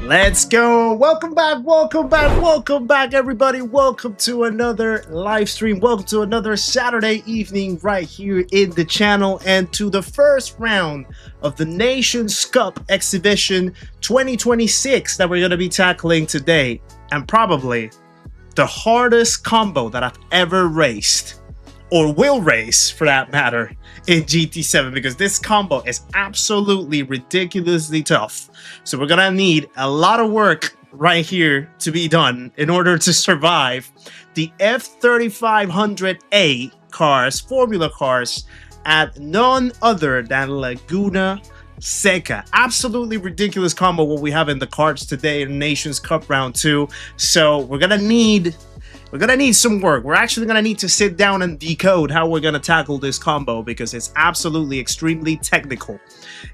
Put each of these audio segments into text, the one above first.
Let's go. Welcome back, everybody. Welcome to another live stream. Welcome to another Saturday evening right here in the channel and to the first round of the Nations Cup Exhibition 2026 that we're going to be tackling today. And probably the hardest combo that I've ever raced, or will race for that matter, in GT7, because this combo is absolutely ridiculously tough. So we're gonna need a lot of work right here to be done in order to survive the F3500A cars, Formula cars, at none other than Laguna Seca. Absolutely ridiculous combo what we have in the cards today in Nations Cup Round 2. So we're gonna need some work. We're actually gonna need to sit down and decode how we're gonna tackle this combo because it's absolutely extremely technical.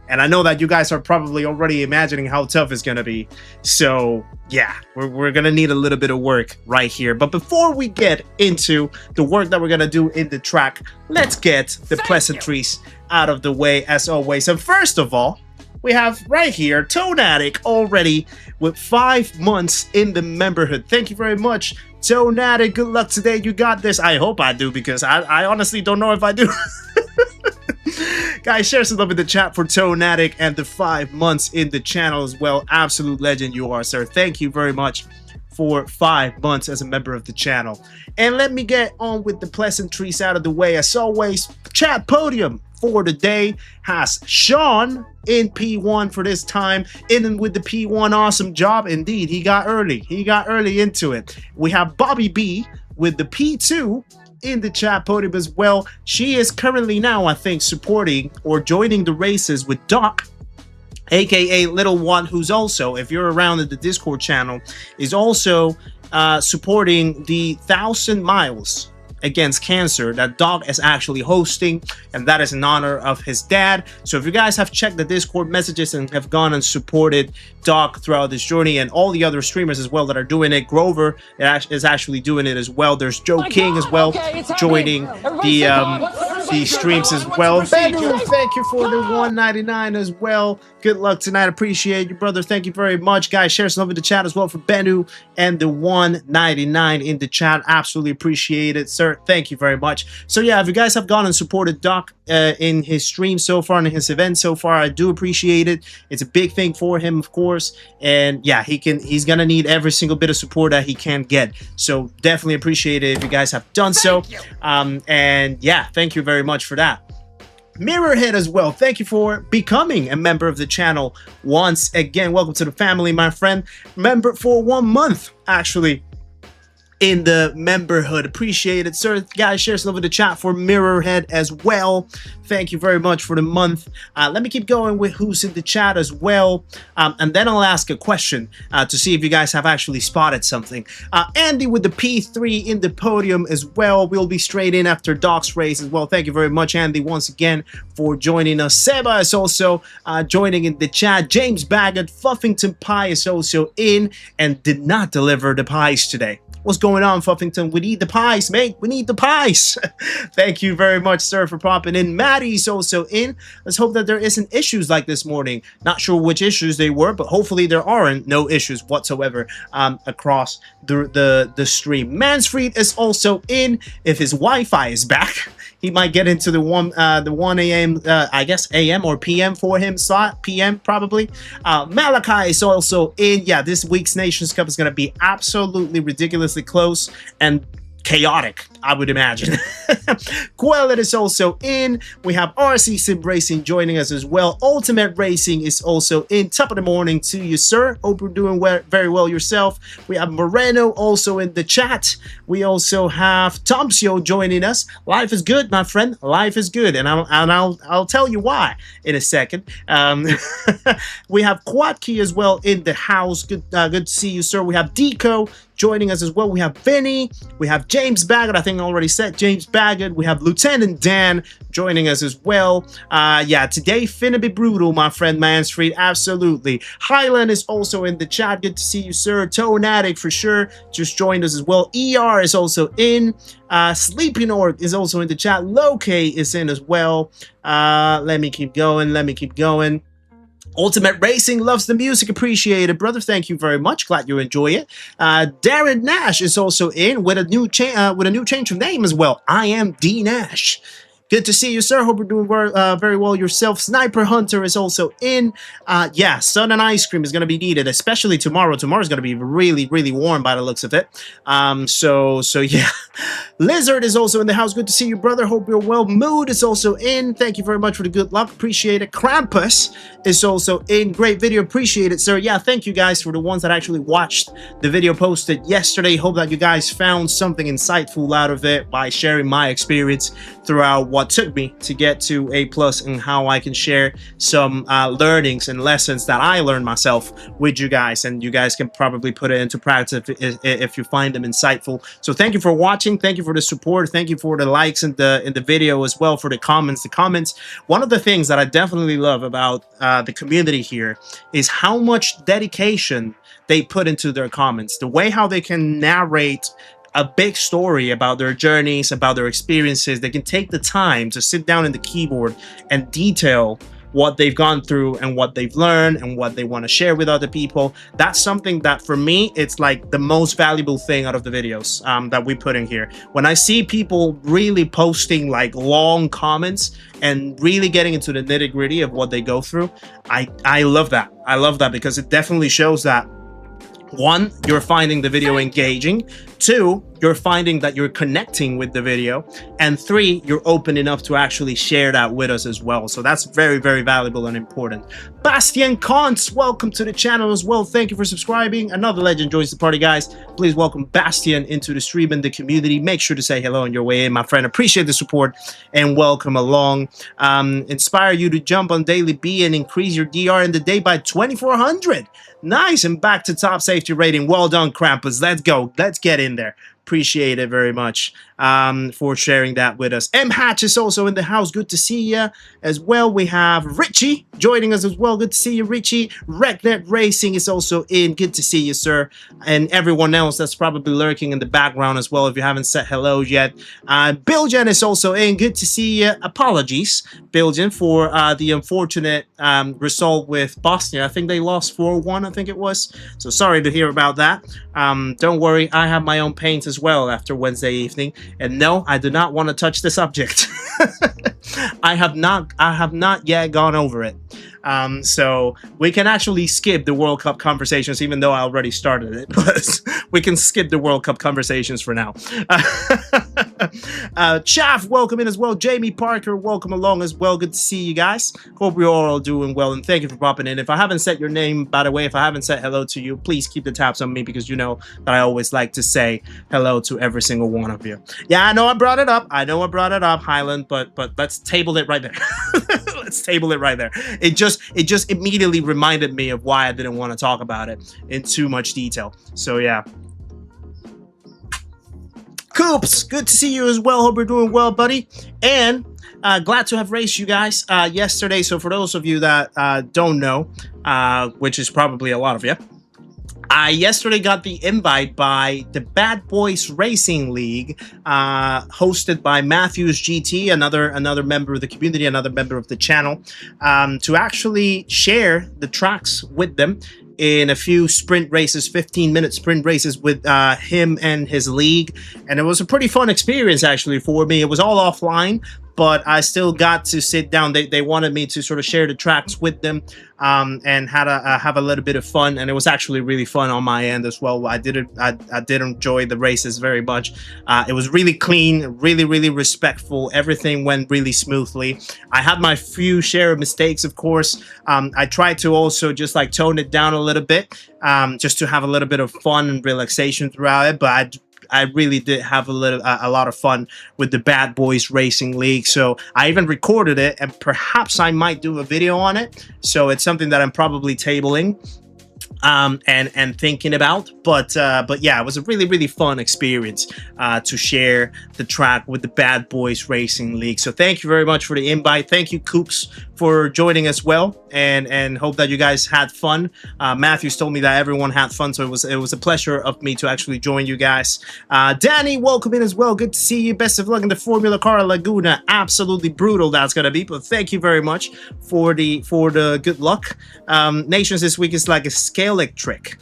And I know that you guys are probably already imagining how tough it's gonna be. So yeah, we're gonna need a little bit of work right here. But before we get into the work that we're gonna do in the track, let's get the pleasantries out of the way as always. And first of all, we have right here Tonatic already with 5 months in the memberhood. Thank you very much, Tonatic. Good luck today. You got this. I hope I do, because I honestly don't know if I do. Guys, share some love in the chat for Tonatic and the 5 months in the channel as well. Absolute legend you are, sir. Thank you very much for 5 months as a member of the channel. And let me get on with the pleasantries out of the way. As always, chat podium for today has Sean in P1 for this time, in with the P1. Awesome job indeed. He got early into it. We have Bobby B with the P2 in the chat podium as well. She is currently now, I think, supporting or joining the races with Doc, aka Little One, who's also, if you're around in the Discord channel, is also supporting the 1,000 miles against cancer that Doc is actually hosting, and that is in honor of his dad. So if you guys have checked the Discord messages and have gone and supported Doc throughout this journey, and all the other streamers as well that are doing it, Grover is actually doing it as well. There's Joe King as well, joining the streams as well. Thank you for the 199 as well. Good luck tonight. Appreciate you, brother. Thank you very much, guys. Share some love in the chat as well for Benu and the 199 in the chat. Absolutely appreciate it, sir. Thank you very much. So yeah, if you guys have gone and supported Doc in his stream so far and in his event so far, I do appreciate it. It's a big thing for him, of course, and yeah, he's gonna need every single bit of support that he can get. So definitely appreciate it if you guys have done so. And yeah, thank you very much for that. Mirrorhead as well, thank you for becoming a member of the channel once again. Welcome to the family, my friend. Member for 1 month actually in the memberhood. Appreciate it, sir. Guys, share some love in the chat for Mirrorhead as well. Thank you very much for the month. Let me keep going with who's in the chat as well, and then I'll ask a question to see if you guys have actually spotted something. Andy with the P3 in the podium as well. We'll be straight in after Doc's race as well. Thank you very much, Andy, once again for joining us. Seba is also joining in the chat. James Baggett, Fuffington Pie is also in and did not deliver the pies today. What's going on, Fuffington? We need the pies, mate. We need the pies. Thank you very much, sir, for popping in. Maddie's also in. Let's hope that there isn't issues like this morning. Not sure which issues they were, but hopefully there aren't no issues whatsoever across the stream. Mansfried is also in. If his Wi-Fi is back, he might get into the 1 a.m. I guess AM or PM for him slot. PM probably. Malachi is also in. Yeah, this week's Nations Cup is going to be absolutely ridiculously close and chaotic, I would imagine. Quellet is also in. We have RC Sim Racing joining us as well. Ultimate Racing is also in. Top of the morning to you, sir. Hope you're doing very well yourself. We have Moreno also in the chat. We also have Tomsio joining us. Life is good, my friend. Life is good, and I'll tell you why in a second. We have Quadkey as well in the house. Good to see you, sir. We have Deco joining us as well. We have Vinny. We have James Baggett. I think I already said James Baggett. We have Lieutenant Dan joining us as well. Yeah, today finna be brutal, my friend Mansfried. Absolutely. Highland is also in the chat. Good to see you, sir. Tonatic for sure just joined us as well. ER is also in. Sleeping Orc is also in the chat. Loke is in as well. Let me keep going. Ultimate Racing loves the music. Appreciate it, brother. Thank you very much. Glad you enjoy it. Darren Nash is also in with a new change of name as well. I am D Nash. Good to see you, sir. Hope you're doing very well yourself. Sniper Hunter is also in. Yeah, sun and ice cream is going to be needed, especially tomorrow. Tomorrow's going to be really, really warm by the looks of it. So yeah. Lizard is also in the house. Good to see you, brother. Hope you're well. Mood is also in. Thank you very much for the good luck. Appreciate it. Krampus is also in. Great video. Appreciate it, sir. Yeah, thank you guys for the ones that actually watched the video posted yesterday. Hope that you guys found something insightful out of it by sharing my experience throughout what took me to get to A+ and how I can share some learnings and lessons that I learned myself with you guys, and you guys can probably put it into practice if you find them insightful. So thank you for watching. Thank you for the support. Thank you for the likes in the video as well, for the comments. One of the things that I definitely love about the community here is how much dedication they put into their comments. The way how they can narrate a big story about their journeys, about their experiences. They can take the time to sit down in the keyboard and detail what they've gone through and what they've learned and what they want to share with other people. That's something that for me, it's like the most valuable thing out of the videos that we put in here. When I see people really posting like long comments and really getting into the nitty-gritty of what they go through, I love that. I love that because it definitely shows that, one, you're finding the video engaging. Two, you're finding that you're connecting with the video. And three, you're open enough to actually share that with us as well. So that's very, very valuable and important. Bastian Kantz, welcome to the channel as well. Thank you for subscribing. Another legend joins the party, guys. Please welcome Bastian into the stream and the community. Make sure to say hello on your way in, my friend. Appreciate the support and welcome along. Inspire you to jump on Daily B and increase your DR in the day by 2,400. Nice, and back to top safety rating. Well done, Krampus. Let's go. Let's get in there. Appreciate it very much for sharing that with us. M Hatch is also in the house. Good to see you as well. We have Richie joining us as well. Good to see you, Richie. Rednet Racing is also in. Good to see you, sir. And everyone else that's probably lurking in the background as well if you haven't said hello yet. Bilgen is also in. Good to see you. Apologies, Bilgen, for the unfortunate result with Bosnia. I think they lost 4-1, I think it was. So sorry to hear about that. Don't worry, I have my own pains as well after Wednesday evening. And no, I do not want to touch the subject. I have not yet gone over it. So we can actually skip the World Cup conversations, even though I already started it, but we can skip the World Cup conversations for now. Chaff, welcome in as well. Jamie Parker, welcome along as well. Good to see you guys. Hope you're all doing well, and thank you for popping in. If I haven't said your name, by the way, if I haven't said hello to you, please keep the tabs on me, because you know that I always like to say hello to every single one of you. Yeah, I know I brought it up. Highland, but let's table it right there. Let's table it right there. It just immediately reminded me of why I didn't want to talk about it in too much detail. So yeah. Coops, good to see you as well. Hope you're doing well, buddy. And glad to have raced you guys yesterday. So for those of you that don't know, which is probably a lot of you, I yesterday got the invite by the Bad Boys Racing League, hosted by Matthews GT, another member of the community, another member of the channel, to actually share the tracks with them in a few sprint races, 15-minute sprint races with him and his league. And it was a pretty fun experience, actually, for me. It was all offline, but I still got to sit down. They wanted me to sort of share the tracks with them and have a little bit of fun, and it was actually really fun on my end as well. I did enjoy the races very much. It was really clean, really respectful. Everything went really smoothly. I had my few share of mistakes, of course. I tried to also just like tone it down a little bit, just to have a little bit of fun and relaxation throughout it, but I really did have a lot of fun with the Bad Boys Racing League. So I even recorded it, and perhaps I might do a video on it. So it's something that I'm probably tabling and thinking about. But yeah, it was a really fun experience to share the track with the Bad Boys Racing League. So thank you very much for the invite. Thank you, Coops, for joining as well, and hope that you guys had fun. Matthews told me that everyone had fun, so it was a pleasure of me to actually join you guys. Danny, welcome in as well. Good to see you. Best of luck in the Formula Car Laguna. Absolutely brutal that's gonna be, but thank you very much for the good luck. Nations this week is like a scale trick.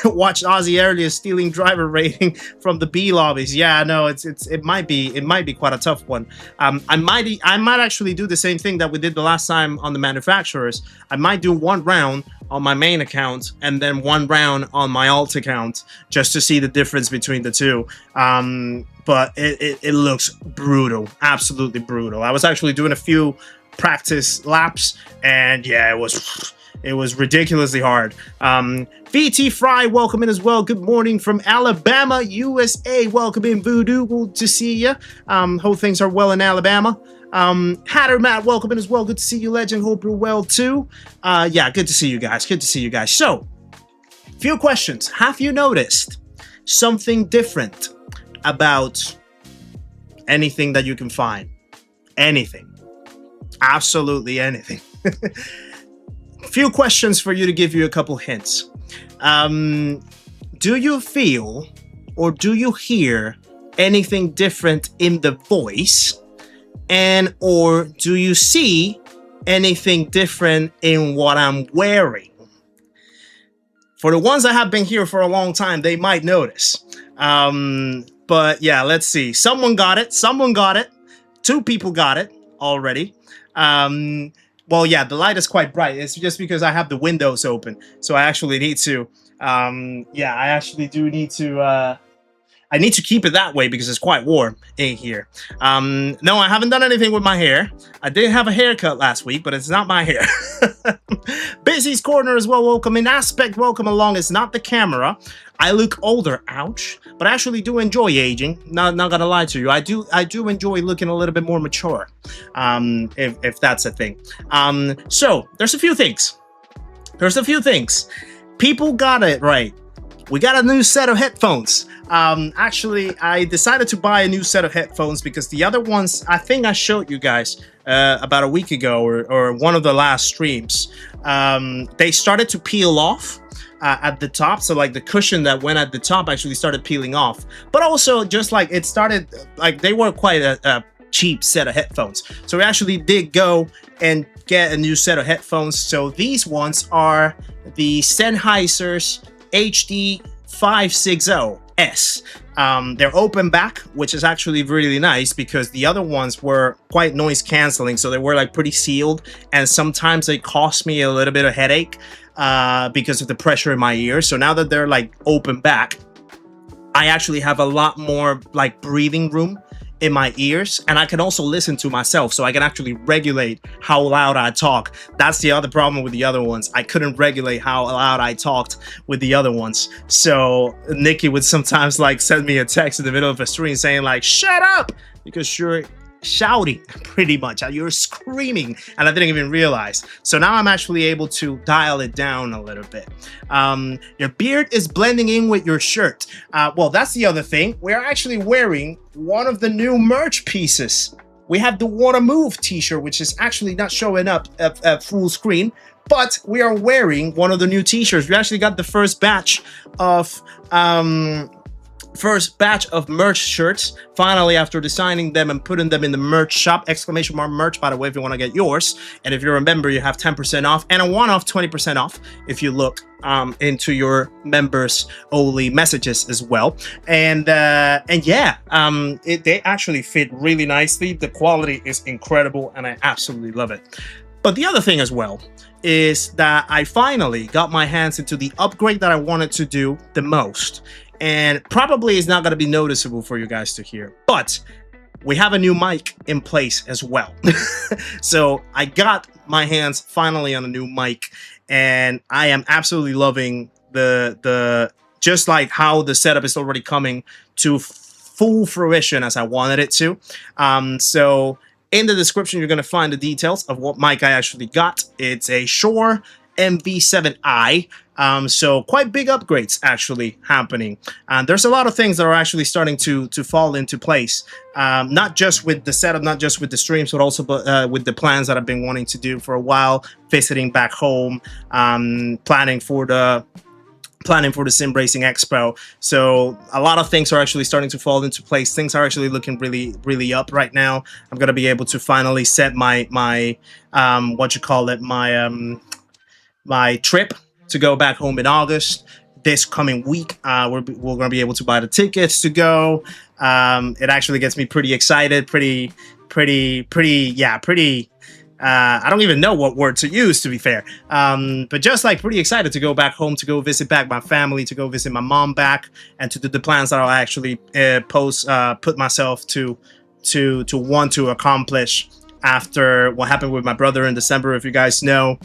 Watched Ozzy earlier stealing driver rating from the B lobbies. Yeah, no, it might be quite a tough one. I might actually do the same thing that we did the last time on the manufacturers. I might do one round on my main account and then one round on my alt account just to see the difference between the two. But it looks brutal, absolutely brutal. I was actually doing a few practice laps, and yeah, it was ridiculously hard. VT Fry, welcome in as well. Good morning from Alabama, USA. Welcome in, Voodoo. Good to see you. Hope things are well in Alabama. Hatter Matt, welcome in as well. Good to see you, Legend. Hope you're well too. Yeah, good to see you guys. Good to see you guys. So, few questions. Have you noticed something different about anything that you can find? Anything. Absolutely anything. Few questions for you to give you a couple hints. Do you feel or do you hear anything different in the voice? And or do you see anything different in what I'm wearing? For the ones that have been here for a long time, they might notice. But yeah, let's see. Someone got it. Someone got it. 2 people got it already. Well, yeah, the light is quite bright. It's just because I have the windows open. So I actually need to, yeah, I actually do need to, I need to keep it that way because it's quite warm in here. No, I haven't done anything with my hair. I did have a haircut last week, but it's not my hair. Busy's Corner as well. Welcome in. Aspect, welcome along. It's not the camera. I look older, ouch, but I actually do enjoy aging. Not gonna lie to you. I do enjoy looking a little bit more mature, if that's a thing. So there's a few things. People got it right. We got a new set of headphones. Actually, I decided to buy a new set of headphones because the other ones, I think I showed you guys about a week ago or one of the last streams. They started to peel off at the top. So like the cushion that went at the top actually started peeling off. But also just like it started, like they were quite a cheap set of headphones. So we actually did go and get a new set of headphones. So these ones are the Sennheiser's HD560S. They're open back, which is actually really nice because the other ones were quite noise canceling, so they were like pretty sealed, and sometimes they cost me a little bit of headache because of the pressure in my ears. So now that they're like open back, I actually have a lot more like breathing room in my ears, and I can also listen to myself, so I can actually regulate how loud I talk. That's the other problem with the other ones. I couldn't regulate how loud I talked with the other ones. So Nikki would sometimes like send me a text in the middle of a stream saying like, shut up, because you're shouting pretty much, you're screaming, and I didn't even realize. So now I'm actually able to dial it down a little bit. Your beard is blending in with your shirt. Well, that's the other thing. We're actually wearing one of the new merch pieces. We have the Wanna Move t-shirt, which is actually not showing up at full screen, but we are wearing one of the new t-shirts. We actually got the first batch of merch shirts finally, after designing them and putting them in the merch shop, exclamation mark merch, by the way, if you want to get yours. And if you're a member, you have 10% off and a one-off 20% off if you look into your members only messages as well. And yeah, they actually fit really nicely. The quality is incredible and I absolutely love it. But the other thing as well is that I finally got my hands into the upgrade that I wanted to do the most. And probably it's not going to be noticeable for you guys to hear, but we have a new mic in place as well. So I got my hands finally on a new mic, and I am absolutely loving the just like how the setup is already coming to full fruition as I wanted it to. So in the description, you're going to find the details of what mic I actually got. It's a Shure MV7i. So quite big upgrades actually happening. And there's a lot of things that are actually starting to fall into place. Not just with the setup, not just with the streams, but also with the plans that I've been wanting to do for a while, visiting back home, planning for the Sim Racing Expo. So a lot of things are actually starting to fall into place. Things are actually looking really up right now. I'm gonna be able to finally set my my trip to go back home in August. This coming week, we're gonna be able to buy the tickets to go. It actually gets me pretty excited, pretty. I don't even know what word to use, to be fair. But just like pretty excited to go back home, to go visit back my family, to go visit my mom back, and to do the plans that I'll actually put myself to want to accomplish after what happened with my brother in December, if you guys know.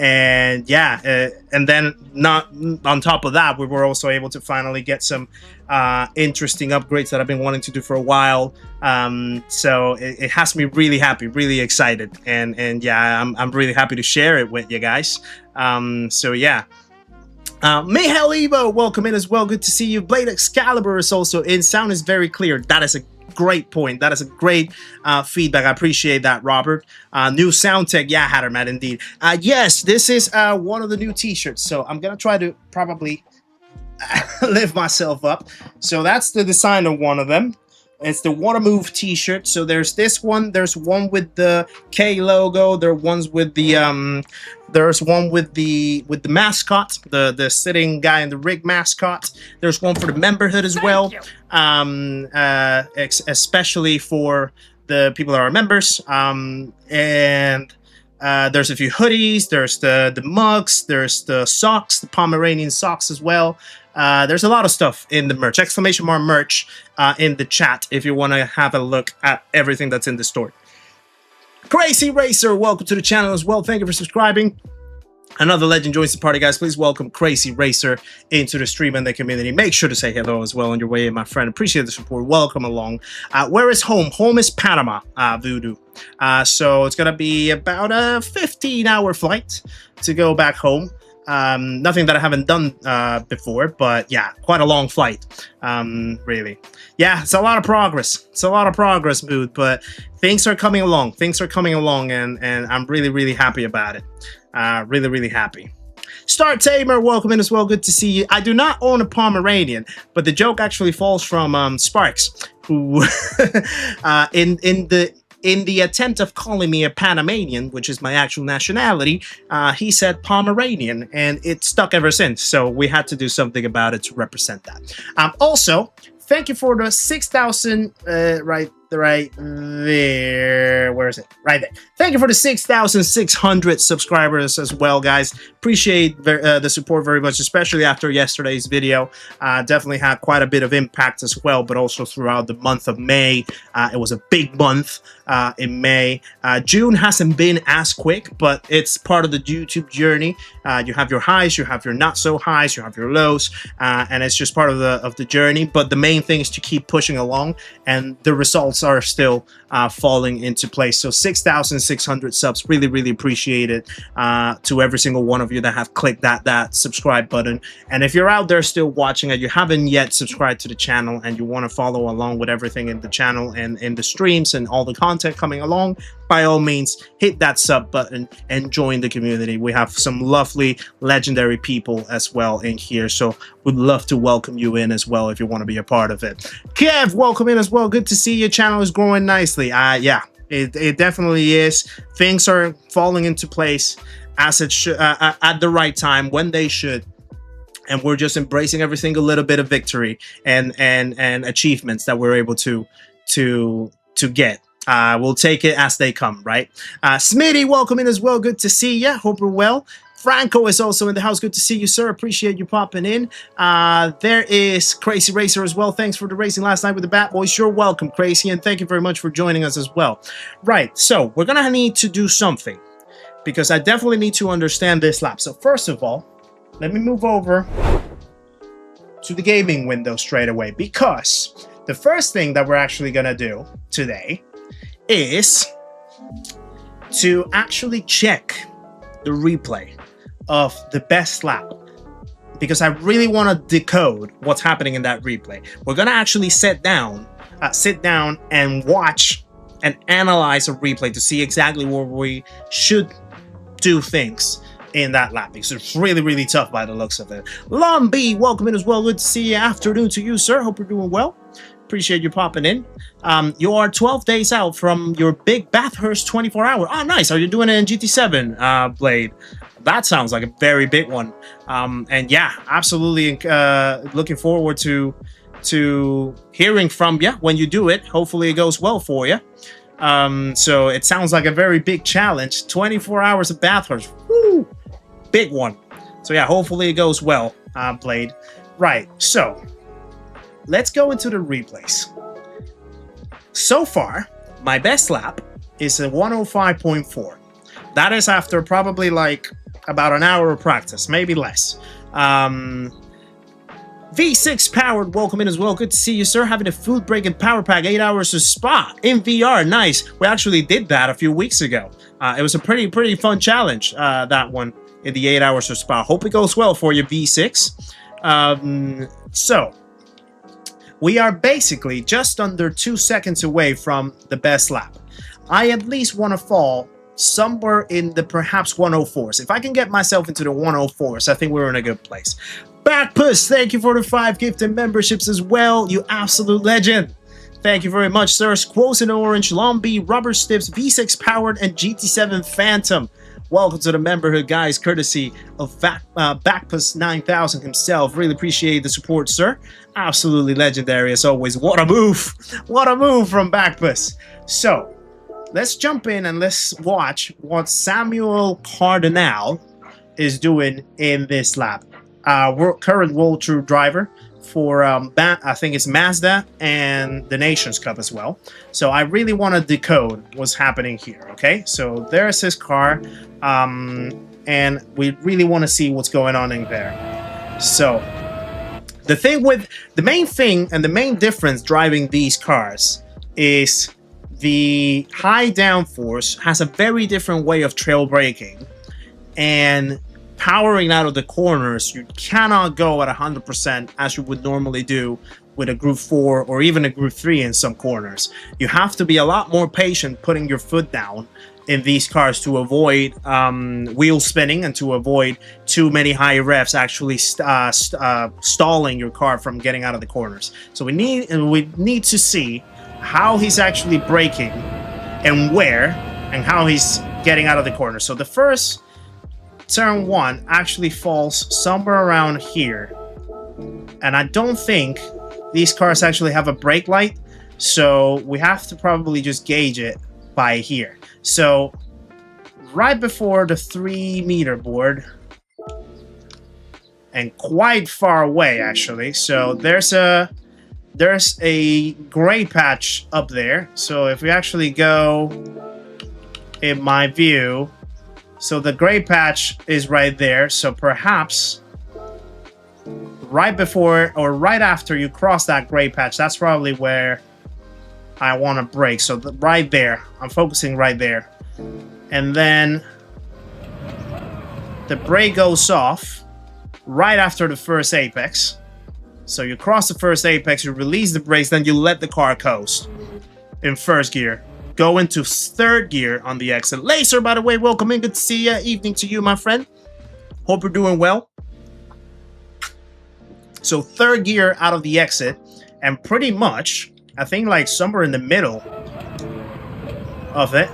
And yeah, and then not on top of that, we were also able to finally get some interesting upgrades that I've been wanting to do for a while. So it has me really happy, really excited, and yeah, I'm really happy to share it with you guys. So yeah. Mihail Evo, welcome in as well. Good to see you. Blade Excalibur is also in. Sound is very clear. That is a great point. That is a great feedback. I appreciate that, Robert. New sound tech. Yeah, Hattermat, indeed. Yes, this is one of the new t-shirts. So I'm going to try to probably lift myself up. So that's the design of one of them. It's the Water Move t-shirt. So there's this one. There's one with the K logo. There are ones with the there's one with the mascot, the sitting guy in the rig mascot. There's one for the member hood as well. Especially for the people that are members. And there's a few hoodies. There's the mugs. There's the socks, the Pomeranian socks as well. There's a lot of stuff in the merch. Exclamation mark merch in the chat if you want to have a look at everything that's in the store. Crazy Racer, welcome to the channel as well. Thank you for subscribing. Another legend joins the party, guys. Please welcome Crazy Racer into the stream and the community. Make sure to say hello as well on your way in, my friend. Appreciate the support. Welcome along. Where is home? Home is Panama, Voodoo. So it's going to be about a 15-hour flight to go back home. Nothing that I haven't done before, but yeah, quite a long flight, really. Yeah, it's a lot of progress. It's a lot of progress, Mood, but things are coming along. Things are coming along, and I'm really happy about it. Really happy. Star Tamer, welcome in as well. Good to see you. I do not own a Pomeranian, but the joke actually falls from Sparks, who in the attempt of calling me a Panamanian, which is my actual nationality, he said Pomeranian, and it stuck ever since. So we had to do something about it to represent that. Also, thank you for the 6,000 right there. Where is it? Right there. Thank you for the 6,600 subscribers as well, guys. Appreciate the support very much, especially after yesterday's video. Definitely had quite a bit of impact as well, but also throughout the month of May. It was a big month in May. June hasn't been as quick, but it's part of the YouTube journey. You have your highs, you have your not so highs, you have your lows, and it's just part of the journey. But the main thing is to keep pushing along, and the results are still falling into place. So 6,600 subs, really appreciate it to every single one of you that have clicked that subscribe button. And if you're out there still watching and you haven't yet subscribed to the channel and you want to follow along with everything in the channel and in the streams and all the content coming along, by all means hit that sub button and join the community. We have some lovely legendary people as well in here, so would love to welcome you in as well if you want to be a part of it. Kev, welcome in as well. Good to see your channel is growing nicely. Yeah, it definitely is. Things are falling into place as it should, at the right time, when they should. And we're just embracing every single little bit of victory and achievements that we're able to get. We'll take it as they come, right? Smitty, welcome in as well. Good to see you. Hope you're well. Franco is also in the house. Good to see you, sir. Appreciate you popping in. There is Crazy Racer as well. Thanks for the racing last night with the Bat Boys. You're welcome, Crazy, and thank you very much for joining us as well. Right, so we're gonna need to do something because I definitely need to understand this lap. So first of all, let me move over to the gaming window straight away, because the first thing that we're actually gonna do today is to actually check the replay of the best lap, because I really want to decode what's happening in that replay. We're gonna actually sit down and watch and analyze a replay to see exactly where we should do things in that lap, because it's really, really tough by the looks of it. LUMB, welcome in as well. Good to see you. Afternoon to you, sir. Hope you're doing well. Appreciate you popping in. You are 12 days out from your big Bathurst 24-hour. Oh, nice. Are you doing it in GT7, Blade? That sounds like a very big one. And yeah, absolutely looking forward to hearing from you when you do it. Hopefully it goes well for you. So it sounds like a very big challenge. 24 hours of Bathurst. Woo! Big one. So yeah, hopefully it goes well, Blade. Right, so let's go into the replays. So far, my best lap is a 105.4. That is after probably like about an hour of practice, maybe less. V6 powered, welcome in as well. Good to see you, sir. Having a food break and power pack, 8 hours of spa in VR. Nice. We actually did that a few weeks ago. It was a pretty fun challenge, that one, in the 8 hours of spa. Hope it goes well for you, V6. So we are basically just under 2 seconds away from the best lap. I at least want to fall somewhere in the perhaps 104s. If I can get myself into the 104s, I think we're in a good place. Backpuss, thank you for the 5 gifted memberships as well. You absolute legend. Thank you very much, sir. Squoze in Orange, Lombi, Rubber Stips, V6 Powered, and GT7 Phantom. Welcome to the memberhood, guys, courtesy of Backpuss 9000 himself. Really appreciate the support, sir. Absolutely legendary as always. What a move! What a move from Backpuss. So, let's jump in and let's watch what Samuel Cardinal is doing in this lap. Current World Tour driver for I think it's Mazda and the Nations Cup as well. So I really want to decode what's happening here. Okay, so there's his car, and we really want to see what's going on in there. So the main thing and the main difference driving these cars is the high downforce has a very different way of trail braking, and powering out of the corners, you cannot go at 100% as you would normally do with a Group 4 or even a Group 3 in some corners. You have to be a lot more patient putting your foot down in these cars to avoid wheel spinning and to avoid too many high revs actually stalling your car from getting out of the corners. So we need to see how he's actually braking and where and how he's getting out of the corner. So the first turn 1 actually falls somewhere around here, and I don't think these cars actually have a brake light, so we have to probably just gauge it by here. So right before the 3-meter board, and quite far away actually, so there's a gray patch up there. So if we actually go in my view, so the gray patch is right there. So perhaps right before or right after you cross that gray patch, that's probably where I want to brake. So right there, I'm focusing right there. And then the brake goes off right after the first apex. So you cross the first apex, you release the brakes, then you let the car coast in first gear. Go into third gear on the exit. Laser, by the way, welcome in. Good to see you. Evening to you, my friend. Hope you're doing well. So third gear out of the exit, and pretty much, I think like somewhere in the middle of it.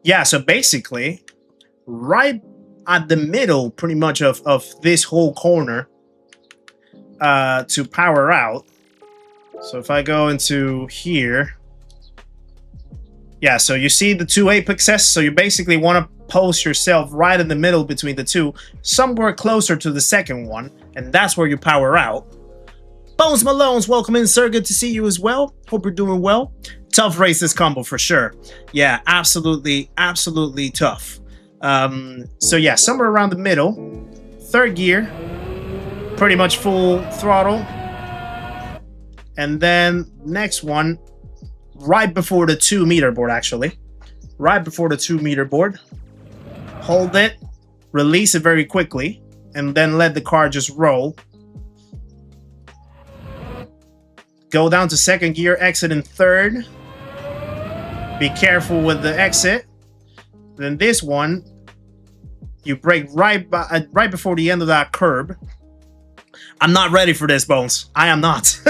Yeah, so basically, right at the middle, pretty much of this whole corner to power out. So if I go into here, yeah, so you see the 2 apexes, so you basically want to post yourself right in the middle between the two, somewhere closer to the second one, and that's where you power out. Bones Malone's, welcome in, sir. Good to see you as well. Hope you're doing well. Tough race this combo for sure. Yeah, absolutely tough. So yeah, somewhere around the middle, third gear, pretty much full throttle, and then next one, right before the 2-meter board, actually. Right before the 2-meter board. Hold it. release it very quickly, and then let the car just roll. Go down to second gear, exit in third. Be careful with the exit. Then this one, you brake right before the end of that curb. I'm not ready for this, Bones. I am not.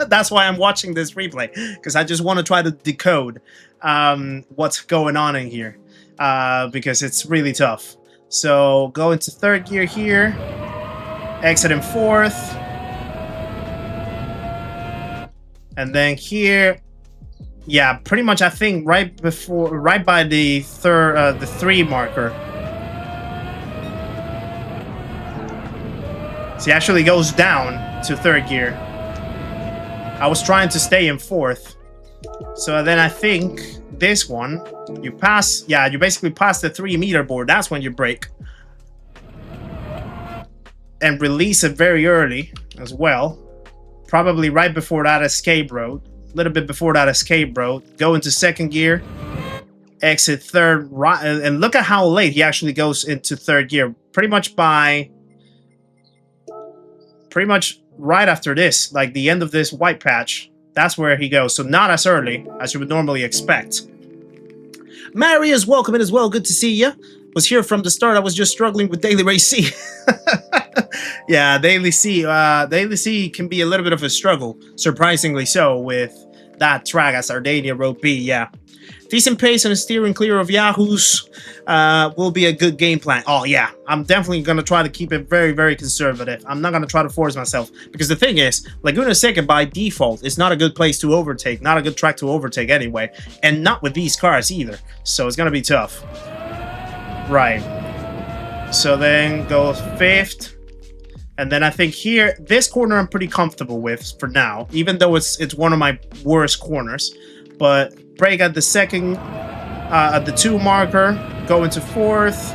That's why I'm watching this replay, because I just want to try to decode what's going on in here, because it's really tough. So go into third gear here, exit in fourth, and then here, yeah, pretty much I think right by the the 3 marker. So he actually goes down to third gear. I was trying to stay in fourth. So then I think this one, you pass, yeah, you basically pass the 3 meter board. That's when you brake. And release it very early as well. Probably right before that escape road. A little bit before that escape road. Go into second gear. Exit third. Right, and look at how late he actually goes into third gear. Pretty much right after this, like the end of this white patch, that's where he goes. So not as early as you would normally expect. Mary is welcome in as well. Good to see you. Was here from the start. I was just struggling with Daily Race C. Yeah, Daily C can be a little bit of a struggle, surprisingly so, with that track at Sardinia Road B. Yeah. Decent pace and steering clear of Yahoos will be a good game plan. Oh, yeah. I'm definitely going to try to keep it very, very conservative. I'm not going to try to force myself. Because the thing is, Laguna Seca by default is not a good place to overtake. Not a good track to overtake anyway. And not with these cars either. So it's going to be tough. Right. So then go fifth. And then I think here, this corner I'm pretty comfortable with for now. Even though it's one of my worst corners. But brake at the second, at the 2 marker, go into fourth.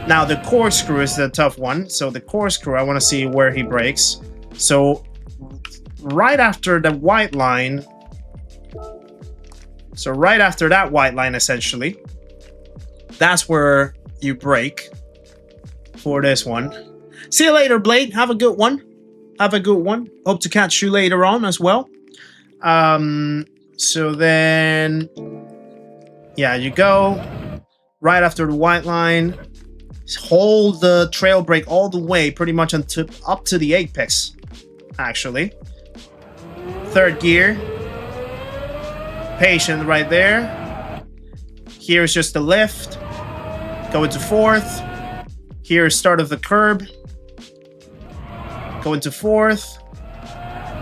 Now the corkscrew is the tough one. So the corkscrew, I want to see where he brakes. So right after the white line. So right after that white line, essentially, that's where you brake for this one. See you later, Blade. Have a good one. Have a good one. Hope to catch you later on as well. So then, yeah, you go right after the white line. Hold the trail brake all the way, pretty much up to the apex, actually. Third gear. Patient right there. Here's just the lift. Go into fourth. Here's start of the curb. Go into fourth.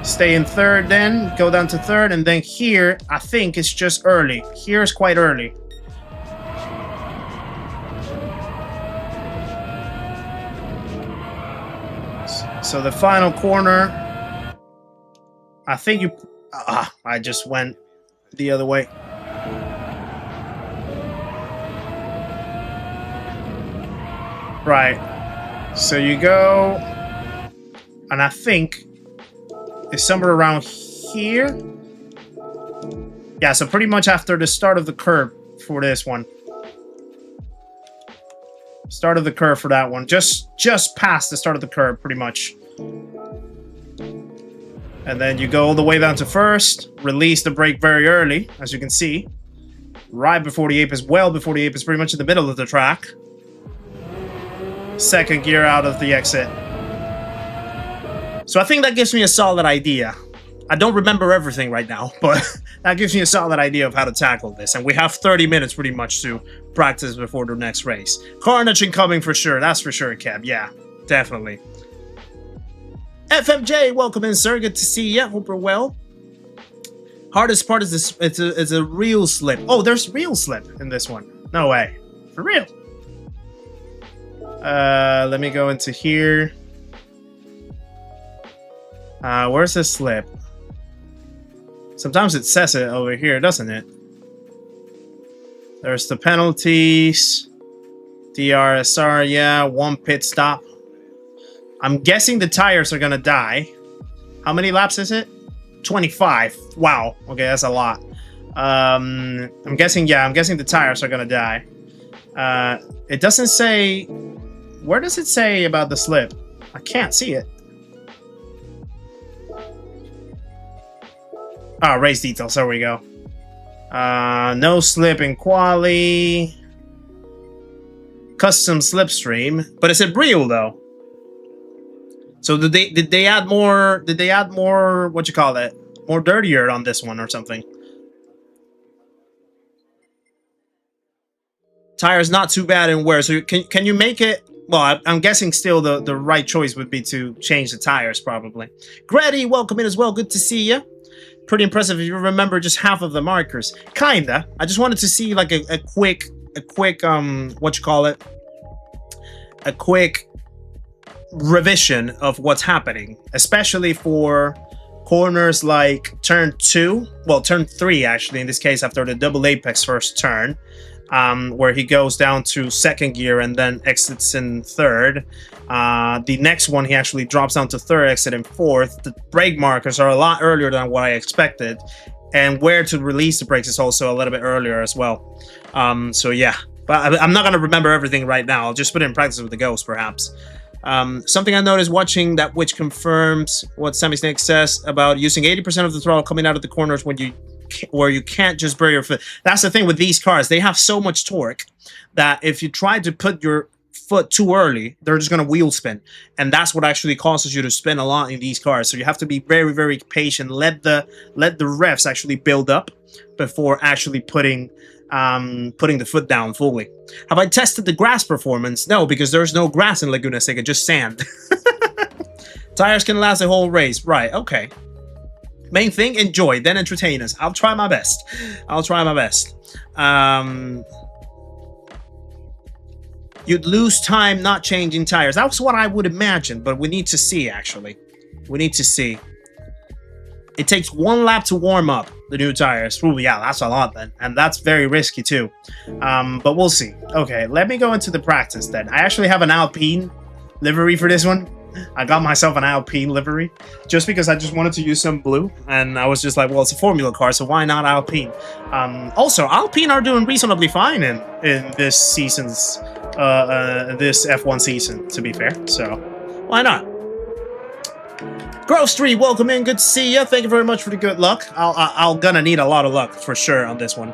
Stay in third then. Go down to third. And then here, I think it's just early. Here's quite early. So the final corner, I think you... I just went the other way. Right. So you go... And I think it's somewhere around here. Yeah, so pretty much after the start of the curve for this one. Start of the curve for that one. Just past the start of the curve, pretty much. And then you go all the way down to first. Release the brake very early, as you can see. Right before the apex, well before the apex, pretty much in the middle of the track. Second gear out of the exit. So I think that gives me a solid idea. I don't remember everything right now, but that gives me a solid idea of how to tackle this. And we have 30 minutes pretty much to practice before the next race. Carnage incoming for sure. That's for sure, Kev. Yeah, definitely. FMJ, welcome in, sir. Good to see you. Hope you're well. Hardest part is this. It's a real slip. Oh, there's real slip in this one. No way. For real. Let me go into here. Where's the slip? Sometimes it says it over here, doesn't it? There's the penalties. DRSR, yeah. 1 pit stop. I'm guessing the tires are gonna die. How many laps is it? 25. Wow. Okay, that's a lot. I'm guessing the tires are gonna die. It doesn't say Where does it say about the slip? I can't see it. Ah, race details. There we go. No slip in quali. Custom slipstream, but it said real though. So did they add more? Did they add more? What you call that? More dirtier on this one or something? Tires not too bad in wear. So can you make it? Well, I'm guessing still the right choice would be to change the tires probably. Grady, welcome in as well. Good to see you. Pretty impressive if you remember just half of the markers. Kinda. I just wanted to see like a quick what you call it? A quick revision of what's happening, especially for corners like turn 2, well, turn 3 actually in this case, after the double apex first turn, where he goes down to second gear and then exits in third. The next one he actually drops down to third, exit in fourth. The brake markers are a lot earlier than what I expected, and where to release the brakes is also a little bit earlier as well. So yeah, but I'm not going to remember everything right now. I'll just put it in practice with the ghost perhaps. Something I noticed watching that, which confirms what Sammy Snake says about using 80% of the throttle coming out of the corners when you can't just bury your foot. That's the thing with these cars. They have so much torque that if you try to put your foot too early, they're just going to wheel spin. And that's what actually causes you to spin a lot in these cars. So you have to be very, very patient. Let the revs actually build up before actually putting the foot down fully. Have I tested the grass performance? No, because there's no grass in Laguna Seca, just sand. Tires can last a whole race. Right, okay. Main thing, enjoy, then entertain us. I'll try my best. I'll try my best. You'd lose time not changing tires. That's what I would imagine, but we need to see, actually. We need to see. It takes 1 lap to warm up the new tires. Ooh, yeah, that's a lot then. And that's very risky too. But we'll see. Okay, let me go into the practice then. I actually have an Alpine livery for this one. I got myself an Alpine livery just because I just wanted to use some blue. And I was just like, well, it's a Formula car, so why not Alpine? Also, Alpine are doing reasonably fine in this season's, this F1 season, to be fair. So, why not? Grove Street, welcome in. Good to see you. Thank you very much for the good luck. I'll gonna need a lot of luck for sure on this one.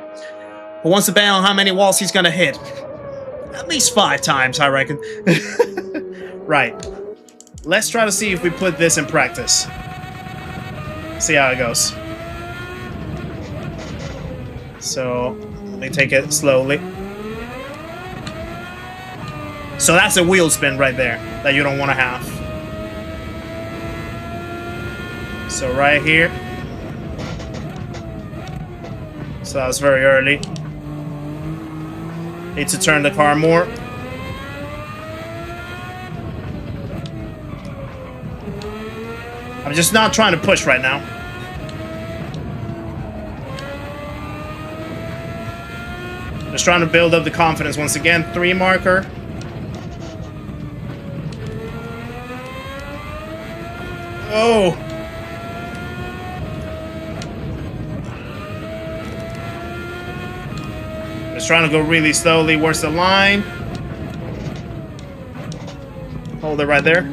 Who wants to bet on how many walls he's gonna hit? At least 5 times, I reckon. Right. Let's try to see if we put this in practice. See how it goes. So, let me take it slowly. So that's a wheel spin right there that you don't want to have. So right here. So that was very early. Need to turn the car more. I'm just not trying to push right now. Just trying to build up the confidence once again. 3 marker. Oh! Just trying to go really slowly. Where's the line? Hold it right there.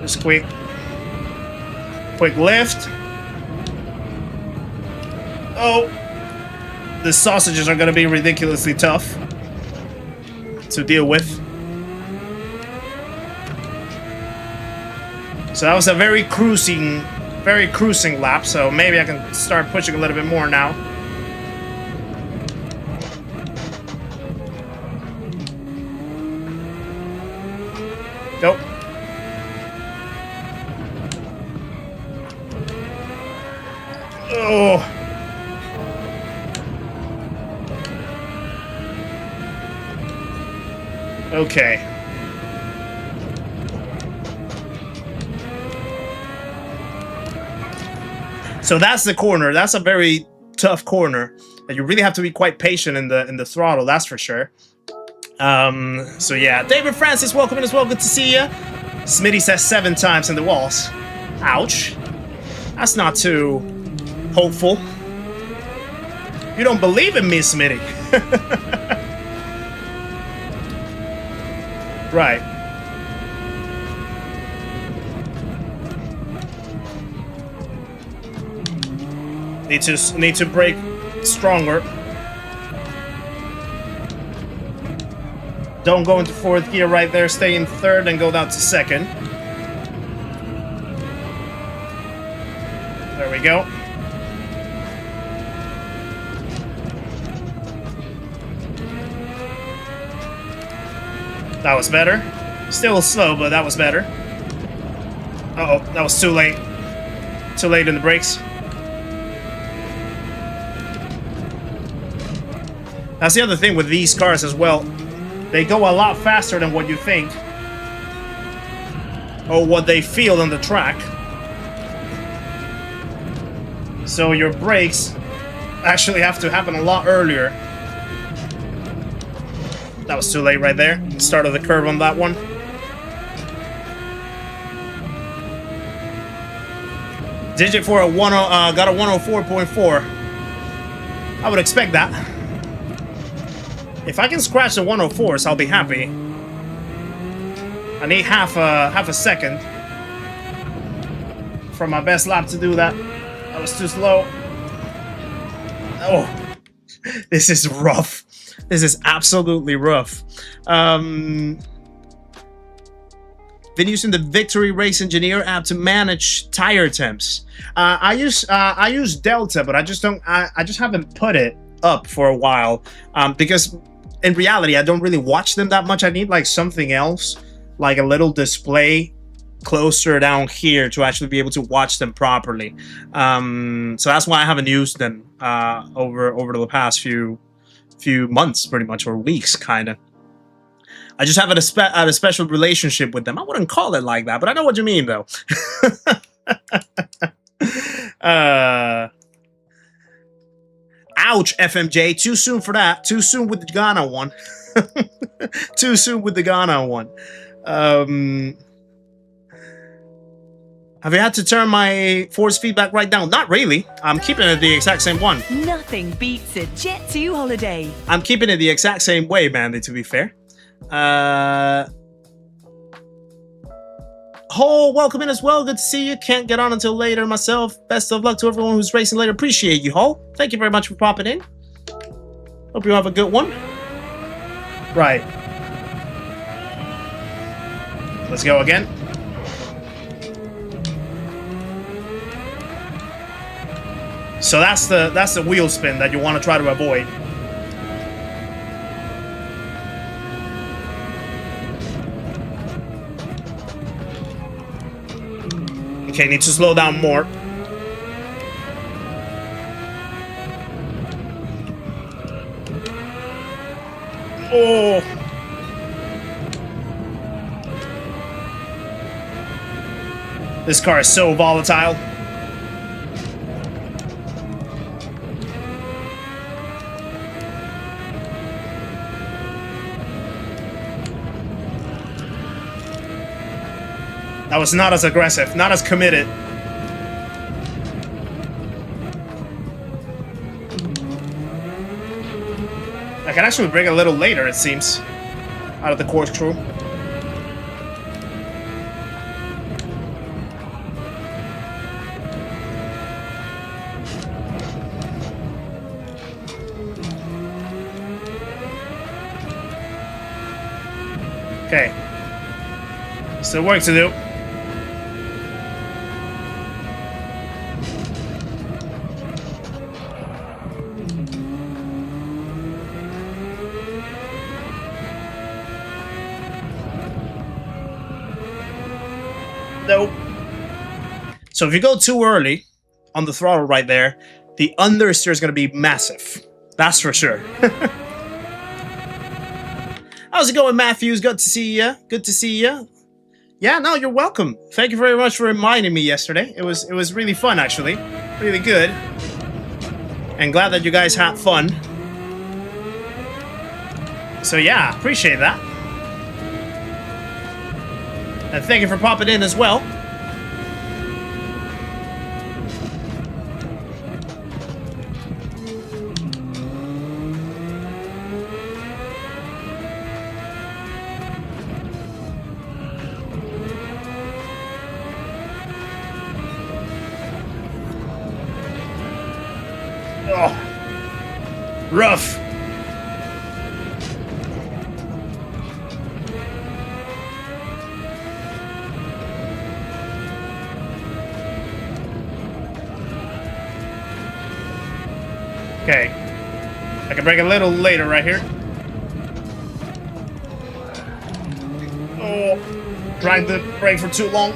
Just quick lift. Oh, the sausages are going to be ridiculously tough to deal with. So that was a very cruising lap, so maybe I can start pushing a little bit more now. Go. Oh. Okay. So that's the corner. That's a very tough corner that you really have to be quite patient in the throttle, that's for sure. So yeah, David Francis, welcome in as well. Good to see you. Smitty says 7 times in the walls. Ouch. That's not too hopeful. You don't believe in me, Smitty. Right. Need to brake stronger. Don't go into fourth gear right there. Stay in third and go down to second. There we go. That was better. Still slow, but that was better. Uh-oh, that was too late. Too late in the brakes. That's the other thing with these cars as well. They go a lot faster than what you think. Or what they feel on the track. So your brakes actually have to happen a lot earlier. That was too late right there. Start of the curve on that one. Digit for a got a 104.4. I would expect that. If I can scratch the 104s, I'll be happy. I need half a second for my best lap to do that. That was too slow. Oh, this is rough. This is absolutely rough. Been using the Victory Race Engineer app to manage tire temps. I use Delta, but I just haven't put it up for a while because in reality I don't really watch them that much. I need like something else, like a little display closer down here to actually be able to watch them properly. So that's why I haven't used them over the past few months, pretty much, or weeks, kind of. I just have a special relationship with them. I wouldn't call it like that, but I know what you mean, though. Ouch, FMJ. Too soon for that. Too soon with the Ghana one. Too soon with the Ghana one. Have you had to turn my force feedback right down? Not really. I'm keeping it the exact same one. Nothing beats a Jet2 holiday. I'm keeping it the exact same way, Mandy, to be fair. Ho, welcome in as well. Good to see you. Can't get on until later myself. Best of luck to everyone who's racing later. Appreciate you, Ho. Thank you very much for popping in. Hope you have a good one. Right. Let's go again. So that's the wheel spin that you want to try to avoid. Okay, need to slow down more. Oh. This car is so volatile. That was not as aggressive, not as committed. I can actually bring a little later, it seems, out of the corkscrew. Okay. Still work to do. Nope. So if you go too early on the throttle right there, the understeer is going to be massive. That's for sure. How's it going, Matthews? Good to see you. Good to see you. Yeah, no, you're welcome. Thank you very much for reminding me yesterday. It was really fun, actually. Really good. And glad that you guys had fun. So yeah, appreciate that. And thank you for popping in as well. Rough. Okay. I can brake a little later right here. Oh, tried the brake for too long.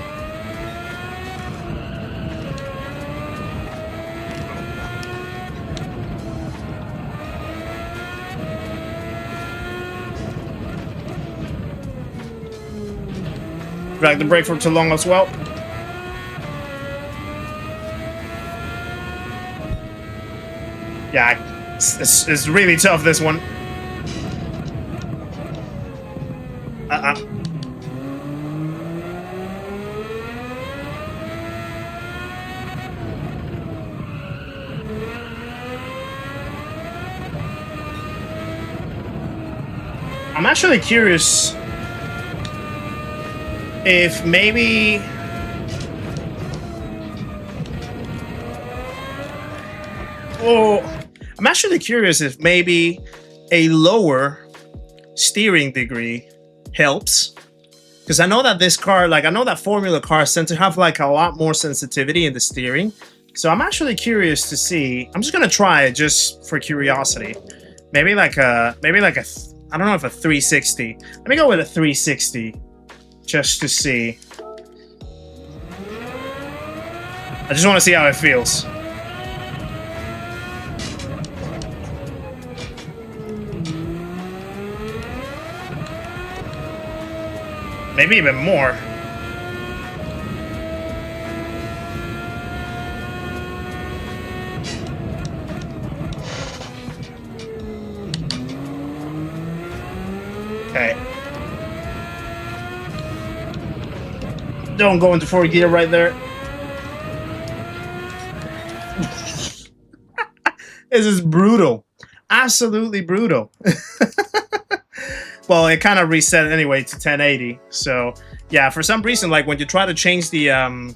Drag the brake for too long as well. Yeah, it's really tough, this one. I'm actually curious if maybe... Oh, I'm actually curious if maybe a lower steering degree helps. Because I know that this car, like, I know that Formula cars tend to have, like, a lot more sensitivity in the steering. So I'm actually curious to see. I'm just going to try it just for curiosity. Maybe like a, I don't know if a 360. Let me go with a 360. Just to see. I just want to see how it feels. Maybe even more. Okay. Don't go into 4th gear right there. This is brutal. Absolutely brutal. Well, it kind of reset anyway to 1080. So, yeah, for some reason, like when you try to change the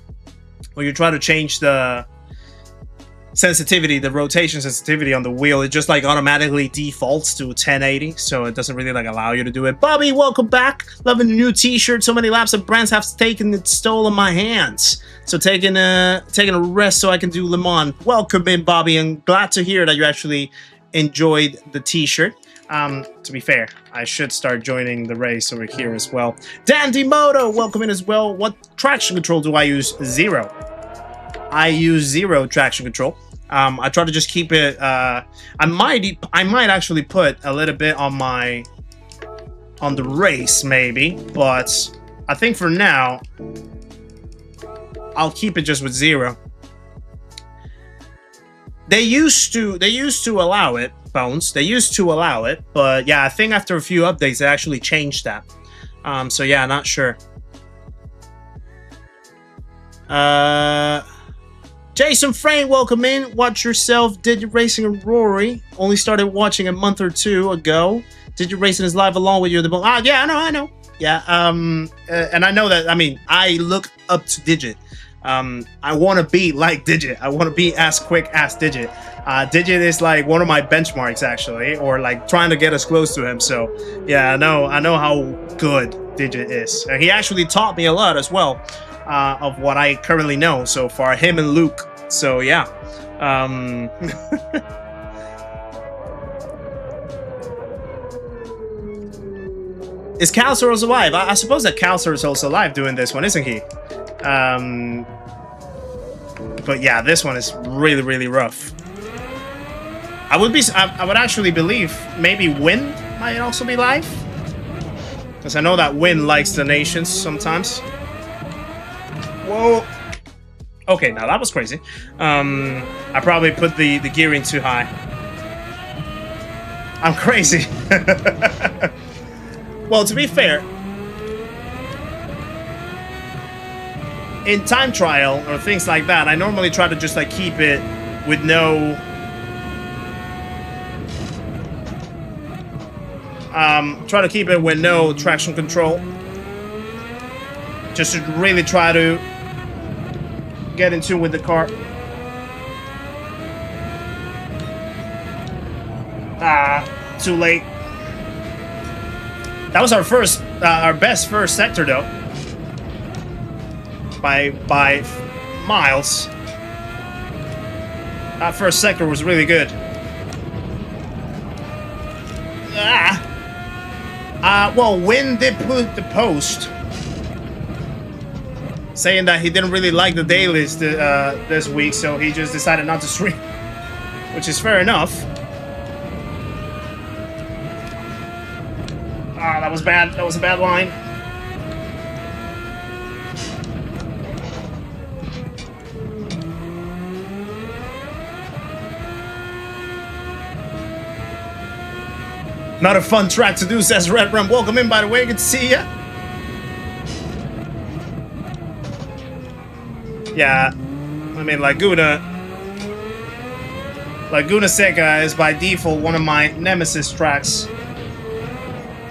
sensitivity, the rotation sensitivity on the wheel, it just like automatically defaults to 1080, so it doesn't really like allow you to do it. Bobby, welcome back. Loving the new t-shirt. So many laps of brands have taken it stolen my hands. So taking a rest so I can do Le Mans. Welcome in, Bobby, and glad to hear that you actually enjoyed the t-shirt. To be fair, I should start joining the race over here as well. Dandy Moto, welcome in as well. What traction control do I use? 0. I use 0 traction control. I try to just keep it. I might actually put a little bit on the race maybe, but I think for now I'll keep it just with 0. They used to allow it, Bones. They used to allow it, but yeah, I think after a few updates they actually changed that. So yeah, not sure. Jason Frame, welcome in. Watch yourself. Did you racing and Rory? Only started watching a month or 2 ago. Did you racing is live along with you? Yeah, I know. Yeah, and I know that. I mean, I look up to Digit. I want to be like Digit. I want to be as quick as Digit. Digit is like one of my benchmarks actually, or like trying to get as close to him. So yeah, I know how good Digit is, and he actually taught me a lot as well. Of what I currently know so far, him and Luke. So yeah. Is CORSAIR also live? I suppose that CORSAIR is also live doing this one, isn't he? But yeah, this one is really, really rough. I would actually believe maybe Win might also be live, because I know that Win likes the nations sometimes. Whoa. Okay, now that was crazy. I probably put the gearing too high. I'm crazy. Well, to be fair, in time trial or things like that, I normally try to just like keep it with no traction control. Just to really try to get in tune with the car. Too late. That was our best first sector though. By miles. That first sector was really good. Well, Win did put the post saying that he didn't really like the dailies this week, so he just decided not to stream, which is fair enough. That was bad. That was a bad line. Not a fun track to do, says Red Rum. Welcome in, by the way. Good to see ya. Yeah, I mean, Laguna Seca is by default one of my nemesis tracks.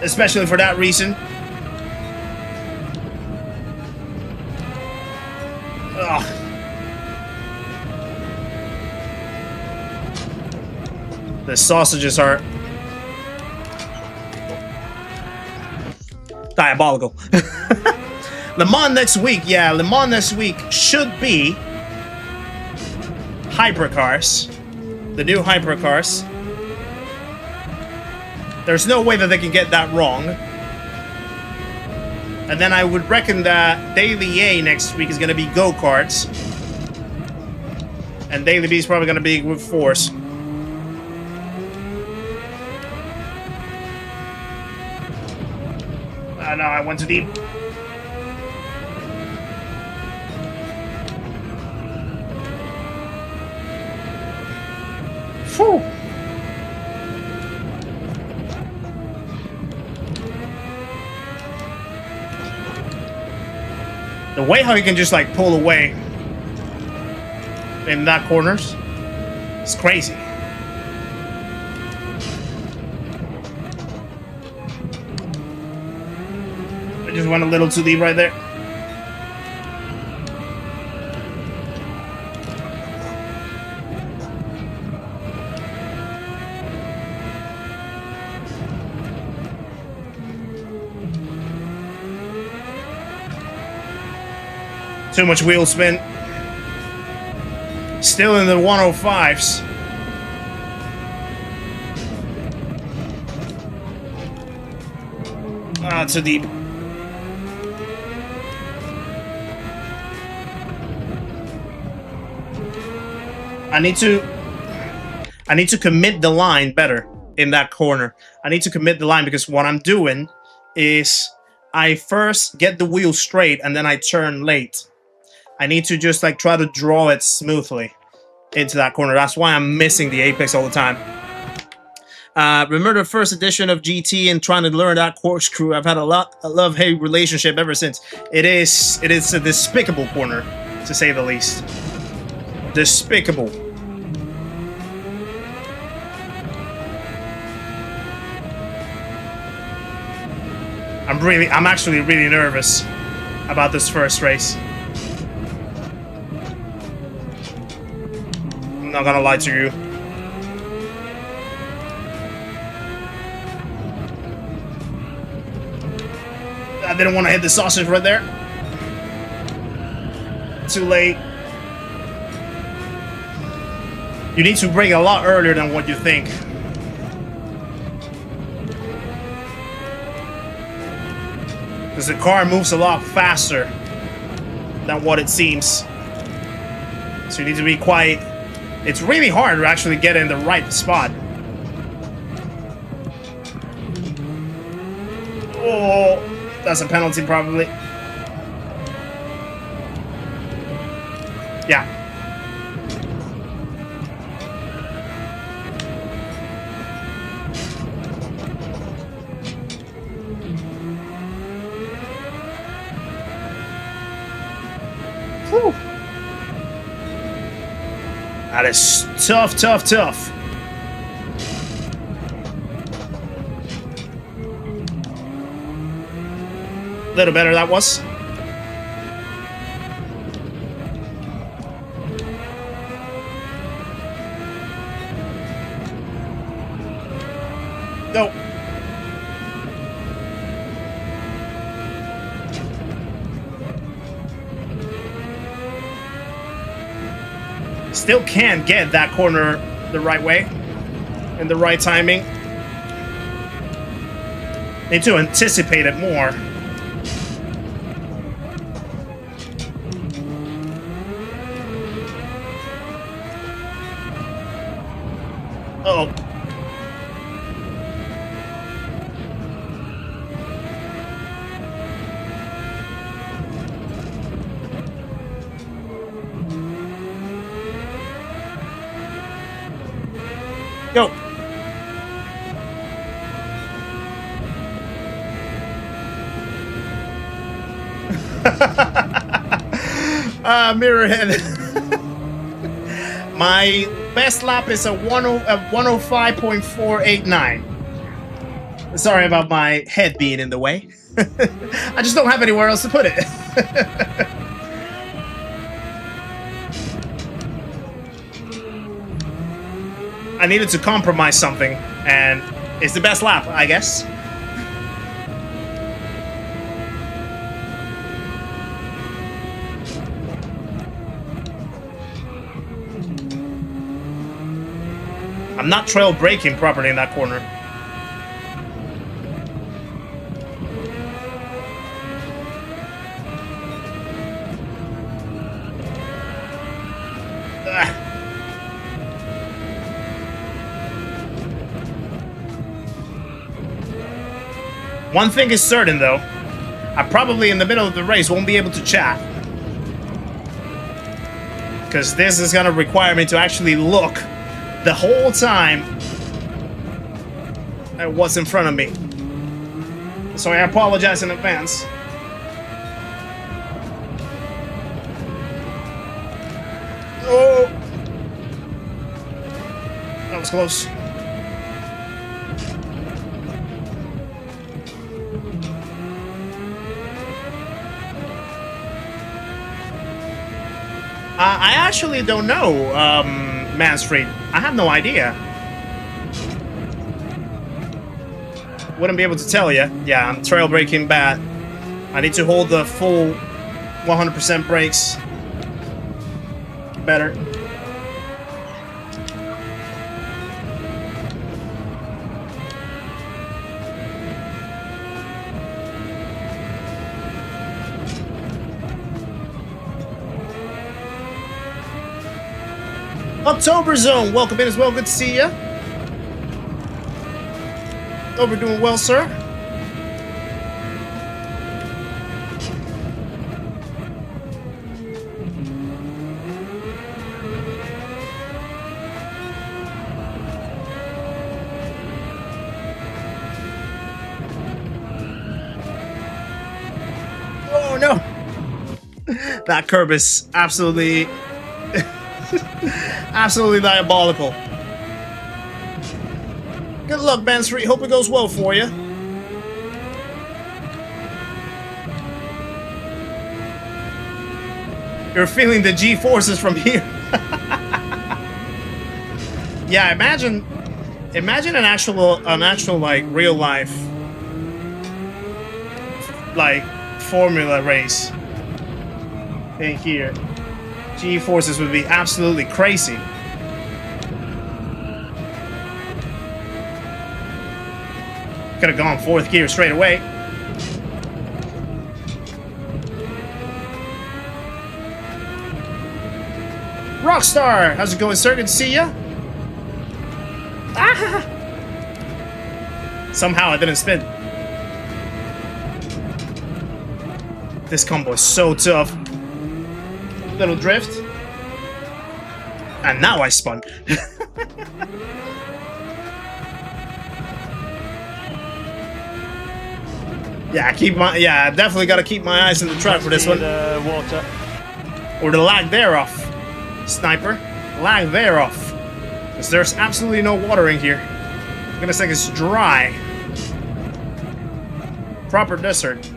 Especially for that reason. Ugh. The sausages are diabolical. Le Mans next week, yeah, Le Mans next week should be hypercars. The new hypercars. There's no way that they can get that wrong. And then I would reckon that Daily A next week is going to be go-karts. And Daily B is probably going to be with Force. No, I went too deep. Phew. The way how he can just like pull away in that corners, it's crazy. I just went a little too deep right there. Too much wheel spin. Still in the 105s. Too deep. I need to commit the line better in that corner. I need to commit the line because what I'm doing is I first get the wheel straight and then I turn late. I need to just like try to draw it smoothly into that corner. That's why I'm missing the apex all the time. Remember the first edition of GT and trying to learn that corkscrew? I've had a love-hate relationship ever since. It is a despicable corner, to say the least. Despicable. I'm actually really nervous about this first race. I'm not gonna lie to you. I didn't want to hit the sausage right there. Too late. You need to brake a lot earlier than what you think. Because the car moves a lot faster than what it seems. So you need to be quiet. It's really hard to actually get in the right spot. Oh, that's a penalty probably. Yeah. Whew. That is tough, tough, tough. A little better that was. Go. Still can't get that corner the right way. In the right timing. Need to anticipate it more. Uh-oh. Go. Mirrorhead. My best lap is a 105.489. Sorry about my head being in the way. I just don't have anywhere else to put it. I needed to compromise something, and it's the best lap, I guess. I'm not trail braking properly in that corner. One thing is certain, though. I probably, in the middle of the race, won't be able to chat. Because this is going to require me to actually look the whole time at what's in front of me. So I apologize in advance. Oh! That was close. I actually don't know, Mansfried. I have no idea. Wouldn't be able to tell you. Yeah, I'm trail braking bad. I need to hold the full 100% brakes better. October Zone, welcome in as well. Good to see you. Hope you're doing well, sir. Oh no! That curb is absolutely absolutely diabolical. Good luck, Mansfried. Hope it goes well for you. You're feeling the G-forces from here. Yeah, imagine an actual like real life like formula race in here. G-forces would be absolutely crazy. Could have gone fourth gear straight away. Rockstar, how's it going, sir? Good to see ya. Ah! Somehow I didn't spin. This combo is so tough. Little drift. And now I spun. Yeah, definitely gotta keep my eyes in the track for this one. Water. Or the lag thereof. Sniper. Lag thereof. Because there's absolutely no water in here. I'm gonna say it's dry. Proper desert.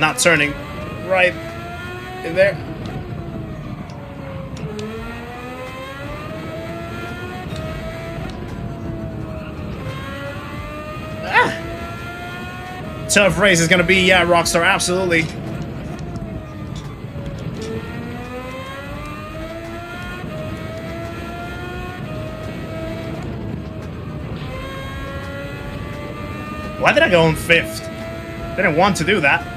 Not turning right in there. Tough race is gonna be, yeah, Rockstar, absolutely. Why did I go in 5th? Didn't want to do that.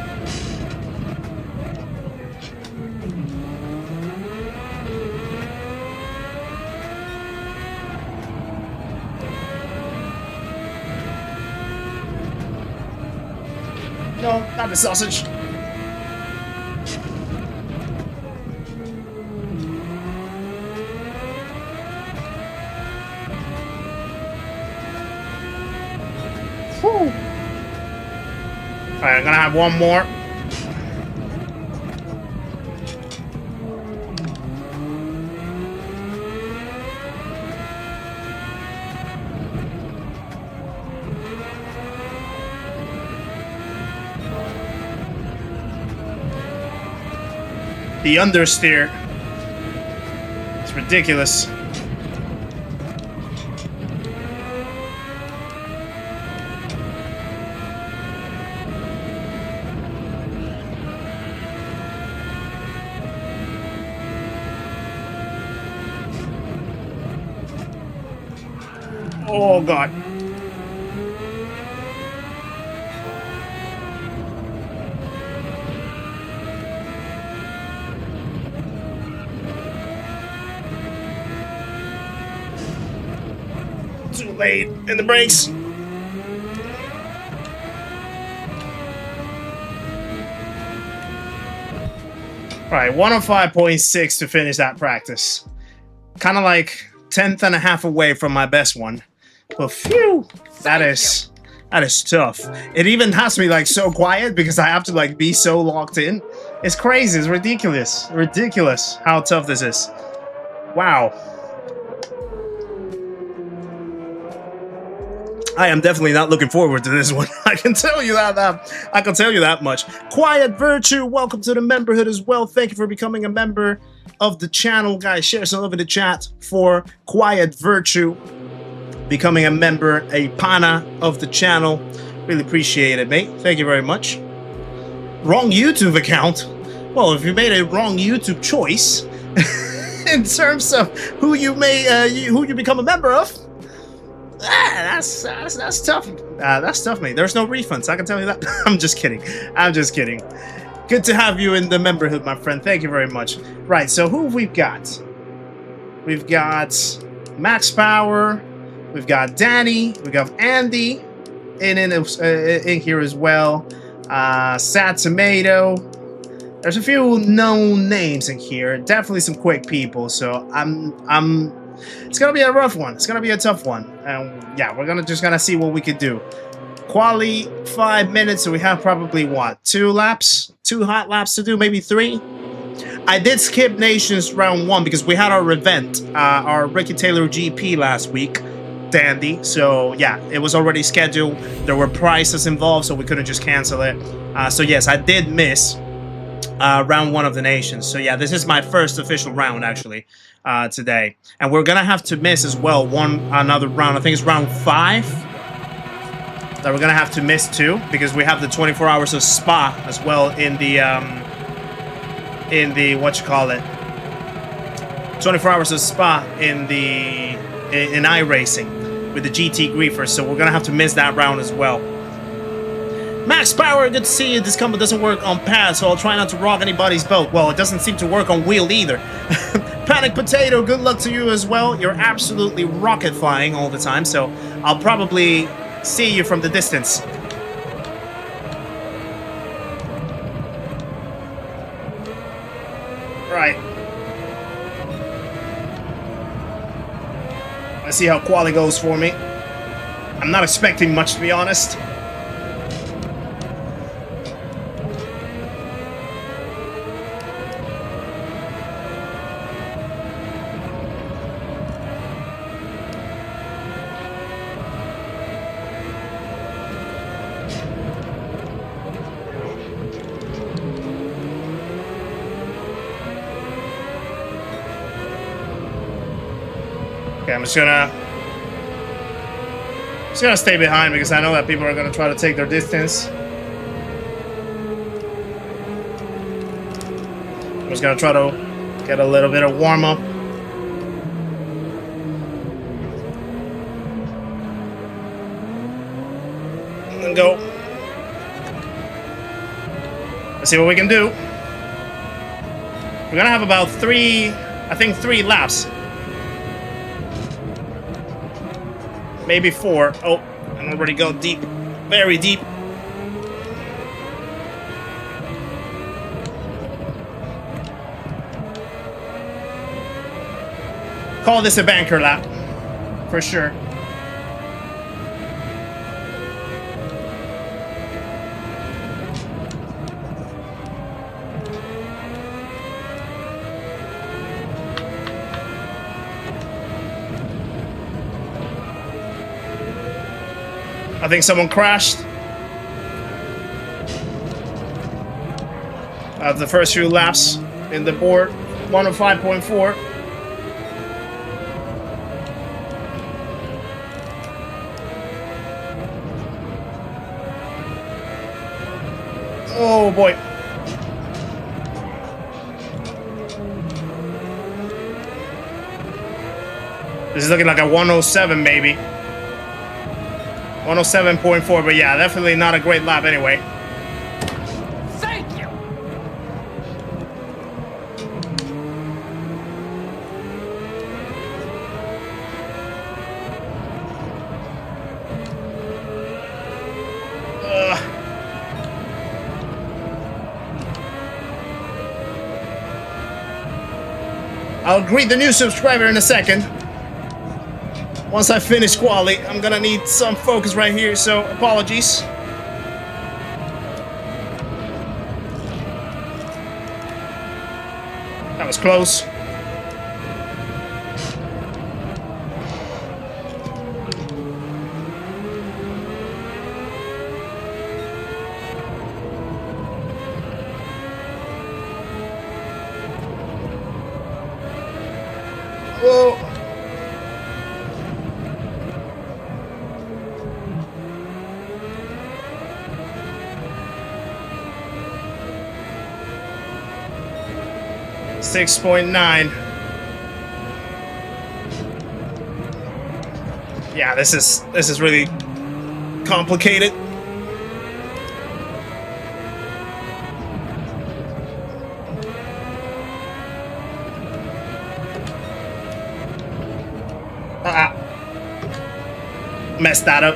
No, not the sausage. Whew. Alright, I'm gonna have one more. The understeer. It's ridiculous. Oh, God. Too late in the brakes. All right, 105.6 to finish that practice. Kind of like 10th and a half away from my best one. But phew, that is tough. It even has me like so quiet because I have to like be so locked in. It's crazy. It's ridiculous. Ridiculous how tough this is. Wow. I am definitely not looking forward to this one. I can tell you that. I can tell you that much. Quiet Virtue, welcome to the memberhood as well. Thank you for becoming a member of the channel, guys. Share some love in the chat for Quiet Virtue becoming a member, a pana of the channel. Really appreciate it, mate. Thank you very much. Wrong YouTube account. Well, if you made a wrong YouTube choice in terms of who you become a member of. That's tough. That's tough, mate. There's no refunds. I can tell you that. I'm just kidding. I'm just kidding. Good to have you in the memberhood, my friend. Thank you very much. Right. So who have we got? We've got Max Power. We've got Danny. We've got Andy in here as well. Sad Tomato. There's a few known names in here. Definitely some quick people. So it's gonna be a rough one. It's gonna be a tough one. And yeah, we're just gonna see what we could do. Quali 5 minutes, so we have probably what, 2 laps? 2 hot laps to do, maybe 3? I did skip Nations round 1 because we had our event, our Ricky Taylor GP last week, Dandy. So yeah, it was already scheduled. There were prices involved, so we couldn't just cancel it. So yes, I did miss round 1 of the Nations. So yeah, this is my first official round actually. Today, and we're gonna have to miss as well another round. I think it's round 5 that we're gonna have to miss too, because we have the 24 hours of Spa as well in the what you call it, 24 hours of Spa in iRacing with the GT Griefers. So we're gonna have to miss that round as well. Max Power, good to see you. This combo doesn't work on pad, so I'll try not to rock anybody's boat. Well, it doesn't seem to work on wheel either. Panic Potato, good luck to you as well. You're absolutely rocket flying all the time, so I'll probably see you from the distance. Right. Let's see how quali goes for me. I'm not expecting much, to be honest. Okay, I'm just gonna stay behind because I know that people are gonna try to take their distance. just gonna try to get a little bit of warm up. And go. Let's see what we can do. We're gonna have about three laps. Maybe 4. Oh, I'm already go deep. Very deep. Call this a banker lap. For sure. I think someone crashed. The first few laps in the board. 105.4. Oh boy. This is looking like a 107 maybe. 107.4, but yeah, definitely not a great lap anyway. Thank you. I'll greet the new subscriber in a second. Once I finish quali, I'm gonna need some focus right here, so apologies. That was close. Whoa. .9. Yeah, this is really complicated. Messed that up.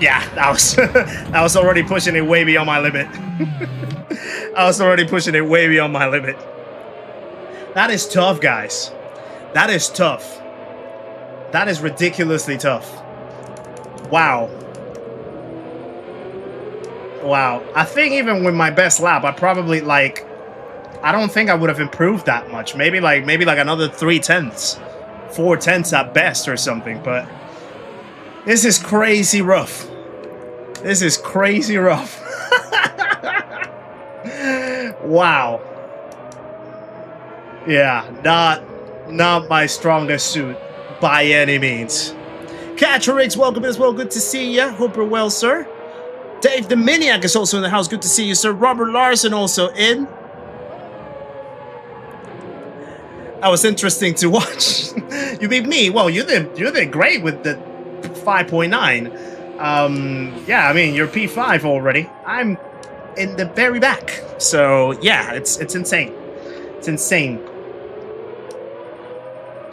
Yeah, that was I was already pushing it way beyond my limit. I was already pushing it way beyond my limit. That is tough, guys. That is tough. That is ridiculously tough. Wow. Wow. I think even with my best lap, I probably I don't think I would have improved that much. Maybe like another 3/10, 4/10 at best or something, but this is crazy rough. This is crazy rough. Wow. Yeah, not my strongest suit by any means. Catrix, welcome as well. Good to see you. Hope you're well, sir. Dave the Miniac is also in the house. Good to see you, sir. Robert Larson also in. That was interesting to watch. You beat me. Well, you did great with the 5.9. Yeah, I mean, you're P5 already. I'm in the very back. So, yeah, it's insane. It's insane.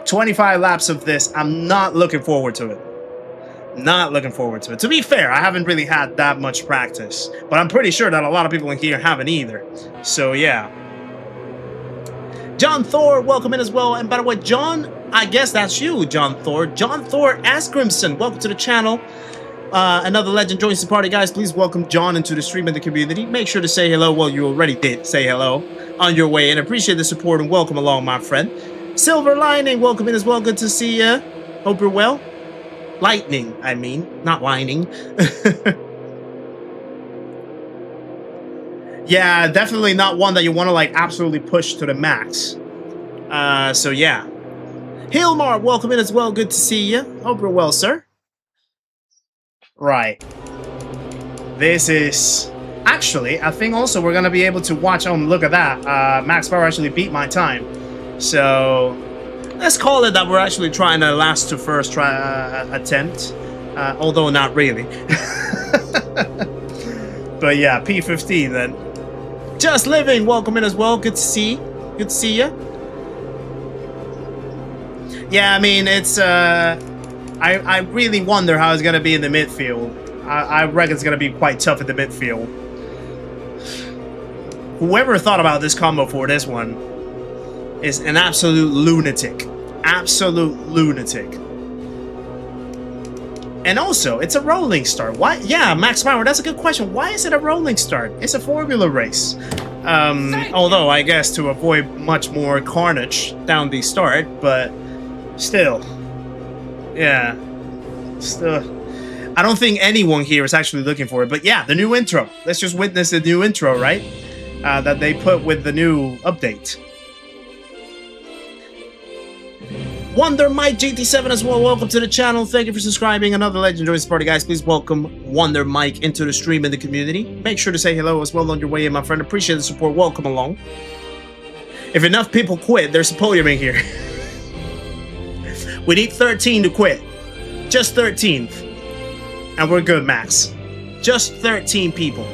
25 laps of this. I'm not looking forward to it. Not looking forward to it. To be fair, I haven't really had that much practice, but I'm pretty sure that a lot of people in here haven't either. So, yeah. John Thor, welcome in as well. And by the way, John, I guess that's you, John Thor. John Thor Askrimson, welcome to the channel. Another legend joins the party, guys. Please welcome John into the stream and the community. Make sure to say hello. Well, you already did say hello on your way in. Appreciate the support and welcome along, my friend. Silver Lining, welcome in as well. Good to see you. Hope you're well. Lightning, I mean, not lining. Yeah, definitely not one that you want to like absolutely push to the max. So yeah. Hilmar, welcome in as well. Good to see you. Hope you're well, sir. Right. This is... Actually, I think also we're going to be able to watch... Oh, look at that. Max Power actually beat my time. So, let's call it that we're actually trying to last to first attempt. Although not really. But yeah, P15 then. Just Living, welcome in as well. Good to see you. Good to see you. Yeah, I mean, it's... I really wonder how it's going to be in the midfield. I reckon it's going to be quite tough in the midfield. Whoever thought about this combo for this one is an absolute lunatic. Absolute lunatic. And also, it's a rolling start. Why? Yeah, Max Power, that's a good question. Why is it a rolling start? It's a formula race. Although, I guess to avoid much more carnage down the start, but still. Yeah. Still. I don't think anyone here is actually looking for it. But yeah, the new intro. Let's just witness the new intro, right? That they put with the new update. Wonder Mike GT7 as well. Welcome to the channel. Thank you for subscribing. Another legend joins the party, guys. Please welcome Wonder Mike into the stream in the community. Make sure to say hello as well on your way in, my friend. Appreciate the support. Welcome along. If enough people quit, there's a podium in here. We need 13 to quit. Just 13. And we're good, Max. Just 13 people.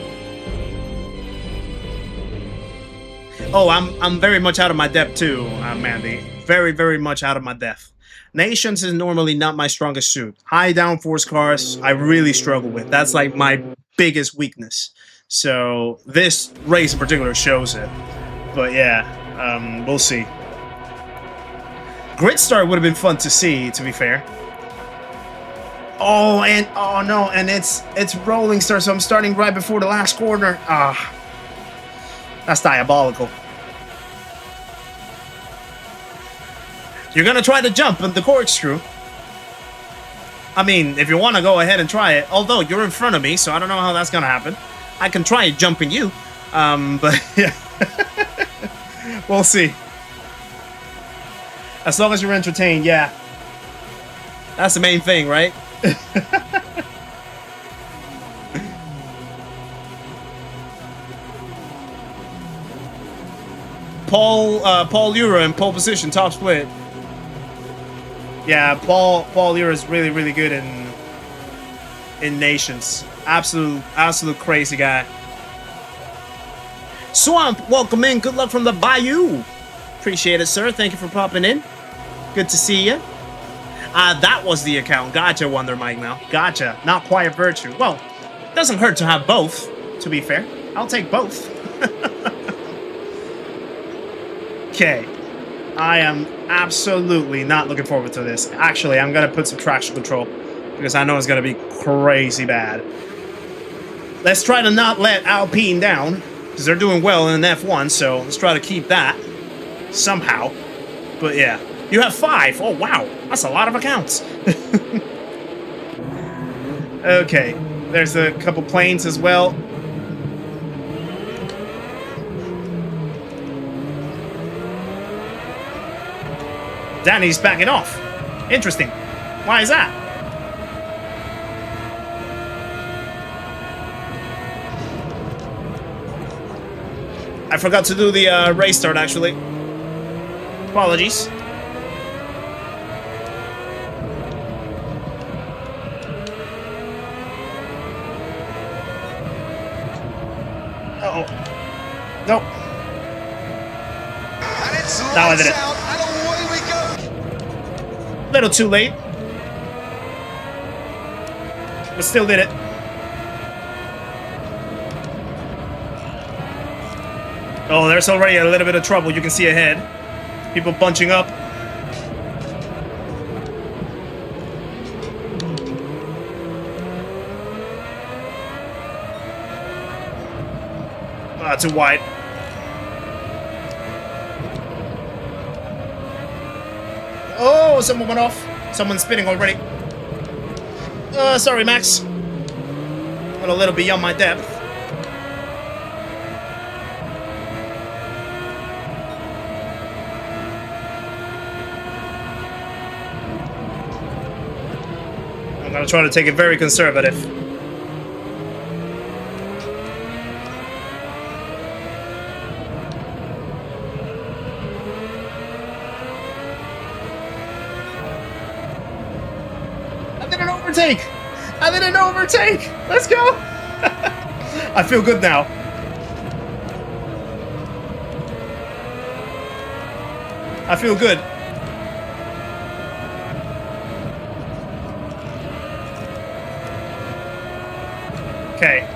Oh, I'm very much out of my depth too, Mandy. Very, very much out of my depth. Nations is normally not my strongest suit. High downforce cars, I really struggle with. That's like my biggest weakness. So this race in particular shows it. But yeah, we'll see. Grid start would have been fun to see, to be fair. Oh, and oh no, and it's rolling start, so I'm starting right before the last corner. Ah, that's diabolical. You're gonna try to jump on the corkscrew. I mean, if you want to go ahead and try it, although you're in front of me, so I don't know how that's gonna happen. I can try jumping you, but yeah, we'll see. As long as you're entertained, yeah. That's the main thing, right? Paul Lura in pole position, top split. Yeah, Paul Lura is really, really good in Nations. Absolute crazy guy. Swamp, welcome in. Good luck from the Bayou. Appreciate it, sir. Thank you for popping in. Good to see you. That was the account. Gotcha, Wonder Mike now. Gotcha. Not Quiet Virtue. Well, it doesn't hurt to have both, to be fair. I'll take both. Okay. I am absolutely not looking forward to this. Actually, I'm going to put some traction control because I know it's going to be crazy bad. Let's try to not let Alpine down because they're doing well in F1, so let's try to keep that somehow. But yeah. You have 5. Oh, wow. That's a lot of accounts. Okay. There's a couple planes as well. Danny's backing off. Interesting. Why is that? I forgot to do the race start, actually. Apologies. Uh-oh. Nope. Now I did it. Little too late. But still did it. Oh, there's already a little bit of trouble you can see ahead. People bunching up. Ah, too wide. Oh, someone went off. Someone's spinning already. Sorry, Max. Went a little beyond my depth. Gotta try to take it very conservative. I didn't overtake! I didn't overtake! Let's go! I feel good now. I feel good. Okay.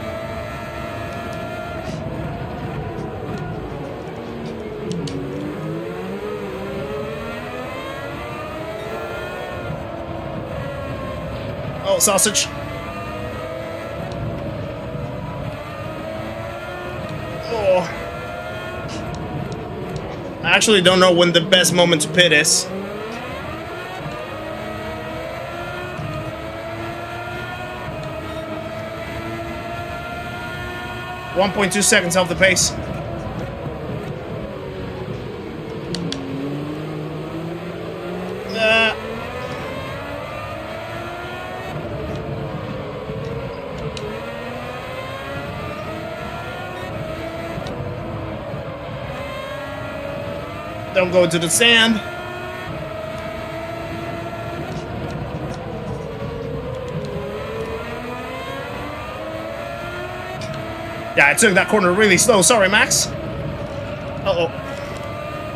Oh, sausage. Oh. I actually don't know when the best moment to pit is. .2 seconds off the pace. Don't go into the sand. Yeah, I took that corner really slow. Sorry, Max. Uh-oh.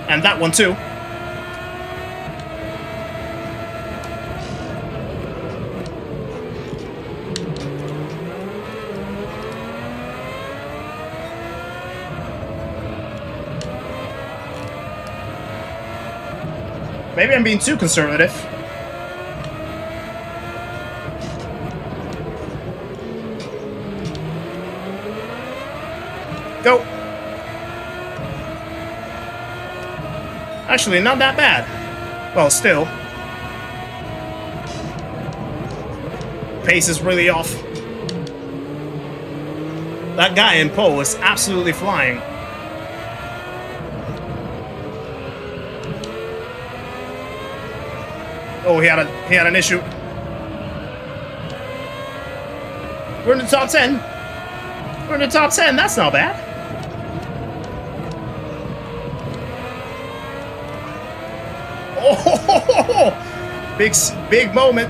And that one, too. Maybe I'm being too conservative. Go. Actually, not that bad. Well, still. Pace is really off. That guy in pole is absolutely flying. Oh, he had an issue. We're in the top 10. We're in the top 10. That's not bad. Oh, big moment.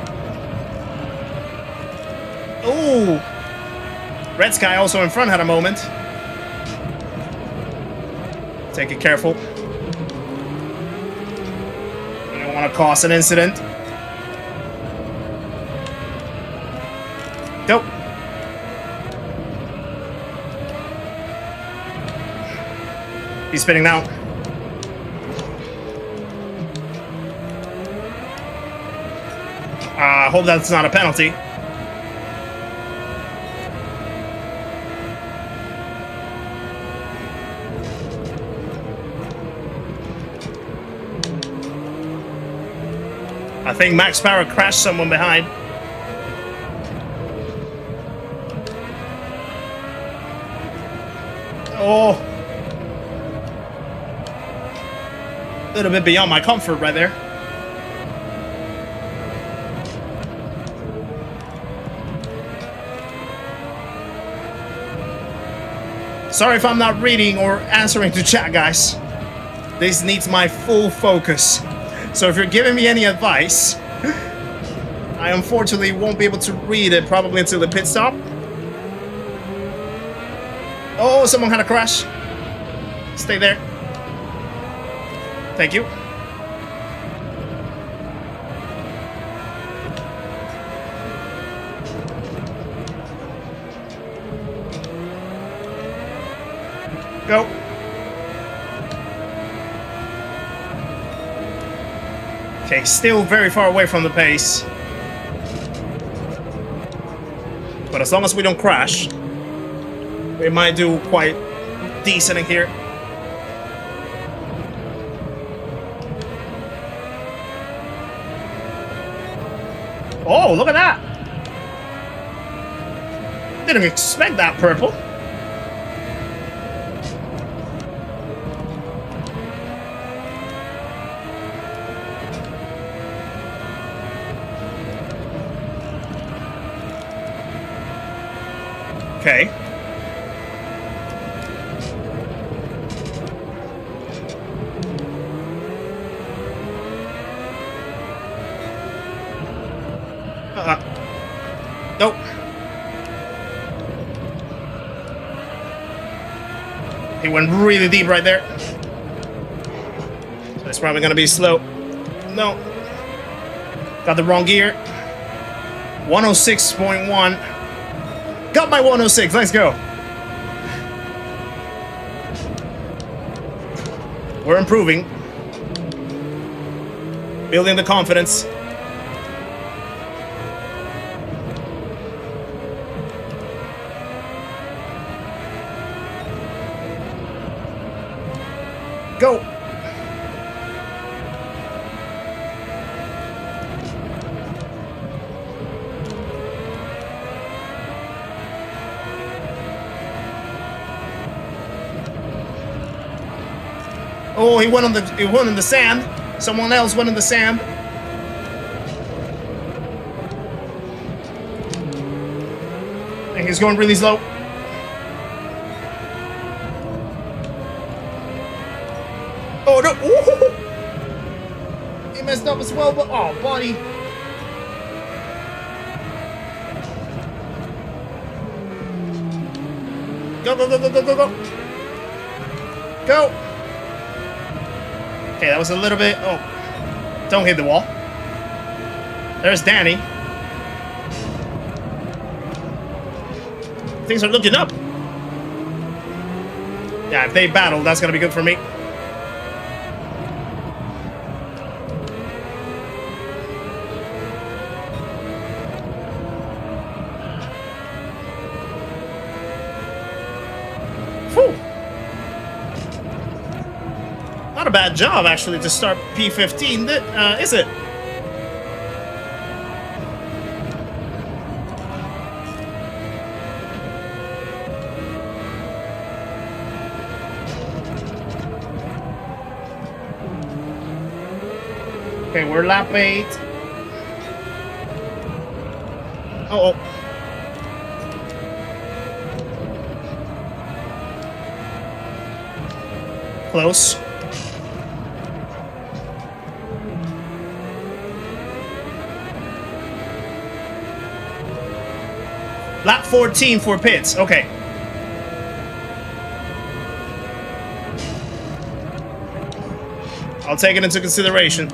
Ooh. Red Sky also in front had a moment. Take it careful. You don't want to cause an incident. Go. He's spinning now. I hope that's not a penalty. I think Max Power crashed someone behind. Oh. A little bit beyond my comfort right there. Sorry if I'm not reading or answering to chat, guys. This needs my full focus. So if you're giving me any advice, I unfortunately won't be able to read it probably until the pit stop. Oh, someone had a crash. Stay there. Thank you. Go. Okay, still very far away from the pace. But as long as we don't crash, we might do quite decent in here. Oh, look at that! Didn't expect that purple. Okay. Nope. He went really deep right there. So it's probably gonna be slow. No. Got the wrong gear. 106.1. Got my 106. Let's go. We're improving. Building the confidence. Go. Oh, he went in the sand. Someone else went in the sand. And he's going really slow. Oh no! Ooh. He messed up as well, but oh, buddy. Go, go, go, go, go, go, go. Go. Okay, that was a little bit. Oh, don't hit the wall. There's Danny. Things are looking up. Yeah, if they battle, that's gonna be good for me. Not a bad job, actually, to start P15, is it? Okay, we're lap 8. Uh-oh. Close. Lap 14 for pits. Okay. I'll take it into consideration.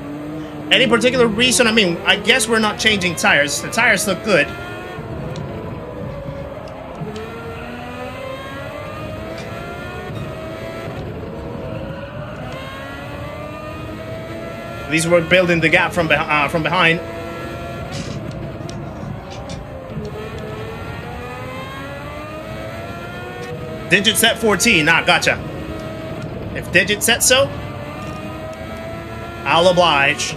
Any particular reason? I mean, I guess we're not changing tires. The tires look good. At least we're building the gap from behind. Digit set 14. Nah, gotcha. If Digit set so, I'll oblige.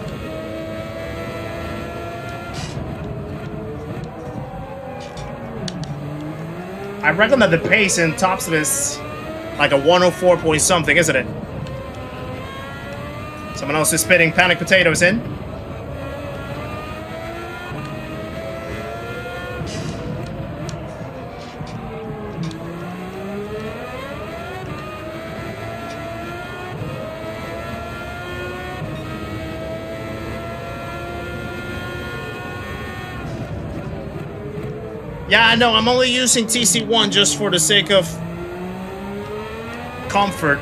I reckon that the pace in top speed is like a 104 point something, isn't it? Someone else is spitting panic potatoes in. Yeah, I know. I'm only using TC1 just for the sake of comfort.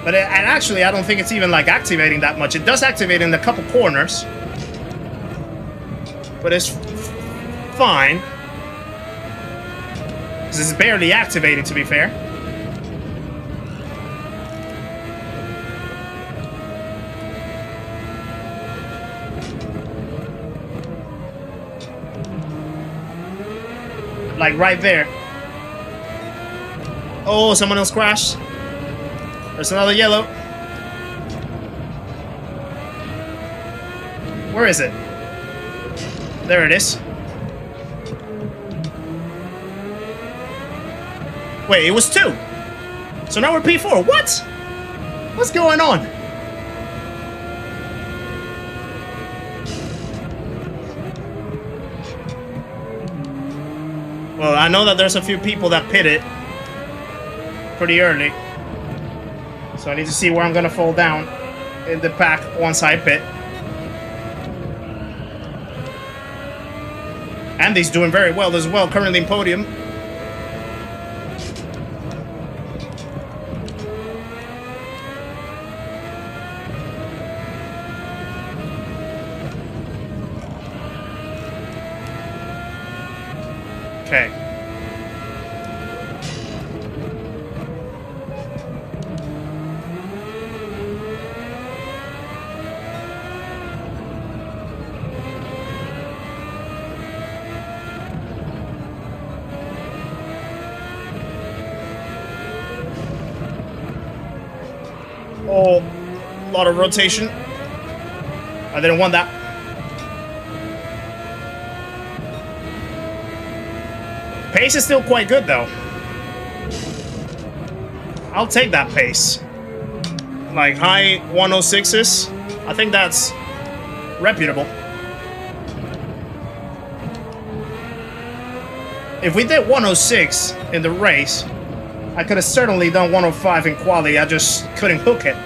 But and actually, I don't think it's even like activating that much. It does activate in a couple corners, but it's fine because it's barely activating, to be fair. Like right there. Oh, someone else crashed. There's another yellow. Where is it? There it is. Wait, it was 2. So now we're P4. What? What's going on? Well, I know that there's a few people that pit it pretty early. So I need to see where I'm gonna fall down in the pack once I pit. Andy's doing very well as well, currently in podium. Okay. Oh, a lot of rotation. I didn't want that. Pace is still quite good, though. I'll take that pace. Like, high 106s. I think that's reputable. If we did 106 in the race, I could have certainly done 105 in quali. I just couldn't hook it.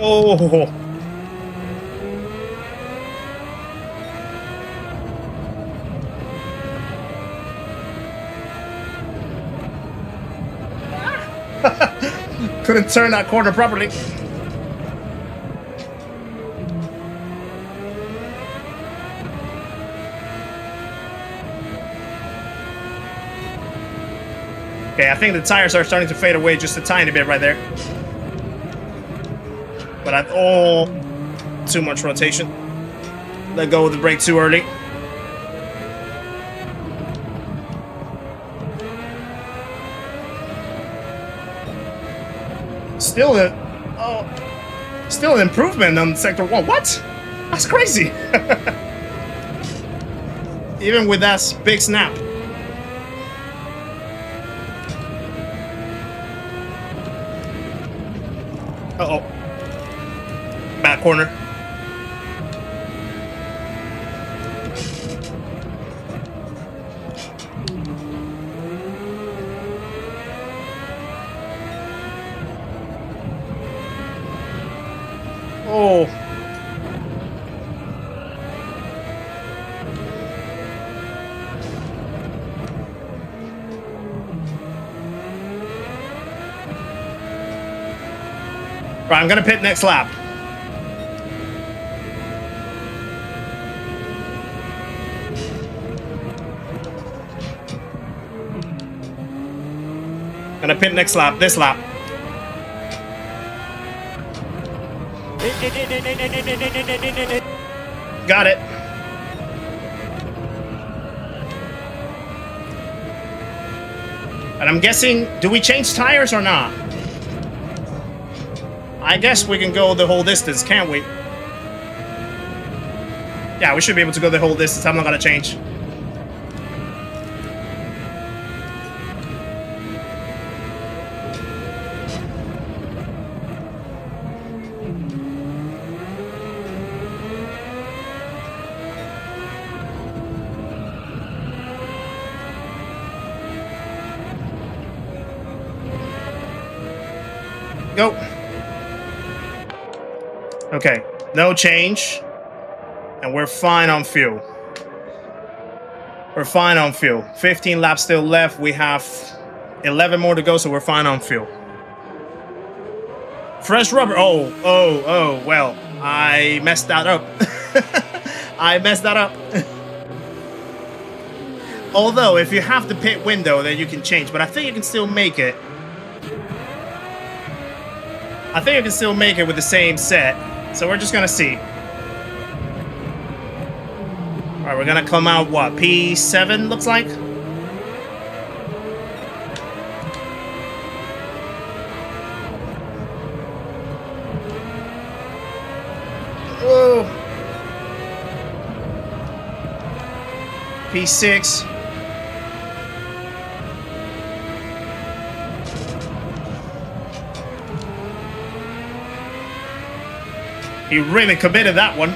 Oh. Couldn't turn that corner properly. Okay, I think the tires are starting to fade away just a tiny bit right there. But too much rotation. Let go of the brake too early. Still an improvement on sector 1. What? That's crazy. Even with that big snap. Uh-oh. Back corner. Oh. Right, I'm gonna pit next lap. Gonna pit next lap, this lap. Got it. And I'm guessing, do we change tires or not? I guess we can go the whole distance, can't we? Yeah, we should be able to go the whole distance. I'm not gonna change. Go. Okay, no change. And we're fine on fuel. We're fine on fuel. 15 laps still left. We have 11 more to go, so we're fine on fuel. Fresh rubber. Oh, well, I messed that up. I messed that up. Although, if you have the pit window, then you can change. But I think you can still make it. I think I can still make it with the same set. So we're just gonna see. Alright, we're gonna come out, what, P7 looks like? Oh. P6. He really committed that one.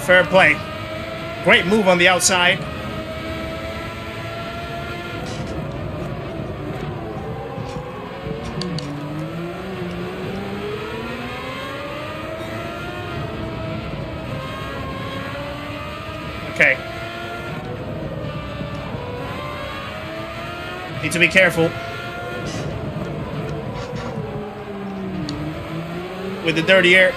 Fair play. Great move on the outside. Okay. Need to be careful with the dirty air.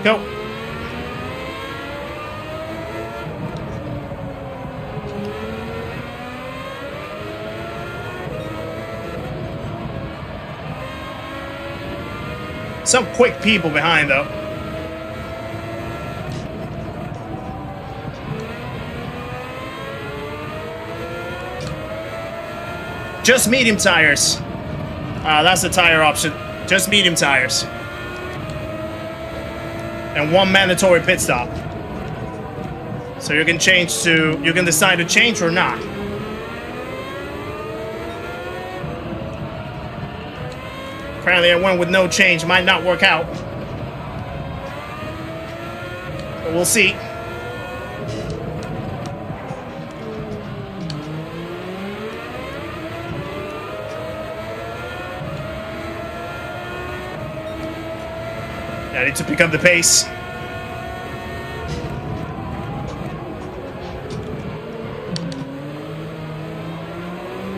Go. Some quick people behind, though. Just medium tires. That's the tire option. Just medium tires. And one mandatory pit stop. So you can change to, you can decide to change or not. Apparently I went with no change, might not work out. But we'll see. I need to pick up the pace.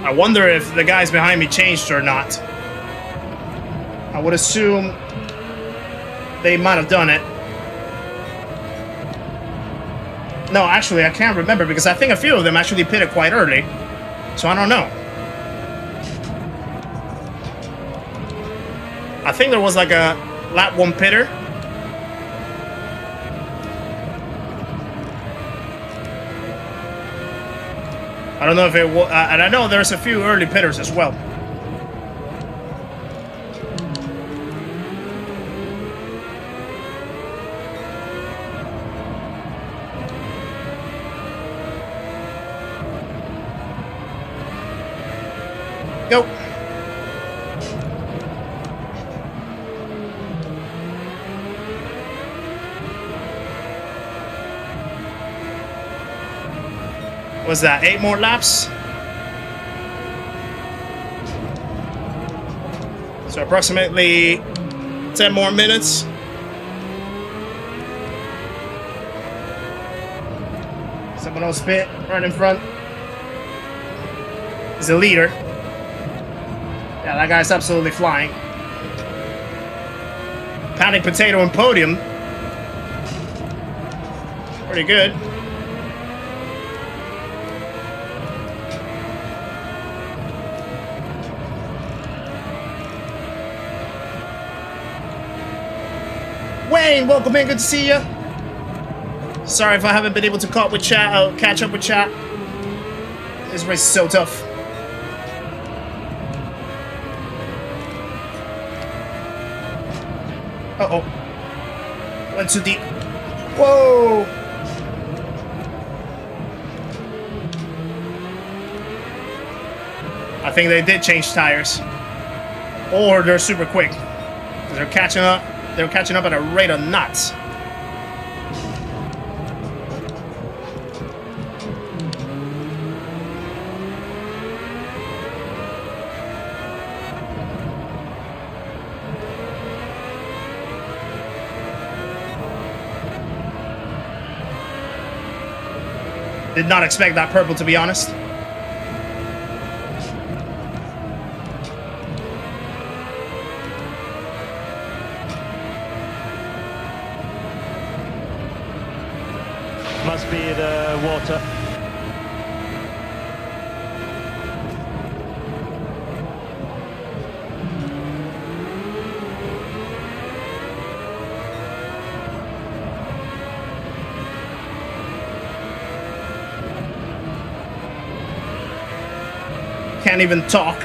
I wonder if the guys behind me changed or not. I would assume they might have done it. No, actually, I can't remember because I think a few of them actually pitted quite early. So I don't know. I think there was like a lap 1 pitter. I don't know if it was, and I know there's a few early pitters as well. Go. Was that 8 more laps? So approximately 10 more minutes. Someone else pit right in front. He's a leader. Yeah, that guy's absolutely flying. Panic potato and podium. Pretty good. Wayne, welcome in. Good to see you. Sorry if I haven't been able to catch up with chat. This race is so tough. Uh-oh. Went too deep. Whoa! I think they did change tires. Or they're super quick. They're catching up. They're catching up at a rate of knots. Did not expect that purple, to be honest. Must be the water. Can't even talk.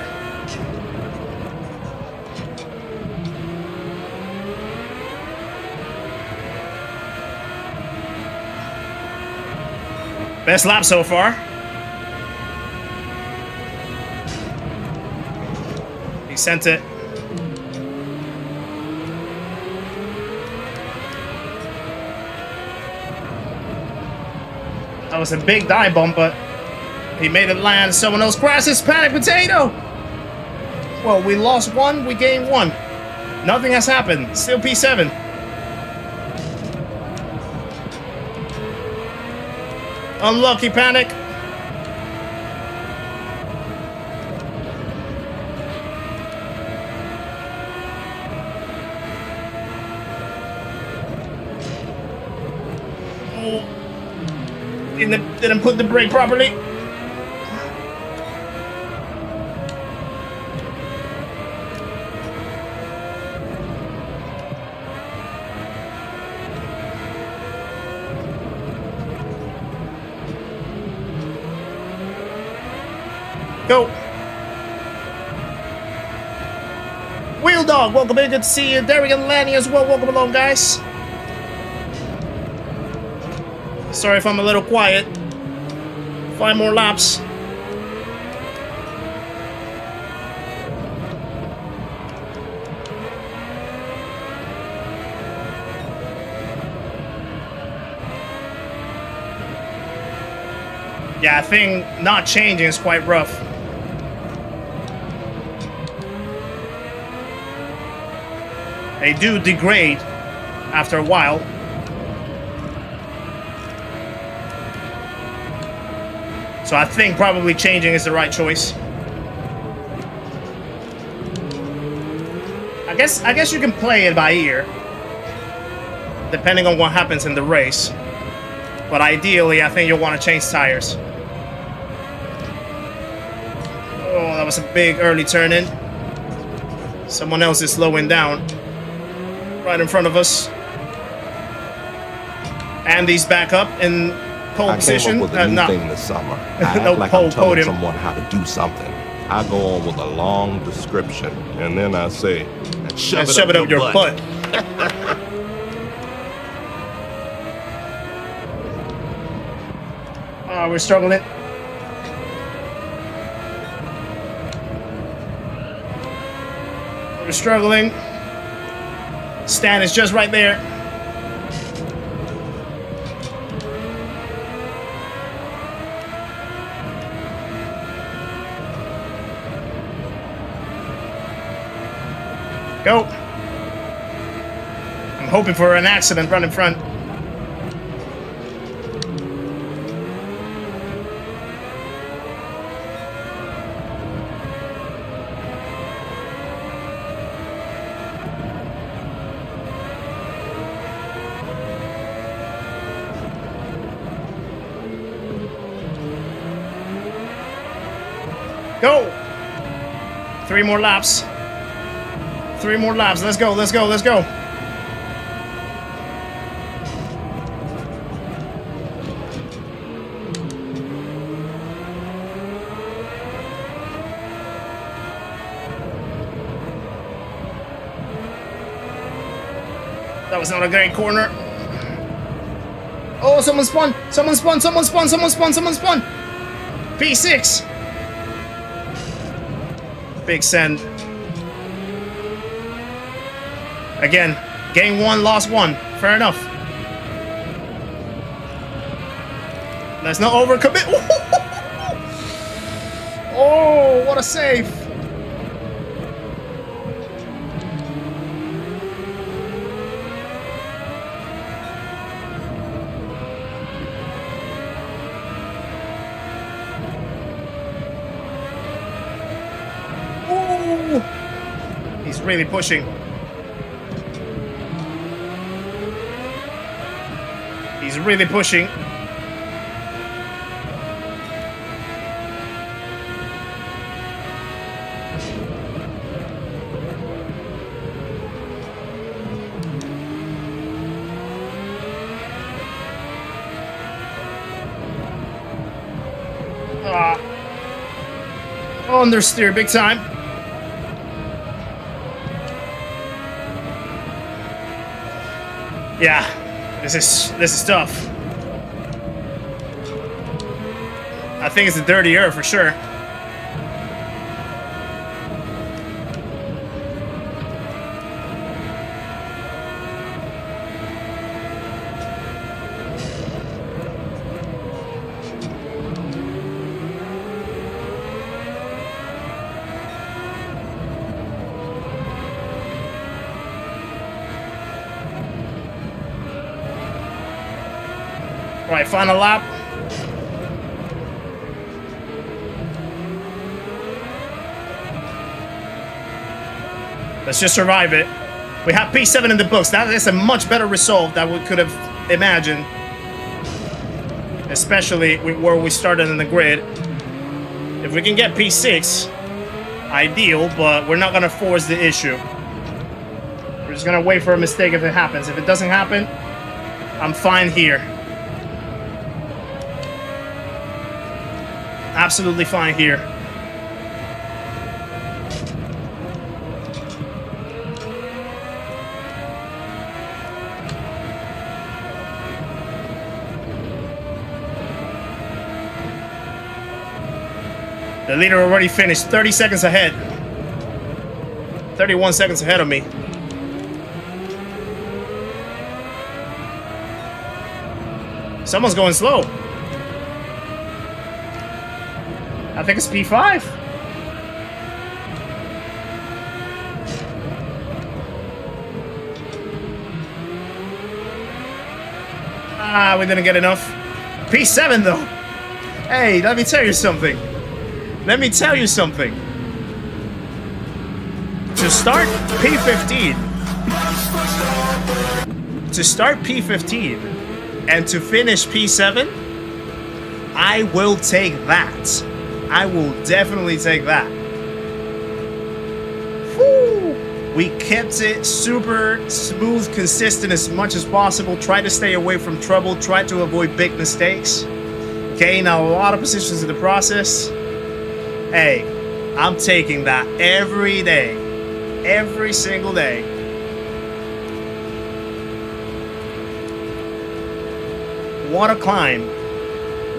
Best lap so far. He sent it. That was a big dive bomb, but he made it land. Someone else crashes. Panic potato! Well, we lost one, we gained one. Nothing has happened. Still P7. Unlucky Panic. Oh. Didn't put the brake properly. Go. Wheel Dog, welcome in. Good to see you. Derek and Lanny as well. Welcome along, guys. Sorry if I'm a little quiet. 5 more laps. Yeah, I think not changing is quite rough. They do degrade after a while. So I think probably changing is the right choice. I guess you can play it by ear, depending on what happens in the race. But ideally, I think you'll want to change tires. Oh, that was a big early turn in. Someone else is slowing down. Right in front of us. Andy's back up in pole position. I came up with a new thing this summer. I act No like pole I'm telling podium. someone how to do something. I go on with a long description, and then I say, and shove it up your butt. Oh, we're struggling. We're struggling. Stan is just right there. Go. I'm hoping for an accident right in front. Go! 3 more laps. 3 more laps. Let's go, let's go, let's go. That was not a great corner. Oh, someone spun! Someone spun! Someone spun! Someone spun! Someone spun! P6! Big send. Again, gain 1, lost 1. Fair enough. Let's not overcommit. Oh, what a save. Ooh. He's really pushing. He's really pushing. Understeer big time. Yeah, this is tough. I think it's a dirtier for sure. Right, final lap. Let's just survive it. We have P7 in the books. That is a much better result than we could have imagined. Especially where we started in the grid. If we can get P6, ideal, but we're not going to force the issue. We're just going to wait for a mistake if it happens. If it doesn't happen, I'm fine here. Absolutely fine here. The leader already finished 30 seconds ahead. 31 seconds ahead of me. Someone's going slow. I think it's P5. Ah, we didn't get enough. P7 though. Hey, let me tell you something. Let me tell you something. To start P15. To start P15 and to finish P7, I will take that. I will definitely take that. Whew. We kept it super smooth, consistent as much as possible. Try to stay away from trouble. Try to avoid big mistakes. Gain a lot of positions in the process. Hey, I'm taking that every day. Every single day. What a climb.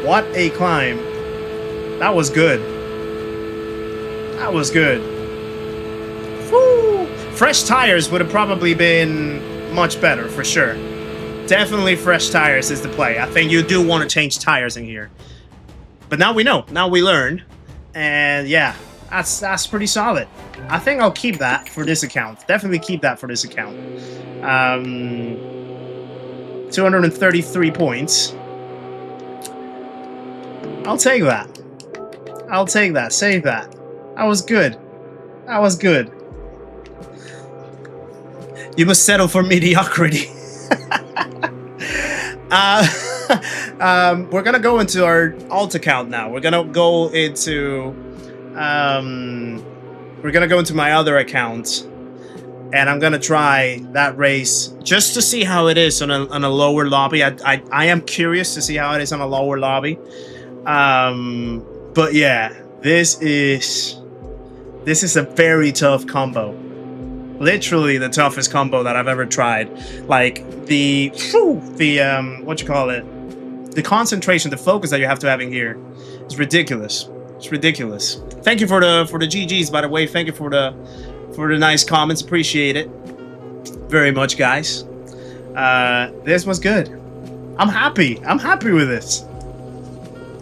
What a climb. That was good. That was good. Woo. Fresh tires would have probably been much better, for sure. Definitely fresh tires is the play. I think you do want to change tires in here. But now we know. Now we learn. And yeah, that's pretty solid. I think I'll keep that for this account. Definitely keep that for this account. 233 points. I'll take that. I'll take that. Save that. That was good. That was good. You must settle for mediocrity. We're gonna go into our alt account now. We're gonna go into my other account, and I'm gonna try that race just to see how it is on a lower lobby. I am curious to see how it is on a lower lobby. But yeah, this is a very tough combo. Literally the toughest combo that I've ever tried. Like the what you call it? The concentration, the focus that you have to have in here is ridiculous. It's ridiculous. Thank you for the GGs, by the way. Thank you for the nice comments. Appreciate it very much, guys. This was good. I'm happy. I'm happy with this.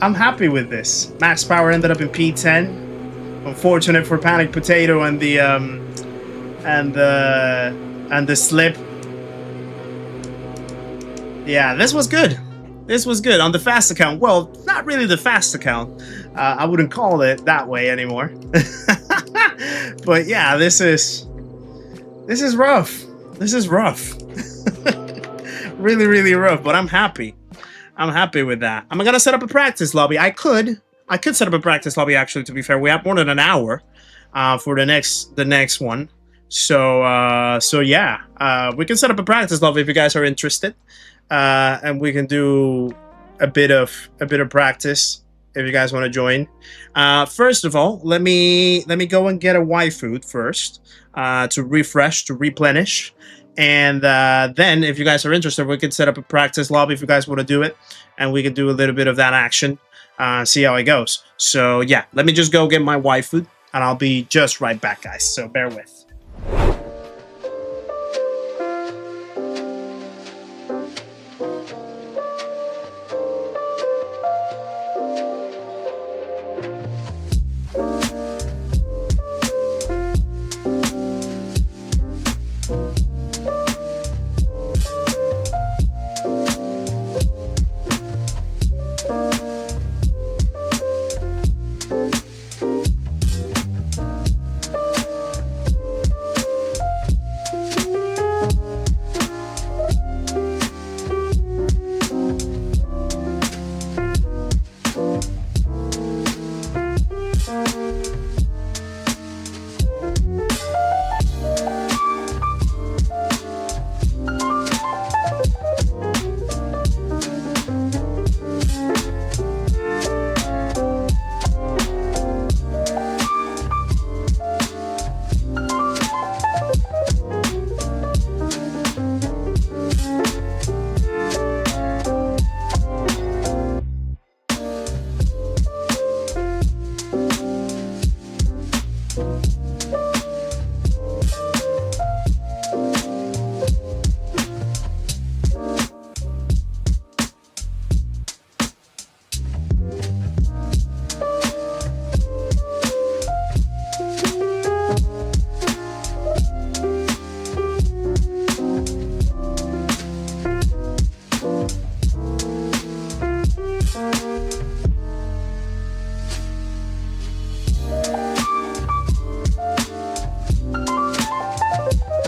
I'm happy with this. Max power ended up in P10. Unfortunate for Panic Potato and the slip. Yeah, this was good. This was good on the fast account. Well, not really the fast account. I wouldn't call it that way anymore. But yeah, this is rough. This is rough. Really, really rough. But I'm happy. I'm happy with that. I'm gonna set up a practice lobby. I could set up a practice lobby. Actually, to be fair, we have more than an hour for the next one. So yeah, we can set up a practice lobby if you guys are interested. And we can do a bit of practice if you guys want to join. First of all, let me go and get a waifu first to refresh, to replenish. And then, if you guys are interested, we can set up a practice lobby if you guys want to do it. And we can do a little bit of that action, see how it goes. So, yeah, let me just go get my waifu, and I'll be just right back, guys. So, bear with.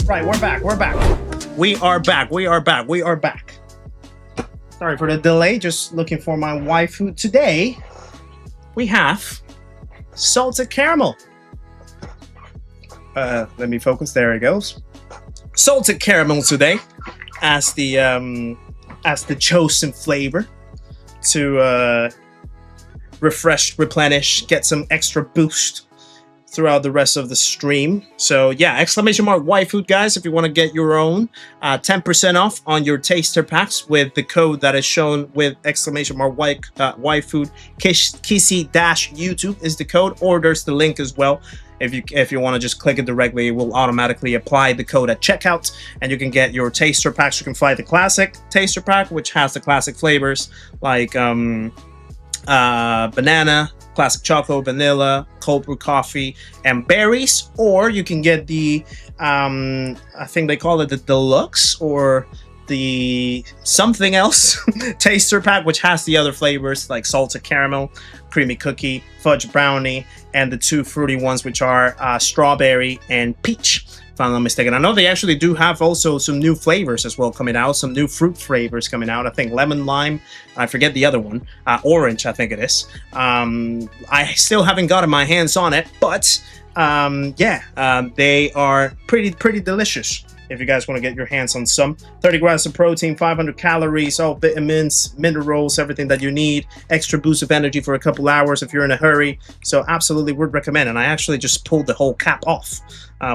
Right, we're back. We are back. Sorry for the delay, just looking for my waifu. Today, we have salted caramel. Let me focus, there it goes. Salted caramel today as the chosen flavor to refresh, replenish, get some extra boost throughout the rest of the stream. So yeah, exclamation mark waifu, guys, if you want to get your own 10% off on your taster packs with the code that is shown with exclamation mark waifu. Kizzi-YouTube is the code, or there's the link as well. If you want to just click it directly, it will automatically apply the code at checkout, and you can get your taster packs. You can find the classic taster pack, which has the classic flavors like banana, classic chocolate, vanilla, cold brew coffee, and berries. Or you can get the I think they call it the deluxe or the something else taster pack, which has the other flavors like salted caramel, creamy cookie, fudge brownie, and the two fruity ones, which are strawberry and peach, if I'm not mistaken. I know they actually do have also some new flavors as well coming out, some new fruit flavors coming out. I think lemon, lime, I forget the other one, orange, I think it is. I still haven't gotten my hands on it, but they are pretty delicious. If you guys want to get your hands on some, 30 grams of protein, 500 calories, all vitamins, minerals, everything that you need, extra boost of energy for a couple hours if you're in a hurry. So absolutely would recommend. And I actually just pulled the whole cap off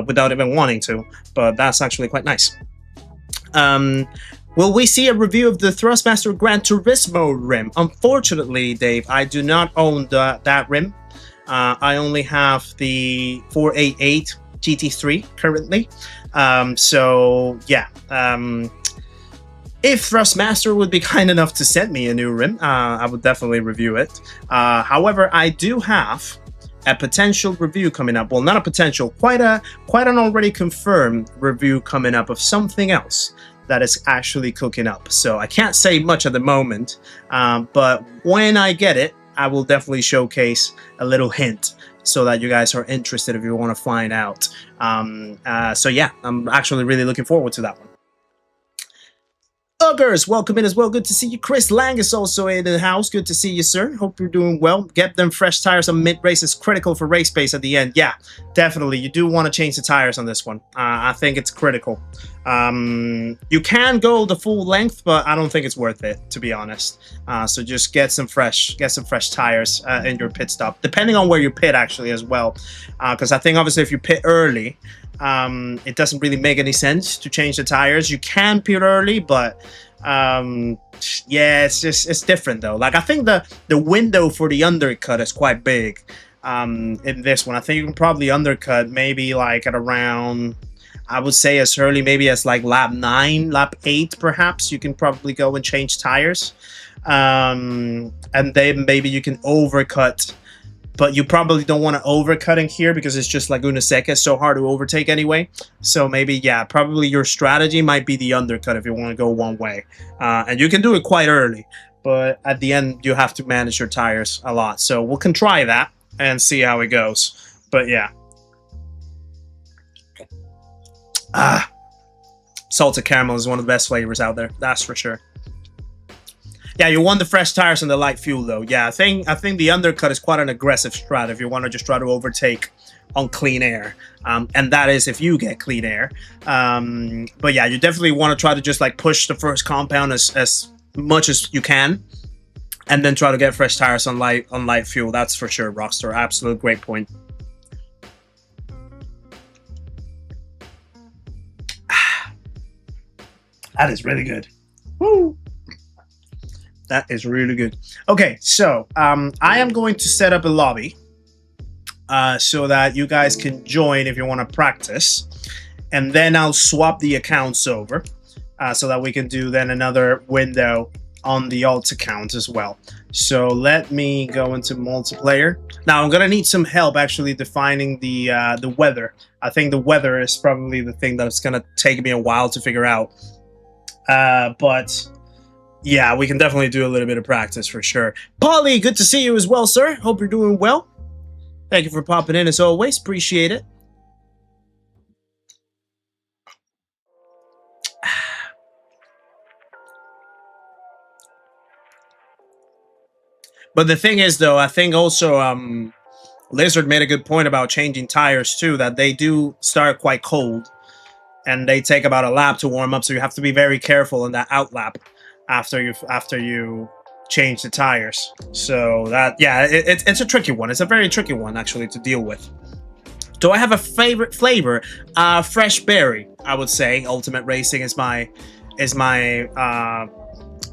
without even wanting to, but that's actually quite nice. Will we see a review of the Thrustmaster Gran Turismo rim? Unfortunately, Dave, I do not own that rim. I only have the 488 GT3 currently. So yeah, if Thrustmaster would be kind enough to send me a new rim, I would definitely review it. However, I do have a potential review coming up. Well, not a potential, quite an already confirmed review coming up of something else that is actually cooking up. So I can't say much at the moment, but when I get it, I will definitely showcase a little hint so that you guys are interested if you want to find out. So yeah, I'm actually really looking forward to that one. Uggers, welcome in as well. Good to see you. Chris Lang is also in the house. Good to see you, sir. Hope you're doing well. Get them fresh tires on mid-race is critical for race pace at the end. Yeah, definitely. You do want to change the tires on this one. I think it's critical. You can go the full length, but I don't think it's worth it, to be honest. So just get some fresh tires in your pit stop, depending on where you pit actually as well. Because I think obviously if you pit early, it doesn't really make any sense to change the tires. You can pit early, but yeah, it's different though. Like I think the window for the undercut is quite big in this one. I think you can probably undercut maybe like at around, I would say as early maybe as like lap 9, lap 8 perhaps. You can probably go and change tires, and then maybe you can overcut. But you probably don't want to overcut in here because it's just Laguna Seca. It's so hard to overtake anyway. So maybe, yeah, probably your strategy might be the undercut if you want to go one way. And you can do it quite early. But at the end, you have to manage your tires a lot. So we can try that and see how it goes. But yeah. Salted caramel is one of the best flavors out there. That's for sure. Yeah, you want the fresh tires and the light fuel though. Yeah, I think the undercut is quite an aggressive strat if you want to just try to overtake on clean air. And that is if you get clean air. But yeah, you definitely want to try to just like push the first compound as much as you can. And then try to get fresh tires on light fuel. That's for sure, Rockstar. Absolute great point. That is really good. Woo! That is really good. Okay, so I am going to set up a lobby so that you guys can join if you want to practice. And then I'll swap the accounts over so that we can do then another window on the alt account as well. So let me go into multiplayer. Now I'm going to need some help actually defining the weather. I think the weather is probably the thing that's going to take me a while to figure out. But yeah, we can definitely do a little bit of practice for sure. Polly, good to see you as well, sir. Hope you're doing well. Thank you for popping in as always. Appreciate it. But the thing is, though, I think also Lizard made a good point about changing tires, too, that they do start quite cold. And they take about a lap to warm up, so you have to be very careful in that out lap after you change the tires. So that, yeah, it's a tricky one. It's a very tricky one actually to deal with. Do I have a favorite flavor? Fresh berry, I would say. Ultimate Racing is my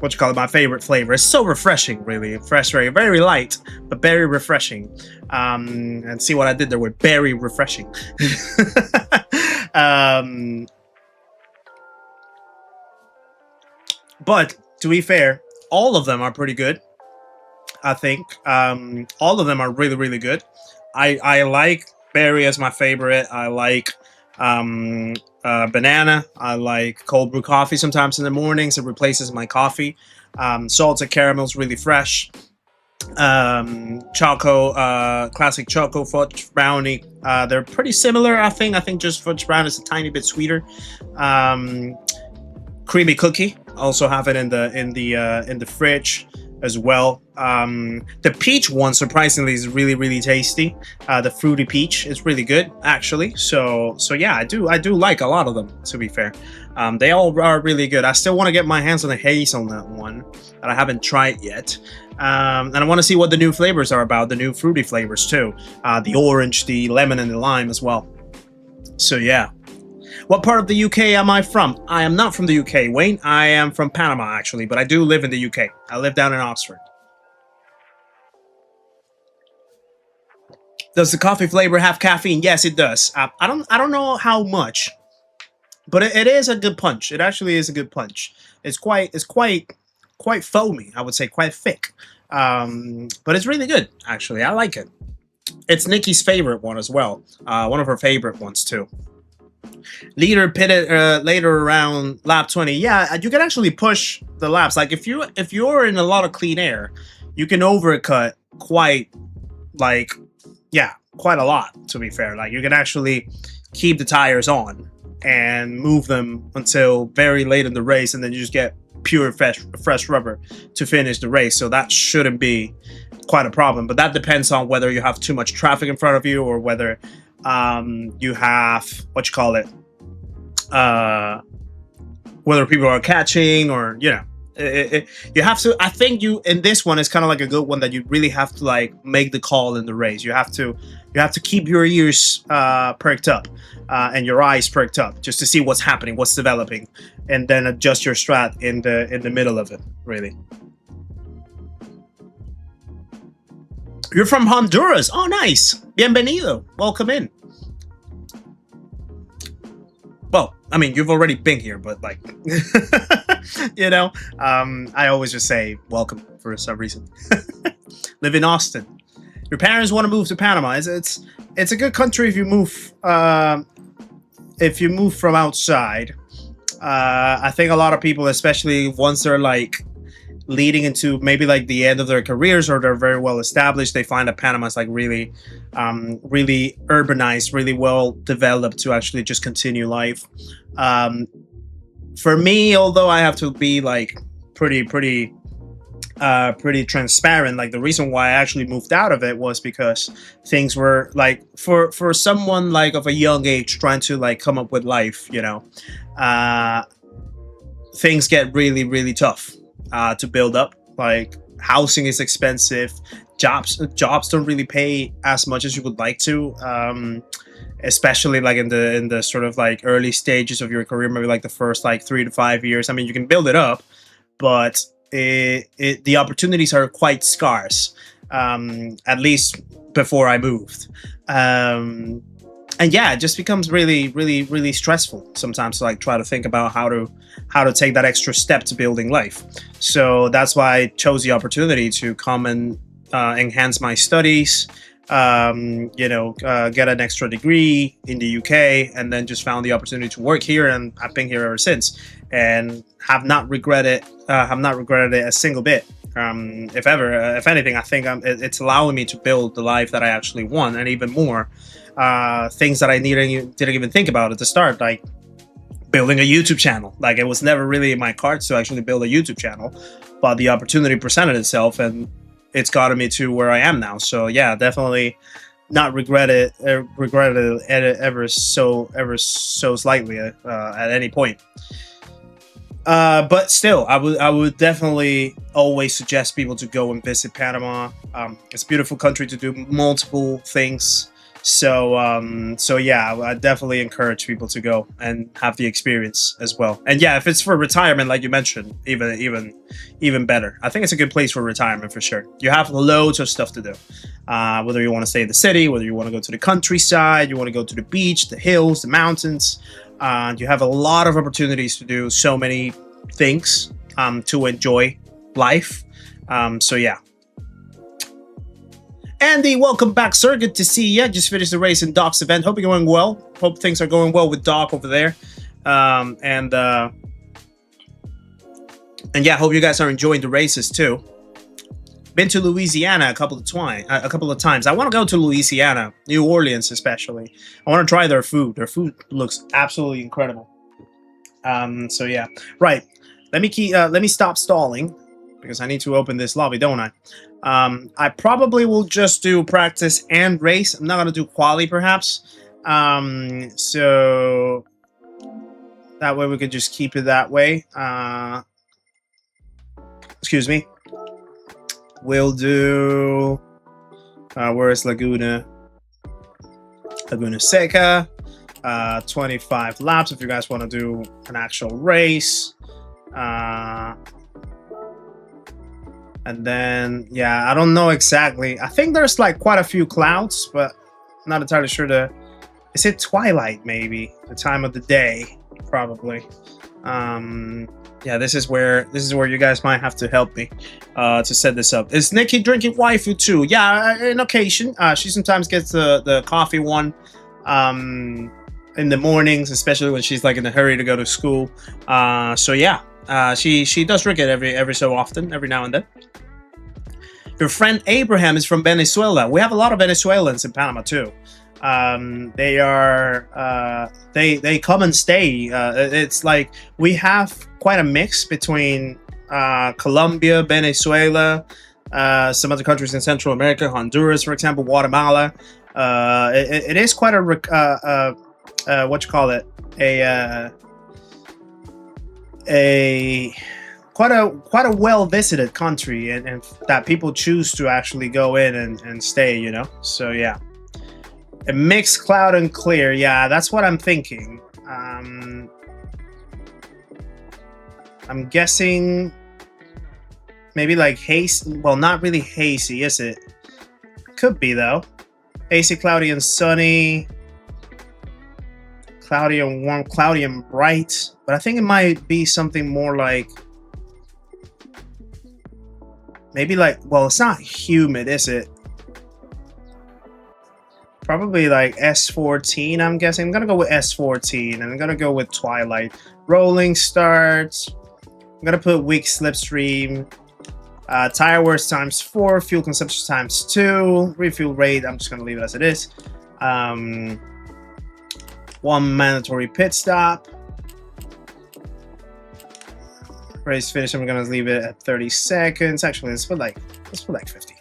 what you call it, my favorite flavor. It's so refreshing, really. Fresh berry, very light, but very refreshing. And see what I did there with berry refreshing. But to be fair, all of them are pretty good. I think all of them are really, really good. I like berry as my favorite. I like banana. I like cold brew coffee sometimes in the mornings. It replaces my coffee. Salted caramel is really fresh. Choco, classic choco fudge brownie. They're pretty similar, I think. I think just fudge brownie is a tiny bit sweeter. Creamy cookie. Also have it in the fridge as well. The peach one surprisingly is really, really tasty. The fruity peach is really good actually. So yeah, I do like a lot of them, to be fair. They all are really good. I still want to get my hands on the hazelnut one that I haven't tried yet. And I want to see what the new flavors are about, the new fruity flavors too. The orange, the lemon, and the lime as well. So yeah. What part of the UK am I from? I am not from the UK, Wayne. I am from Panama, actually, but I do live in the UK. I live down in Oxford. Does the coffee flavor have caffeine? Yes, it does. I don't know how much, but it is a good punch. It actually is a good punch. It's quite foamy, I would say, quite thick. But it's really good, actually. I like it. It's Nikki's favorite one as well. One of her favorite ones too. Leader pitted later around lap 20. Yeah, you can actually push the laps. Like if you're in a lot of clean air, you can overcut quite a lot, to be fair. Like you can actually keep the tires on and move them until very late in the race, and then you just get pure fresh rubber to finish the race. So that shouldn't be quite a problem. But that depends on whether you have too much traffic in front of you, or whether you have whether people are catching, or you know. You have to. I think you in this one is kind of like a good one that you really have to like make the call in the race. You have to keep your ears perked up and your eyes perked up just to see what's happening, what's developing, and then adjust your strat in the middle of it. Really. You're from Honduras. Oh, nice. Bienvenido. Welcome in. Well, I mean, you've already been here, but like, you know, I always just say welcome for some reason. Live in Austin. Your parents want to move to Panama. It's a good country if you move from outside. I think a lot of people, especially once they're like leading into maybe like the end of their careers, or they're very well established, they find that Panama is like really urbanized, really well developed to actually just continue life. For me, although I have to be like pretty transparent, like the reason why I actually moved out of it was because things were like, for someone like of a young age trying to like come up with life, you know, things get really tough to build up. Like housing is expensive, jobs don't really pay as much as you would like to, especially like in the sort of like early stages of your career, maybe like the first like 3 to 5 years. I mean, you can build it up, but the opportunities are quite scarce, at least before I moved. And yeah, it just becomes really stressful sometimes to like try to think about how to take that extra step to building life. So that's why I chose the opportunity to come and enhance my studies, you know, get an extra degree in the UK, and then just found the opportunity to work here, and I've been here ever since, and have not regretted it a single bit. If ever, if anything, I think it's allowing me to build the life that I actually want, and even more. Things that I didn't even think about at the start, like building a YouTube channel. Like it was never really in my cards to actually build a YouTube channel, but the opportunity presented itself, and it's gotten me to where I am now. So yeah, definitely not regretted it ever so slightly at any point. But still, I would definitely always suggest people to go and visit Panama. It's a beautiful country to do multiple things. So yeah, I definitely encourage people to go and have the experience as well. And yeah, if it's for retirement, like you mentioned, even better. I think it's a good place for retirement for sure. You have loads of stuff to do. Whether you want to stay in the city, whether you want to go to the countryside, you want to go to the beach, the hills, the mountains. You have a lot of opportunities to do so many things to enjoy life. So yeah. Andy, welcome back, sir. Good to see you. Just finished the race in Doc's event. Hope you're going well. Hope things are going well with Doc over there. And yeah, hope you guys are enjoying the races too. Been to Louisiana a couple of times. I want to go to Louisiana, New Orleans especially. I want to try their food. Their food looks absolutely incredible. So yeah, right. Let me stop stalling because I need to open this lobby, don't I? I probably will just do practice and race. I'm not gonna do quali, perhaps. So that way we could just keep it that way. Excuse me. We'll do. Where is Laguna? Laguna Seca. 25 laps if you guys want to do an actual race. And then, yeah, I don't know exactly. I think there's like quite a few clouds, but I'm not entirely sure is it twilight maybe? The time of the day, probably. Yeah, this is where you guys might have to help me to set this up. Is Nikki drinking waifu too? Yeah, on occasion. She sometimes gets the coffee one in the mornings, especially when she's like in a hurry to go to school. So yeah. She does drink it every so often, every now and then. Your friend Abraham is from Venezuela. We have a lot of Venezuelans in Panama too. They are they come and stay. It's like we have quite a mix between Colombia, Venezuela, some other countries in Central America, Honduras, for example, Guatemala. It is quite a what you call it, quite a well visited country, and that people choose to actually go in and stay, you know. So yeah, a mixed cloud and clear. Yeah, that's what I'm thinking. I'm guessing maybe like hazy. Well, not really hazy, is it? Could be though. Hazy, cloudy, and sunny. Cloudy and warm, cloudy and bright. But I think it might be something more like, maybe like, well, it's not humid, is it? Probably like S14, I'm guessing. I'm gonna go with S14, and I'm gonna go with twilight. Rolling starts. I'm gonna put weak slipstream. Tire wear ×4, fuel consumption ×2, refuel rate, I'm just gonna leave it as it is. 1 mandatory pit stop. Race finish, I'm gonna leave it at 30 seconds. Actually, let's put like 50.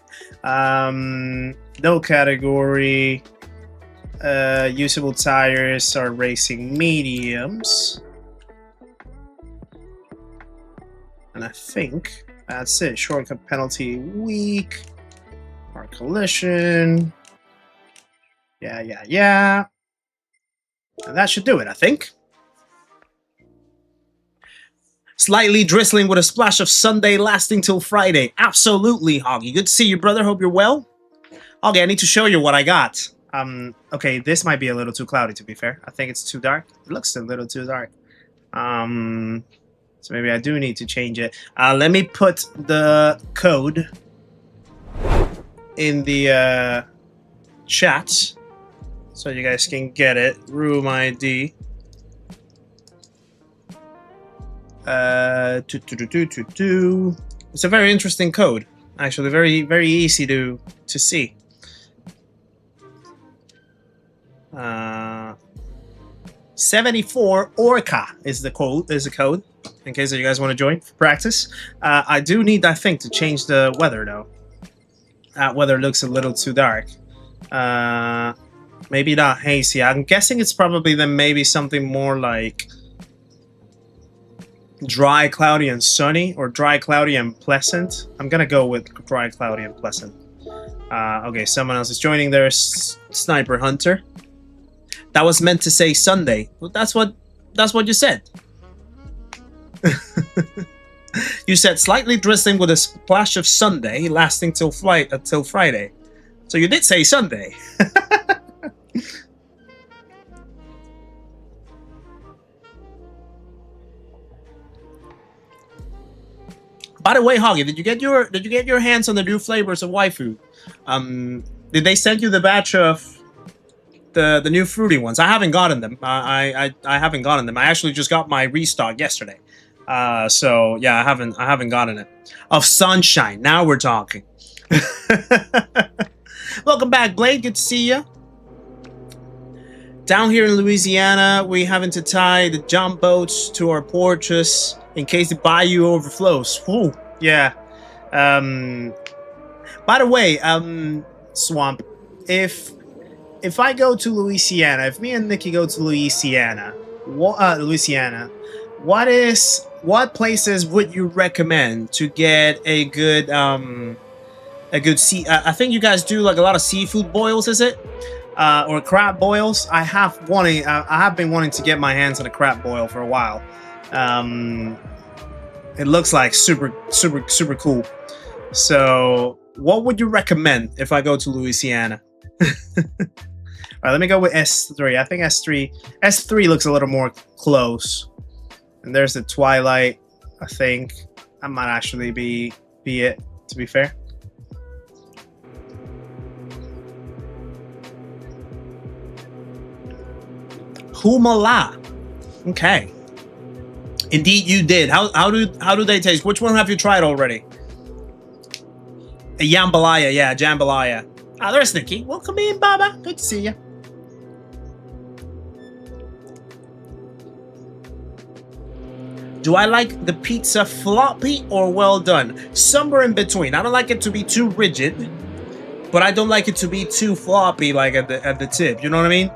No category. Usable tires are racing mediums. And I think that's it. Shortcut penalty weak. Or collision. Yeah. And that should do it, I think. Slightly drizzling with a splash of Sunday lasting till Friday. Absolutely, Hoggy. Good to see you, brother. Hope you're well. Okay, I need to show you what I got. Okay, this might be a little too cloudy, to be fair. I think it's too dark. It looks a little too dark. So maybe I do need to change it. Let me put the code in the chat so you guys can get it. Room ID. It's a very interesting code. Actually, very easy to see. 74 Orca is the code. In case you guys want to join for practice. I do need, I think, to change the weather though. That weather looks a little too dark. Maybe not hazy. I'm guessing it's probably then maybe something more like dry, cloudy, and sunny, or dry, cloudy, and pleasant. I'm gonna go with dry, cloudy, and pleasant. Okay, someone else is joining there. Sniper Hunter. That was meant to say Sunday. Well, that's what you said. You said slightly drizzling with a splash of Sunday, lasting till Friday. So you did say Sunday. By the way, Hoggy, did you get your hands on the new flavors of waifu? Did they send you the batch of the new fruity ones? I haven't gotten them. I haven't gotten them. I actually just got my restock yesterday. So yeah, I haven't gotten it. Of Sunshine. Now we're talking. Welcome back, Blade. Good to see you. Down here in Louisiana, we having to tie the jump boats to our porches in case the bayou overflows. Ooh, yeah. By the way, Swamp, if I go to Louisiana, if me and Nikki go to Louisiana, what places would you recommend to get a good sea? I think you guys do like a lot of seafood boils, is it? Or crab boils? I have been wanting to get my hands on a crab boil for a while. It looks like super cool. So, what would you recommend if I go to Louisiana? All right, let me go with S3. I think S3 looks a little more close. And there's the Twilight. I think that might actually be it, to be fair. Humala. Okay. Indeed, you did. How do they taste? Which one have you tried already? A jambalaya, yeah, jambalaya. Ah, there's Nikki. Welcome in, Baba. Good to see you. Do I like the pizza floppy or well done? Somewhere in between. I don't like it to be too rigid, but I don't like it to be too floppy, like at the tip. You know what I mean?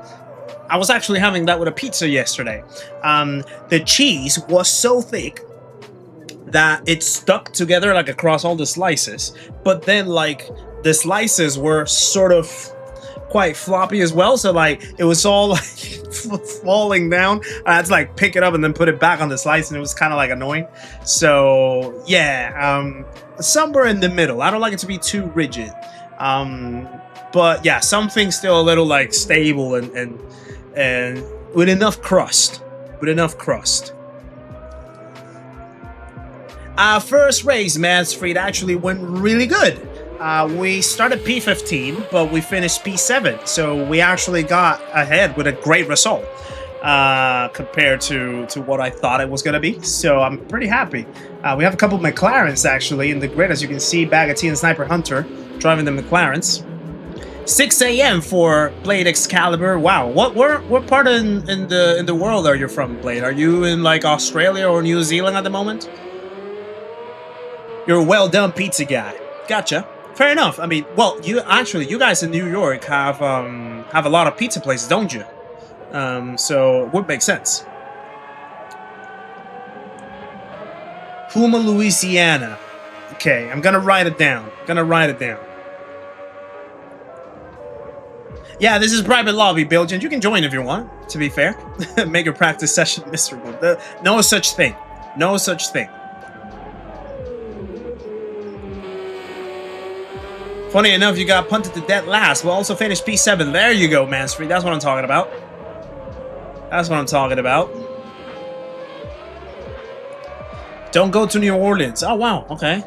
I was actually having that with a pizza yesterday. The cheese was so thick that it stuck together like across all the slices, but then like the slices were sort of quite floppy as well, so like it was all like falling down. I had to like pick it up and then put it back on the slice, and it was kind of like annoying. So yeah, somewhere in the middle. I don't like it to be too rigid, but yeah, something still a little like stable and with enough crust. First race, Mansfried, actually went really good. We started P15, but we finished P7, so we actually got ahead with a great result compared to what I thought it was going to be. So I'm pretty happy. We have a couple of McLarens actually in the grid, as you can see. Bagaty and Sniper Hunter driving the McLarens. 6 a.m. for Blade Excalibur. Wow, what part in the world are you from, Blade? Are you in like Australia or New Zealand at the moment? You're a well-done pizza guy. Gotcha. Fair enough. I mean, well, you guys in New York have a lot of pizza places, don't you? So it would make sense. Houma, Louisiana. Okay, I'm gonna write it down. Yeah, this is private lobby, Bilgeon. You can join if you want, to be fair. Make your practice session miserable. No such thing. No such thing. Funny enough, you got punted to death last. We'll also finish P7. There you go, Mansfree. That's what I'm talking about. Don't go to New Orleans. Oh, wow. Okay.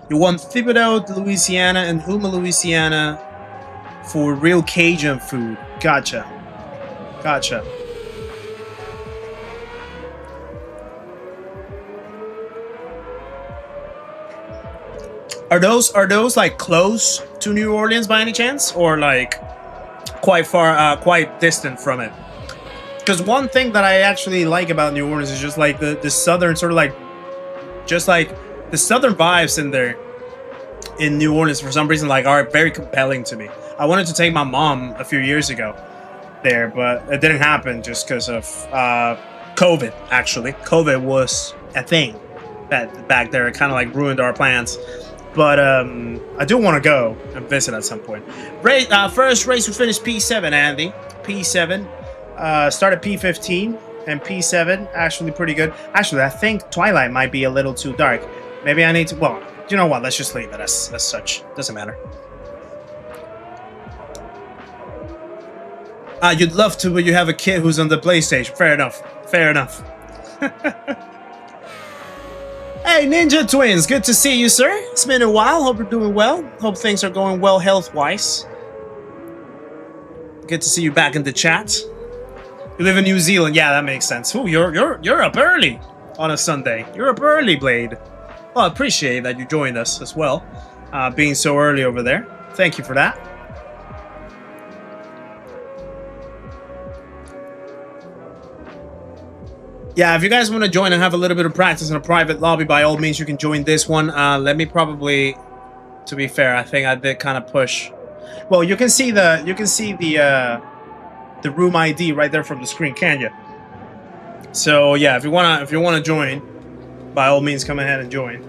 You won Thibodaux, Louisiana, and Houma, Louisiana for real Cajun food. Gotcha. Are those like close to New Orleans by any chance, or like quite far, quite distant from it? Because one thing that I actually like about New Orleans is just like the southern sort of like, just like the southern vibes in there in New Orleans for some reason like are very compelling to me. I wanted to take my mom a few years ago there, but it didn't happen just because of COVID. Actually, COVID was a thing that back there. It kind of like ruined our plans. But I do want to go and visit at some point. First race, we finished P7, Andy. P7. Started P15 and P7. Actually pretty good. Actually, I think Twilight might be a little too dark. Maybe I need to... Well, you know what? Let's just leave it as such. Doesn't matter. You'd love to, but you have a kid who's on the PlayStation. Fair enough. Hey, Ninja Twins, good to see you, sir. It's been a while. Hope you're doing well. Hope things are going well health-wise. Good to see you back in the chat. You live in New Zealand. Yeah, that makes sense. Ooh, you're up early on a Sunday. You're up early, Blade. Well, I appreciate that you joined us as well, being so early over there. Thank you for that. Yeah, if you guys want to join and have a little bit of practice in a private lobby, by all means, you can join this one. Let me probably, to be fair, I think I did kind of push. Well, you can see the room ID right there from the screen, can you? So yeah, if you wanna join, by all means, come ahead and join.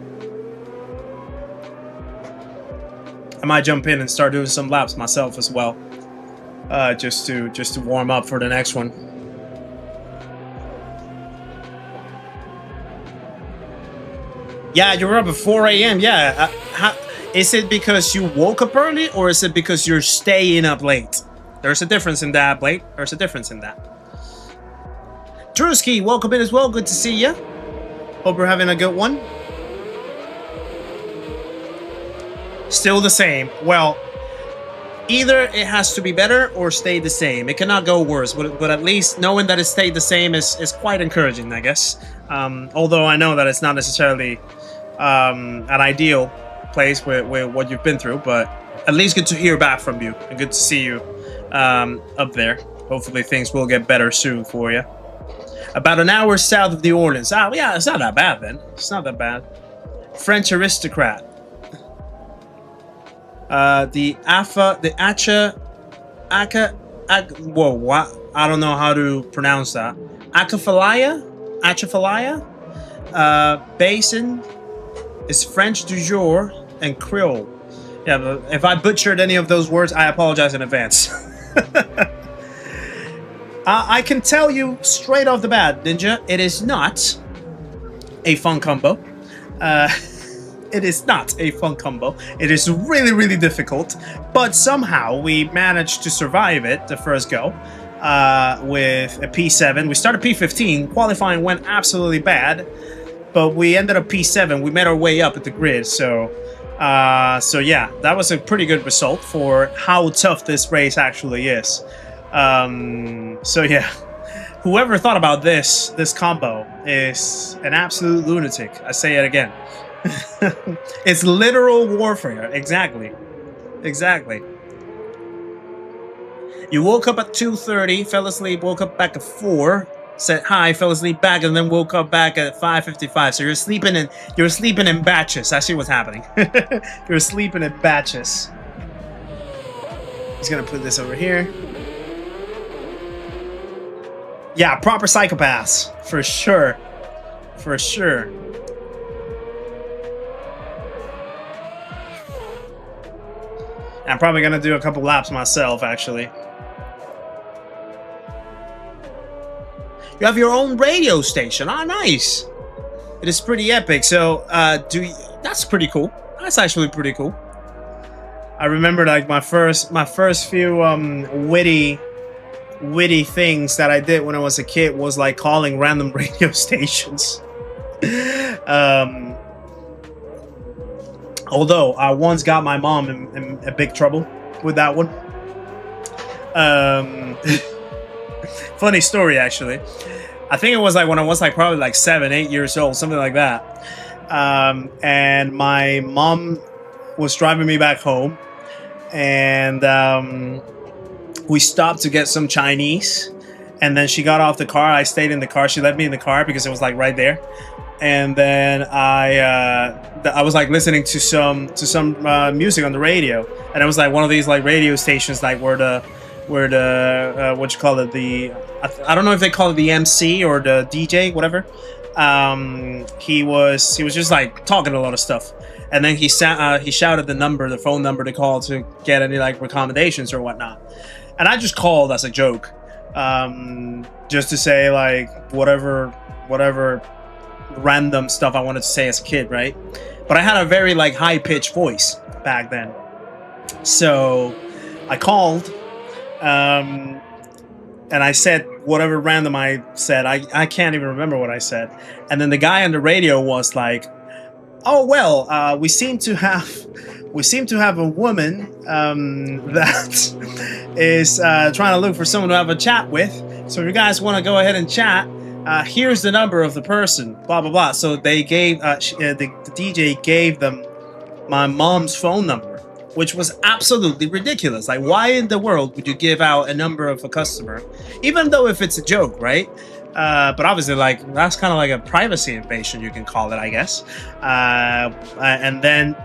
I might jump in and start doing some laps myself as well, just to warm up for the next one. Yeah, you were up at 4 a.m. Yeah. Is it because you woke up early, or is it because you're staying up late? There's a difference in that, Blake. There's a difference in that. Drewski, welcome in as well. Good to see you. Hope you're having a good one. Still the same. Well, either it has to be better or stay the same. It cannot go worse, but at least knowing that it stayed the same is quite encouraging, I guess. Although I know that it's not necessarily an ideal place with what you've been through, but at least good to hear back from you and good to see you up there. Hopefully things will get better soon for you. About an hour south of New Orleans. Ah, yeah, it's not that bad then. It's not that bad. French aristocrat. Whoa, what? I don't know how to pronounce that. Atchafalaya? Basin is French du jour and Creole. Yeah, but if I butchered any of those words, I apologize in advance. I can tell you straight off the bat, Ninja, it is not a fun combo. It is not a fun combo. It is really, really difficult, but somehow we managed to survive it the first go with a P7. We started P15. Qualifying went absolutely bad, but we ended up P7. We made our way up at the grid, so yeah, that was a pretty good result for how tough this race actually is. So yeah, whoever thought about this combo is an absolute lunatic. I say it again. It's literal warfare. Exactly. You woke up at 2:30, fell asleep, woke up back at 4, said hi, fell asleep back, and then woke up back at 5:55. So you're sleeping in batches. I see what's happening. You're sleeping in batches. Just gonna put this over here. Yeah, proper psychopaths, for sure. For sure. I'm probably gonna do a couple laps myself, actually. You have your own radio station. Ah, nice. It is pretty epic. So, that's pretty cool. That's actually pretty cool. I remember like my first few witty things that I did when I was a kid was like calling random radio stations. Although I once got my mom in a big trouble with that one. Funny story, actually. I think it was like when I was like probably like 7, 8 years old, something like that. And my mom was driving me back home, and we stopped to get some Chinese. And then she got off the car. I stayed in the car. She left me in the car because it was like right there. And then I was like listening to some music on the radio, and it was like one of these like radio stations like where the what you call it, I don't know if they call it the MC or the DJ, whatever. He was just like talking a lot of stuff, and then he shouted the phone number to call to get any like recommendations or whatnot, and I just called as a joke, just to say like whatever random stuff I wanted to say as a kid, right? But I had a very like high-pitched voice back then, so I called, and I said whatever random I said. I can't even remember what I said. And then the guy on the radio was like, "Oh well, we seem to have a woman that is trying to look for someone to have a chat with. So if you guys want to go ahead and chat, here's the number of the person, blah, blah, blah." So they gave, the DJ gave them my mom's phone number, which was absolutely ridiculous. Like, why in the world would you give out a number of a customer, even though if it's a joke, right? But obviously, like, that's kind of like a privacy invasion, you can call it, I guess. And then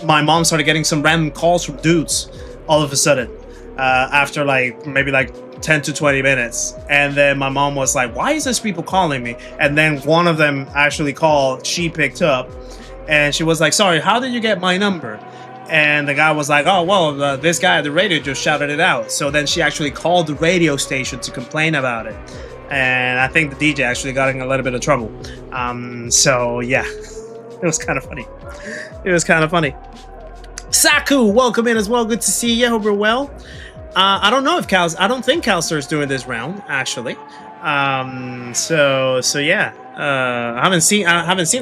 my mom started getting some random calls from dudes all of a sudden, after like maybe like 10 to 20 minutes. And then my mom was like, "Why is this people calling me?" And then one of them actually called. She picked up, and she was like, "Sorry, how did you get my number?" And the guy was like, "Oh, well, this guy at the radio just shouted it out." So then she actually called the radio station to complain about it. And I think the DJ actually got in a little bit of trouble. So yeah, it was kind of funny. Saku, welcome in as well. Good to see you. Hope you're well. I don't know if I don't think CORSAIR is doing this round, actually. So yeah. I haven't seen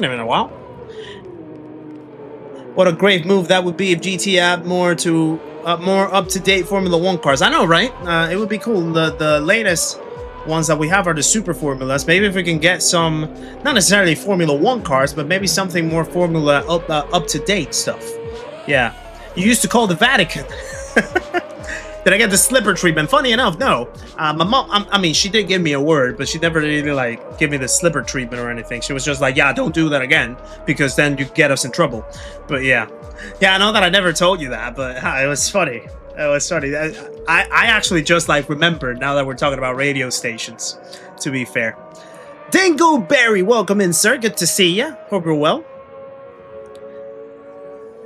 him in a while. What a great move that would be if GT had more up-to-date Formula 1 cars. I know, right? It would be cool. The latest ones that we have are the Super Formulas. Maybe if we can get some, not necessarily Formula 1 cars, but maybe something more Formula up-to-date stuff. Yeah. You used to call the Vatican. Did I get the slipper treatment? Funny enough, no. My mom, I mean, she did give me a word, but she never really, like, give me the slipper treatment or anything. She was just like, yeah, don't do that again, because then you get us in trouble. But yeah. Yeah, I know that I never told you that, but it was funny. It was funny. I actually just, like, remembered now that we're talking about radio stations, to be fair. Dingleberry, welcome in, sir. Good to see you. Hope you're well.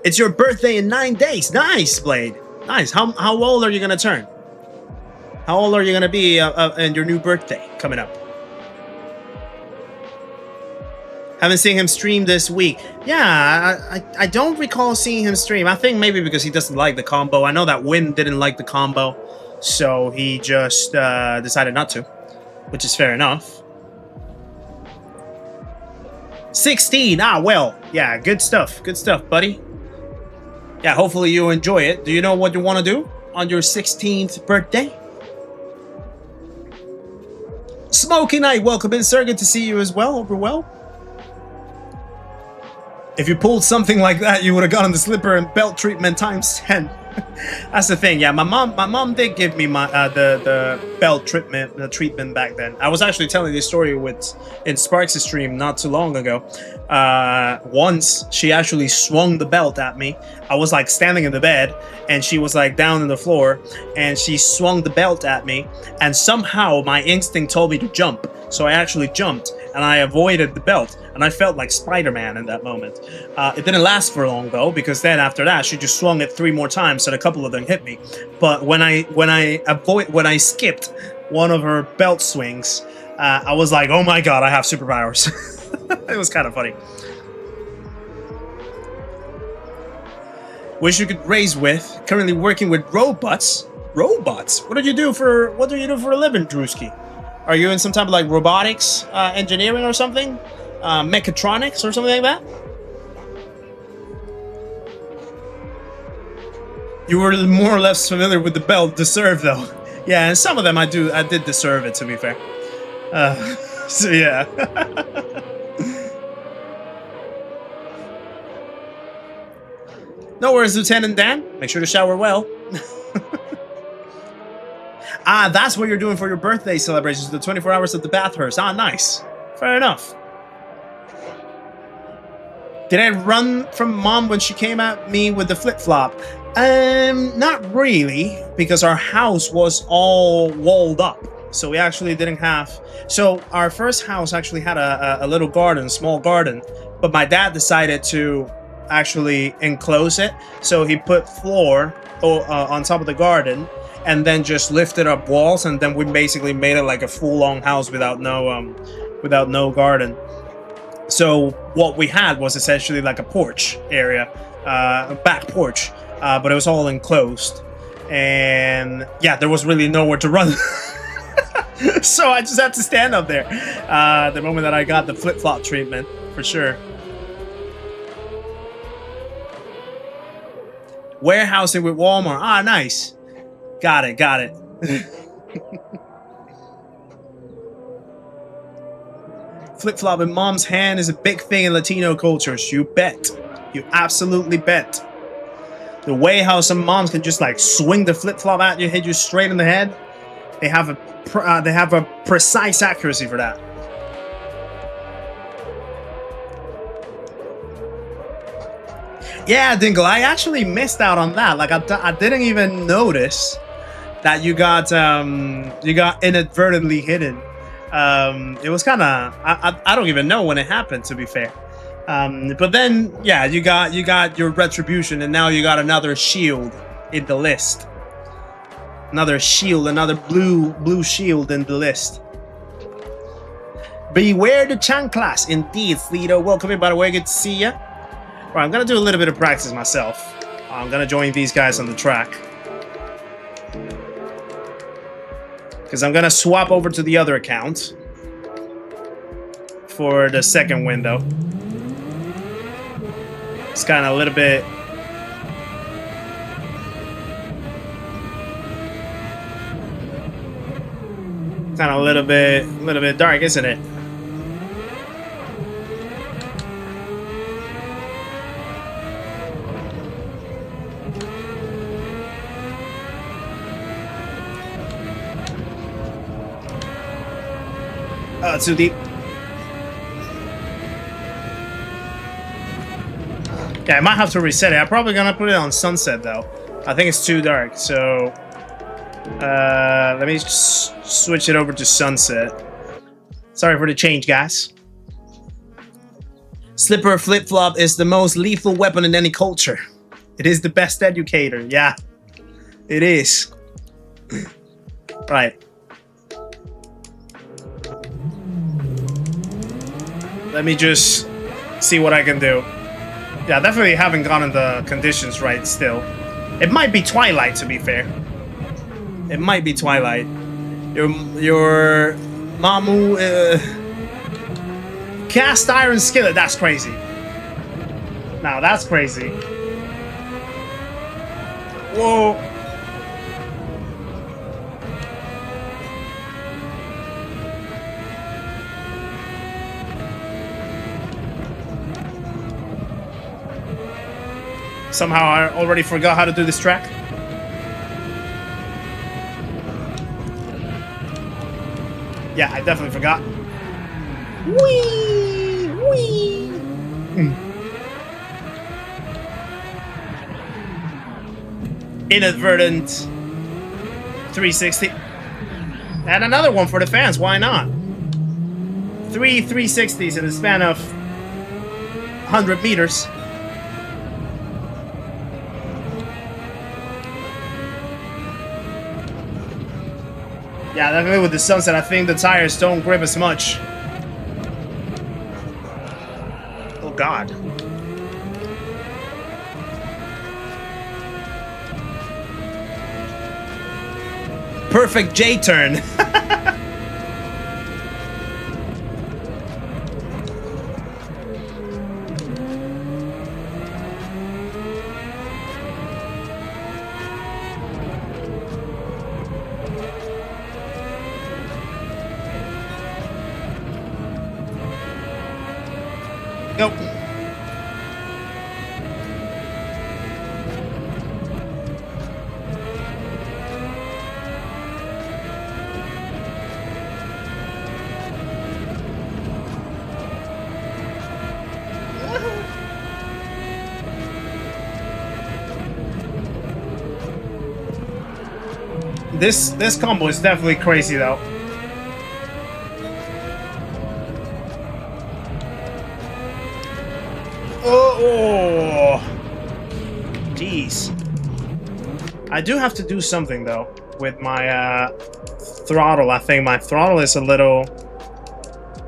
It's your birthday in 9 days. Nice, Blade. Nice. How old are you going to turn? How old are you going to be in your new birthday coming up? Haven't seen him stream this week. Yeah, I don't recall seeing him stream. I think maybe because he doesn't like the combo. I know that Win didn't like the combo, so he just decided not to, which is fair enough. 16. Ah, well. Yeah, good stuff. Good stuff, buddy. Yeah, hopefully you enjoy it. Do you know what you want to do on your 16th birthday? Smoky Night, welcome in, sir. Good to see you as well. Hope you're well. If you pulled something like that, you would have gotten the slipper and belt treatment times 10. That's the thing. Yeah, my mom did give me my the belt treatment back then. I was actually telling this story in Sparks' stream not too long ago. Once she actually swung the belt at me. I was like standing in the bed and she was like down on the floor and she swung the belt at me, and somehow my instinct told me to jump. So I actually jumped and I avoided the belt, and I felt like Spider-Man in that moment. It didn't last for long though, because then after that she just swung it 3 more times and a couple of them hit me. But when I skipped one of her belt swings, I was like, oh my god, I have superpowers. It was kind of funny. Wish you could race with. Currently working with robots. Robots? What do you do for a living, Drewski? Are you in some type of like robotics engineering or something? Mechatronics or something like that? You were more or less familiar with the belt deserved though. Yeah, and some of them I did deserve it, to be fair. So yeah. No worries, Lieutenant Dan. Make sure to shower well. Ah, that's what you're doing for your birthday celebrations, the 24 hours of the Bathurst. Ah, nice. Fair enough. Did I run from Mom when she came at me with the flip-flop? Not really, because our house was all walled up. So we actually didn't have... So our first house actually had a little garden, small garden. But my dad decided to actually enclose it. So he put floor on top of the garden and then just lifted up walls. And then we basically made it like a full-on house without no garden. So what we had was essentially like a porch area, a back porch, but it was all enclosed. And yeah, there was really nowhere to run. So I just had to stand up there the moment that I got the flip-flop treatment, for sure. Warehousing with Walmart. Ah, nice. Got it. Flip-flop in Mom's hand is a big thing in Latino cultures. You bet. You absolutely bet. The way how some moms can just like swing the flip-flop at you, hit you straight in the head. They have a precise accuracy for that. Yeah, Dingle, I actually missed out on that. Like I didn't even notice that you got inadvertently hidden. It was kind of I don't even know when it happened, to be fair. But then yeah, you got your retribution, and now you got another shield in the list. Another shield, another blue shield in the list. Beware the chanclas, indeed, Thito. Welcome in, by the way, good to see ya. Right, I'm gonna do a little bit of practice myself. I'm gonna join these guys on the track, because I'm gonna swap over to the other account for the second window. It's kind of a little bit... kind of a little bit dark, isn't it? Too deep. Yeah, I might have to reset it. I'm probably gonna put it on sunset though. I think it's too dark, so let me switch it over to sunset. Sorry for the change, guys. Slipper flip-flop is the most lethal weapon in any culture. It is the best educator. Yeah, it is. Right. Let me just see what I can do. Yeah, definitely haven't gotten the conditions right still. It might be Twilight, to be fair. It might be Twilight. Your Mamu cast iron skillet. That's crazy. Now that's crazy. Whoa. Somehow I already forgot how to do this track. Yeah, I definitely forgot. Whee! Whee! Inadvertent 360. And another one for the fans, why not? 3 360s in the span of 100 meters. Yeah, definitely with the sunset, I think the tires don't grip as much. Oh, God. Perfect J-turn. Go. This combo is definitely crazy though. Oh, jeez. I do have to do something though with my throttle. I think my throttle is a little.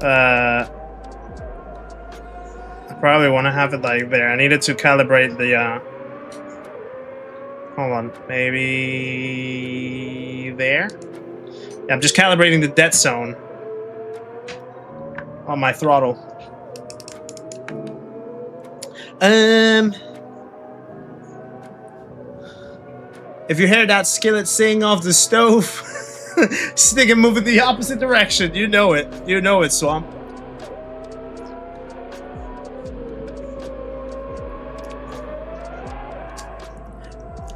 I probably want to have it like there. I needed to calibrate the. Hold on, maybe there. Yeah, I'm just calibrating the dead zone on my throttle. If you hear that skillet sing off the stove, stick and move in the opposite direction. You know it. You know it, Swamp.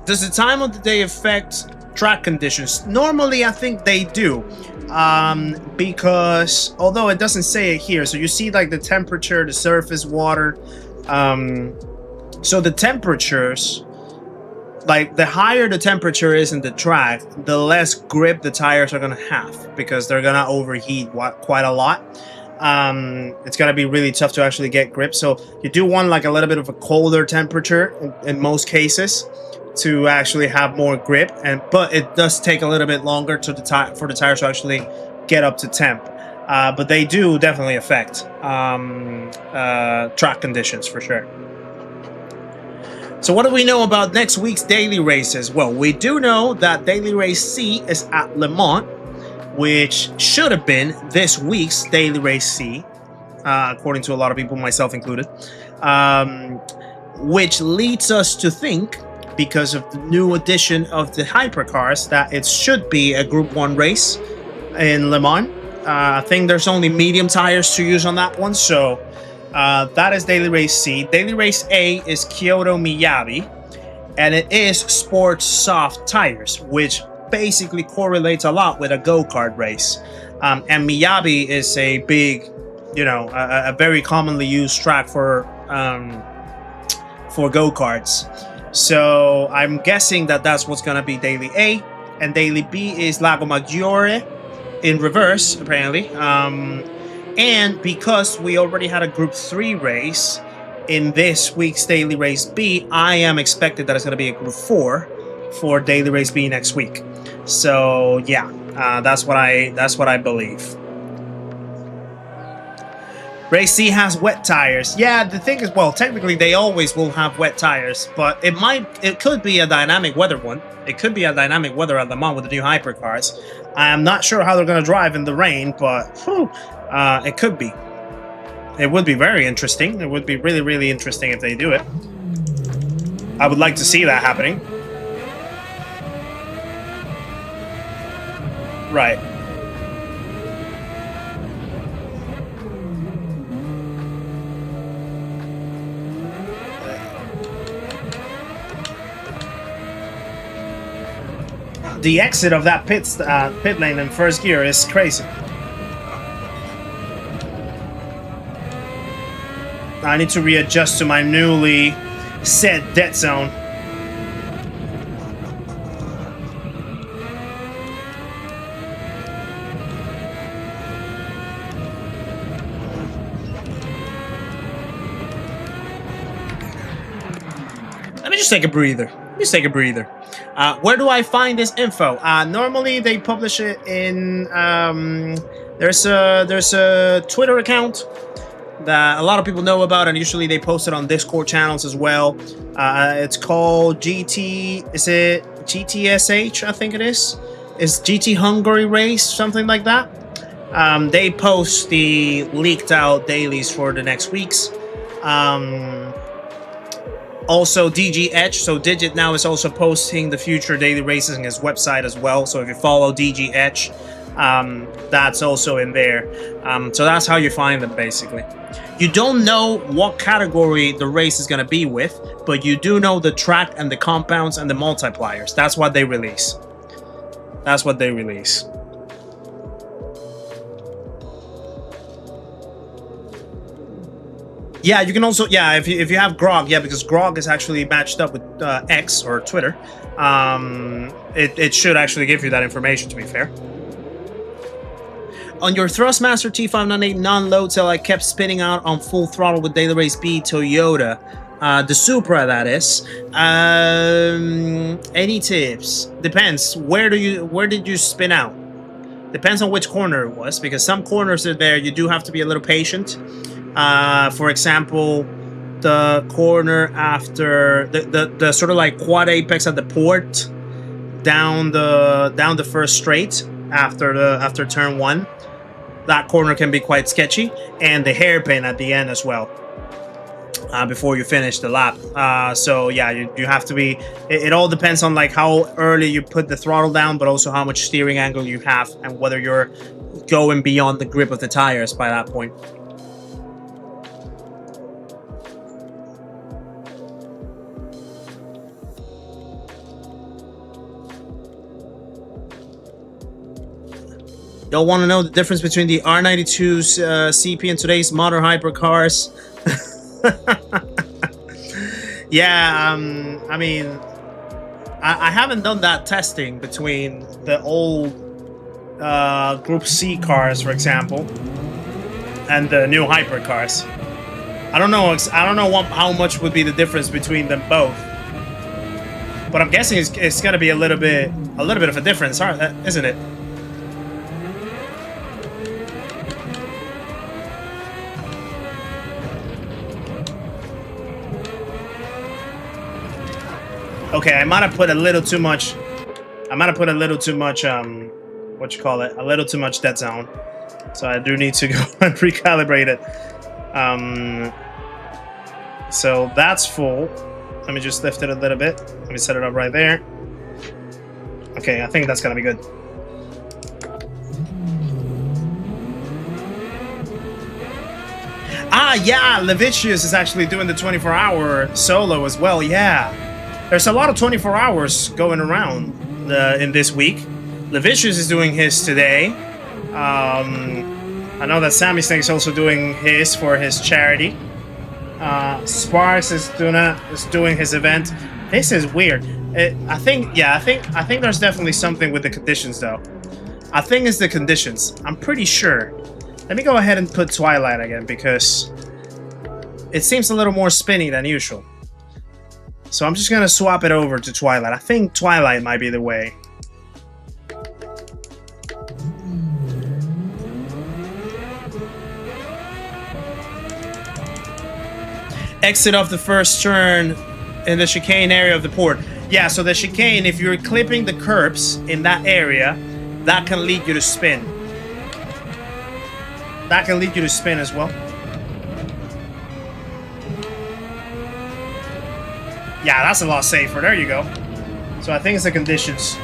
Does the time of the day affect track conditions? Normally, I think they do. Because, although it doesn't say it here, so you see like the temperature, the surface water. So the temperatures, like the higher the temperature is in the track, the less grip the tires are gonna have because they're gonna overheat quite a lot. It's gonna be really tough to actually get grip. So you do want like a little bit of a colder temperature in most cases to actually have more grip, but it does take a little bit longer for the tires to actually get up to temp. But they do definitely affect track conditions for sure. So what do we know about next week's daily races? Well, we do know that daily race C is at Le Mans, which should have been this week's daily race C, according to a lot of people, myself included, which leads us to think, because of the new addition of the hypercars, that it should be a Group 1 race in Le Mans. I think there's only medium tires to use on that one, so that is daily race C. Daily race A is Kyoto Miyabi, and it is sports soft tires, which basically correlates a lot with a go-kart race. And Miyabi is a big, you know, a very commonly used track for go-karts. So I'm guessing that that's what's gonna be Daily A, and Daily B is Lago Maggiore in reverse, apparently. And because we already had a Group 3 race in this week's Daily Race B, I am expected that it's gonna be a Group 4 for Daily Race B next week. So yeah, that's what I believe. Race C has wet tires. Yeah, the thing is, well, technically they always will have wet tires, but it could be a dynamic weather one. It could be a dynamic weather at Le Mans with the new hypercars. I am not sure how they're going to drive in the rain, but it could be. It would be very interesting. It would be really, really interesting if they do it. I would like to see that happening. Right. The exit of that pit lane in first gear is crazy. I need to readjust to my newly set dead zone. Let me just take a breather. Where do I find this info? Normally they publish it in there's a Twitter account that a lot of people know about, and usually they post it on Discord channels as well. It's called GTSH, I think it is. It's GT Hungary Race, something like that. They post the leaked out dailies for the next weeks. Also, DG Edge, so Digit now is also posting the future daily races on his website as well. So if you follow DG Edge, that's also in there. So that's how you find them, basically. You don't know what category the race is going to be with, but you do know the track and the compounds and the multipliers. That's what they release. That's what they release. Yeah, you can also, yeah, if you have Grog, yeah, because Grog is actually matched up with X or Twitter. It should actually give you that information, to be fair. On your Thrustmaster T598 non-load cell, I kept spinning out on full throttle with Daily Race B Toyota. The Supra, that is. Any tips? Depends. Where did you spin out? Depends on which corner it was, because some corners are there, you do have to be a little patient. For example, the corner after the sort of like quad apex at the port, down the first straight after turn 1. That corner can be quite sketchy, and the hairpin at the end as well. Before you finish the lap. So yeah, you have to be. It all depends on like how early you put the throttle down, but also how much steering angle you have, and whether you're going beyond the grip of the tires by that point. Y'all want to know the difference between the R92's CP and today's modern hypercars? Yeah, I mean, I haven't done that testing between the old Group C cars, for example, and the new hypercars. I don't know how much would be the difference between them both, but I'm guessing it's gonna be a little bit of a difference, isn't it? Okay, I might have put a little too much. What you call it? A little too much dead zone. So I do need to go and recalibrate it. So that's full. Let me just lift it a little bit. Let me set it up right there. Okay, I think that's gonna be good. Ah, yeah, Levicius is actually doing the 24-hour solo as well. Yeah. There's a lot of 24 hours going around in this week. Levicius is doing his today. I know that Sammy Snake's also doing his for his charity. Sparks is doing his event. This is weird. I think there's definitely something with the conditions though. I think it's the conditions. I'm pretty sure. Let me go ahead and put Twilight again because it seems a little more spinny than usual. So I'm just gonna swap it over to Twilight. I think Twilight might be the way. Exit off the first turn in the chicane area of the port. Yeah, so the chicane, if you're clipping the curbs in that area, that can lead you to spin. That can lead you to spin as well. Yeah, that's a lot safer. There you go. So I think it's the conditions.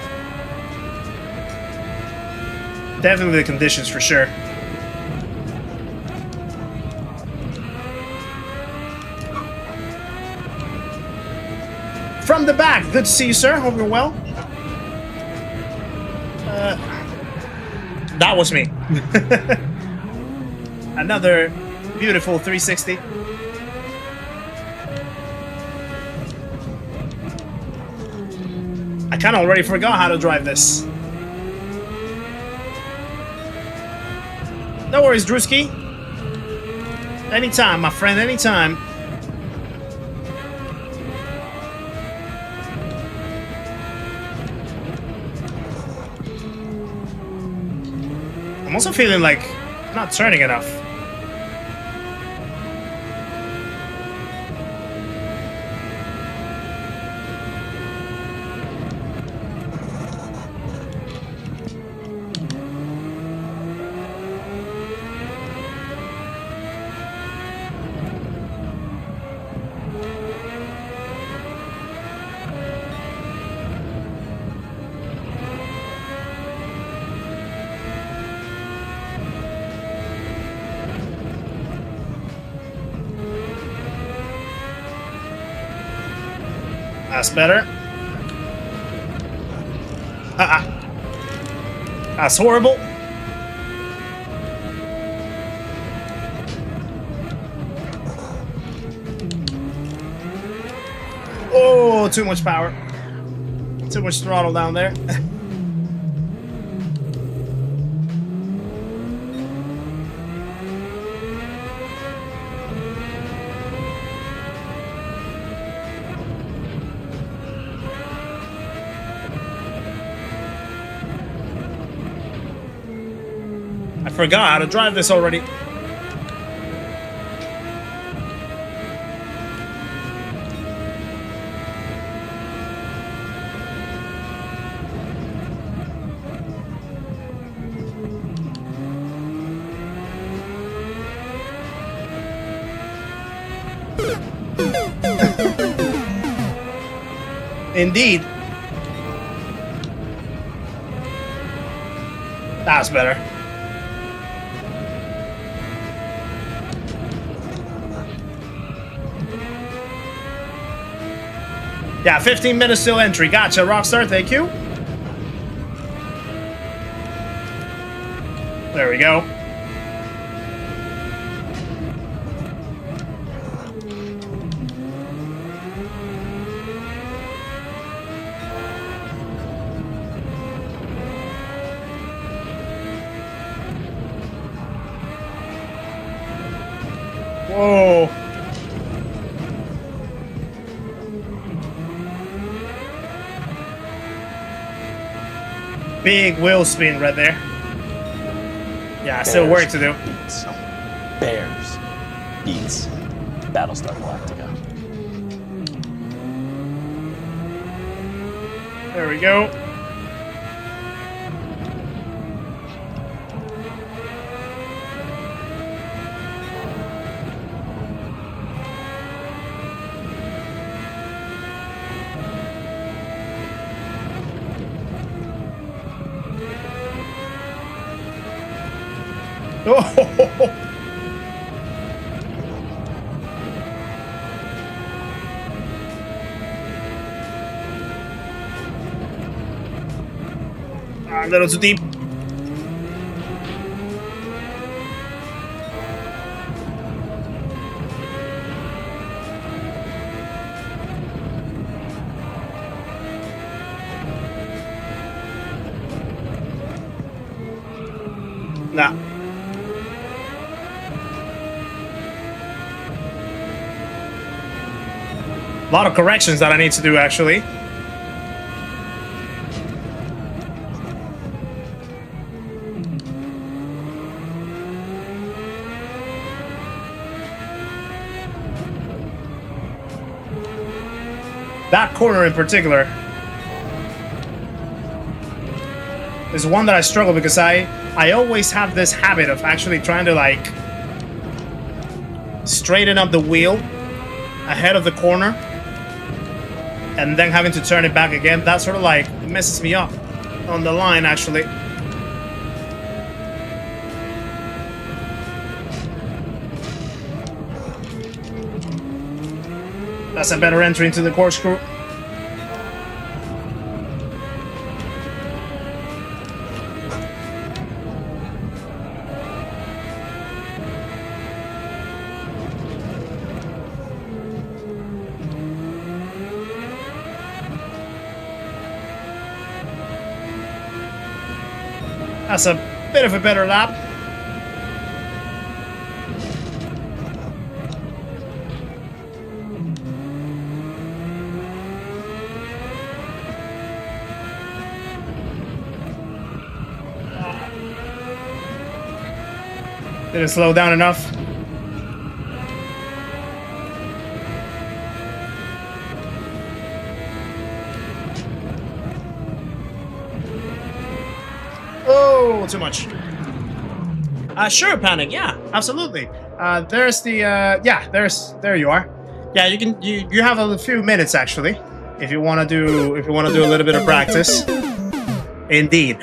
Definitely the conditions for sure. From the back, good to see you, sir. Hope you're well. That was me. Another beautiful 360. I kind of already forgot how to drive this. No worries, Drewski. Anytime, my friend, anytime. I'm also feeling like I'm not turning enough. That's better. That's horrible. Oh, too much power. Too much throttle down there. I forgot how to drive this already. Indeed. That's better. Yeah, 15 minutes till entry. Gotcha, Rockstar. Thank you. There we go. Whoa. Big wheel spin right there. Yeah, still work to do. Beats. Bears beats Battlestar Galactica. There we go. Oh. A little too deep. Nah. A lot of corrections that I need to do, actually. That corner in particular is one that I struggle because I always have this habit of actually trying to like straighten up the wheel ahead of the corner and then having to turn it back again. That sort of like messes me up on the line, actually. That's a better entry into the corkscrew. That's a bit of a better lap. Did it slow down enough? Oh, too much. Sure, Panic. Yeah, absolutely. There's the yeah. There you are. Yeah, you have a few minutes actually, if you want to do a little bit of practice. Indeed.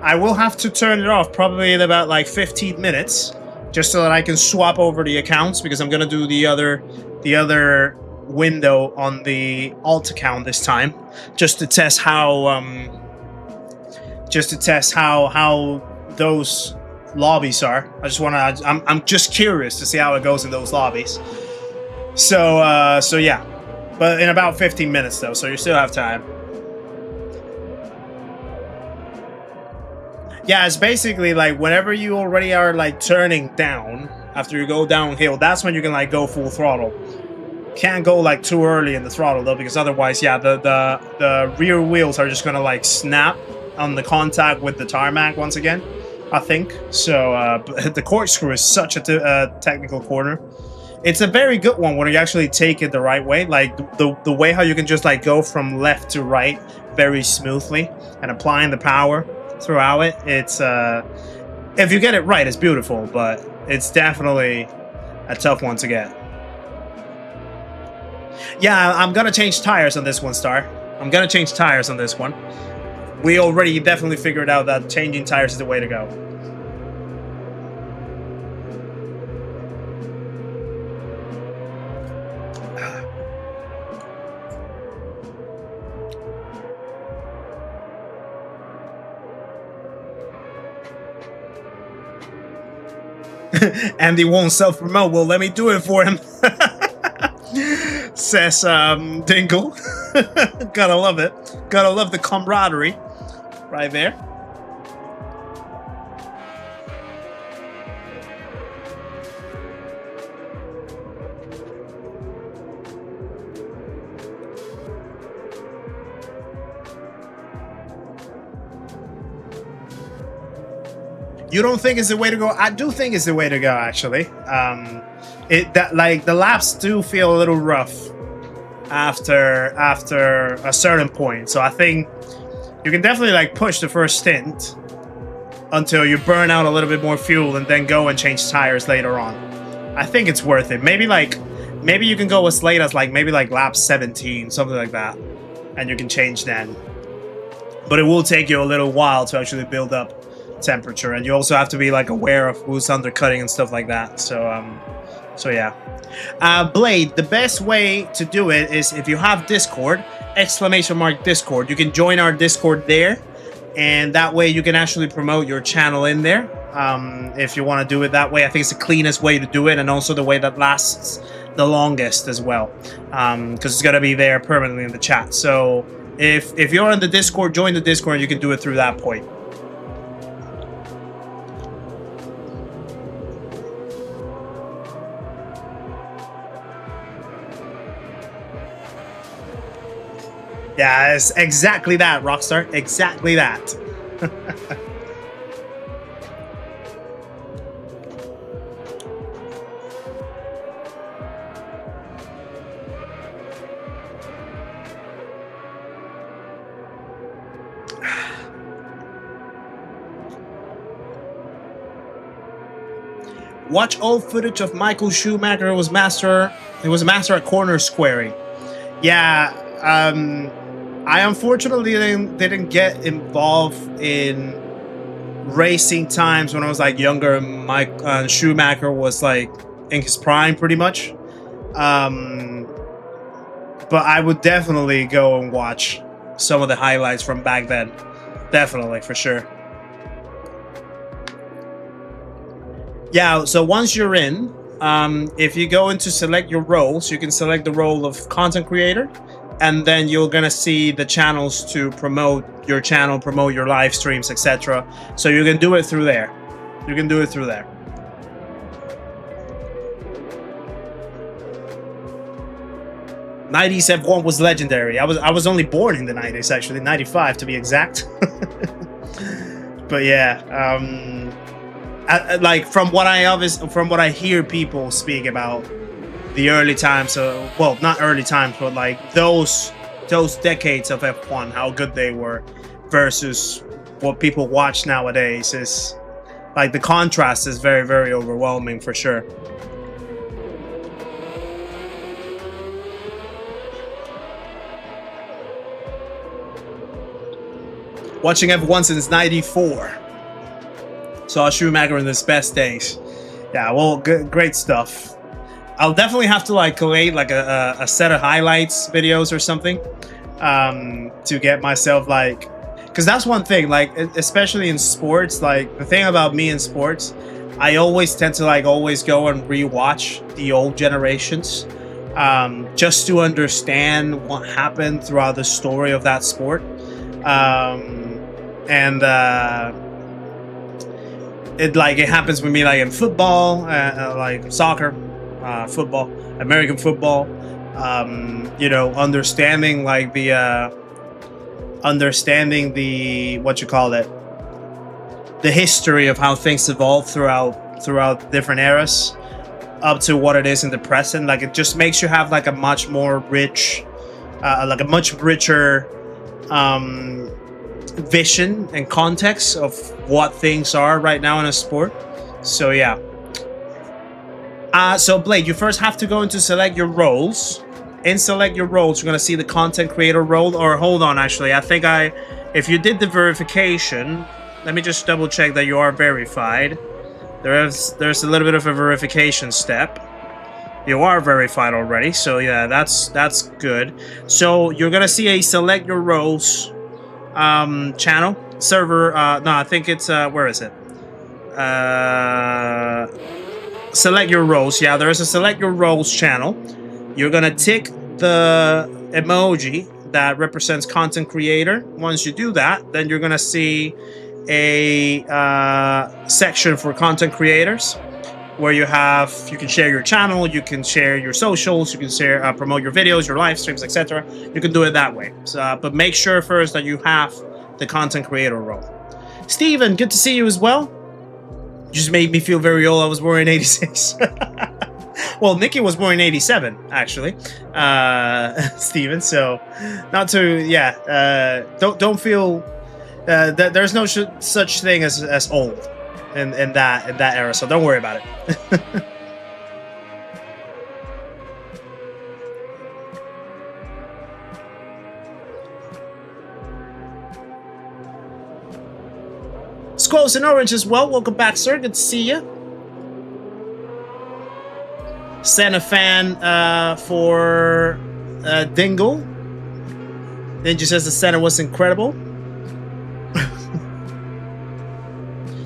I will have to turn it off probably in about like 15 minutes, just so that I can swap over the accounts, because I'm gonna do the other window on the alt account this time, just to test how those lobbies are. I'm just curious to see how it goes in those lobbies. So yeah, but in about 15 minutes though, so you still have time. Yeah, it's basically like whenever you already are like turning down after you go downhill, that's when you can like go full throttle. Can't go like too early in the throttle though, because otherwise, yeah, the rear wheels are just gonna like snap on the contact with the tarmac once again, I think. So the corkscrew is such a technical corner. It's a very good one when you actually take it the right way, like the way how you can just like go from left to right very smoothly and applying the power throughout it. It's if you get it right, it's beautiful, but it's definitely a tough one to get. Yeah, I'm gonna change tires on this one, Star. I'm gonna change tires on this one. We already definitely figured out that changing tires is the way to go. Andy won't self-promote. Well, let me do it for him. Says Dingle. Gotta love it. Gotta love the camaraderie right there. You don't think it's the way to go? I do think it's the way to go, actually. Like the laps do feel a little rough after a certain point. So I think you can definitely like push the first stint until you burn out a little bit more fuel and then go and change tires later on. I think it's worth it. Maybe you can go as late as maybe lap 17, something like that, and you can change then. But it will take you a little while to actually build up temperature, and you also have to be like aware of who's undercutting and stuff like that. So yeah. Blade, the best way to do it is if you have Discord, !Discord, you can join our Discord there, and that way you can actually promote your channel in there. If you want to do it that way, I think it's the cleanest way to do it, and also the way that lasts the longest as well, because it's gonna be there permanently in the chat. So if you're in the Discord, join the Discord, and you can do it through that point. Yeah, it's exactly that, Rockstar. Exactly that. Watch old footage of Michael Schumacher. He was a master at corner squaring. Yeah, I unfortunately didn't get involved in racing times when I was like younger. Mike Schumacher was like in his prime, pretty much. But I would definitely go and watch some of the highlights from back then. Definitely, for sure. Yeah, so once you're in, if you go into select your roles, you can select the role of content creator, and then you're gonna see the channels to promote your channel, promote your live streams, etc. So you can do it through there. You can do it through there. '90s F1 was legendary. I was only born in the '90s, actually, '95 to be exact. But yeah, like from what I hear people speak about the early times, well, not early times, but like those decades of F1, how good they were versus what people watch nowadays, is like the contrast is very, very overwhelming for sure. Watching F1 since '94. Saw Schumacher in his best days. Yeah, well, great stuff. I'll definitely have to like collate like a set of highlights videos or something to get myself like, because that's one thing, like especially in sports, like the thing about me in sports, I always tend to like always go and rewatch the old generations just to understand what happened throughout the story of that sport. It happens with me like in football, like soccer, football, American football, you know, understanding like the the history of how things evolved throughout different eras up to what it is in the present. Like it just makes you have like a much more rich, like a much richer vision and context of what things are right now in a sport. So yeah. So Blade, you first have to go into select your roles. In select your roles, you're gonna see the content creator role. Or hold on, actually, I think if you did the verification, let me just double check that you are verified. There's a little bit of a verification step. You are verified already, so yeah, that's good. So you're gonna see a select your roles channel server. No, I think it's where is it? Select your roles. Yeah, there is a select your roles channel. You're gonna tick the emoji that represents content creator. Once you do that, then you're gonna see a section for content creators where you can share your channel, you can share your socials, you can share promote your videos, your live streams, etc. You can do it that way. So, but make sure first that you have the content creator role. Steven, good to see you as well. You just made me feel very old. I was born in '86. Well, Nikki was born in '87, actually. Steven, so not to, yeah. Don't feel that there's no such thing as old in that era. So don't worry about it. Squirrels in Orange as well. Welcome back, sir. Good to see you. Santa fan for Dingle. Ninja says the center was incredible.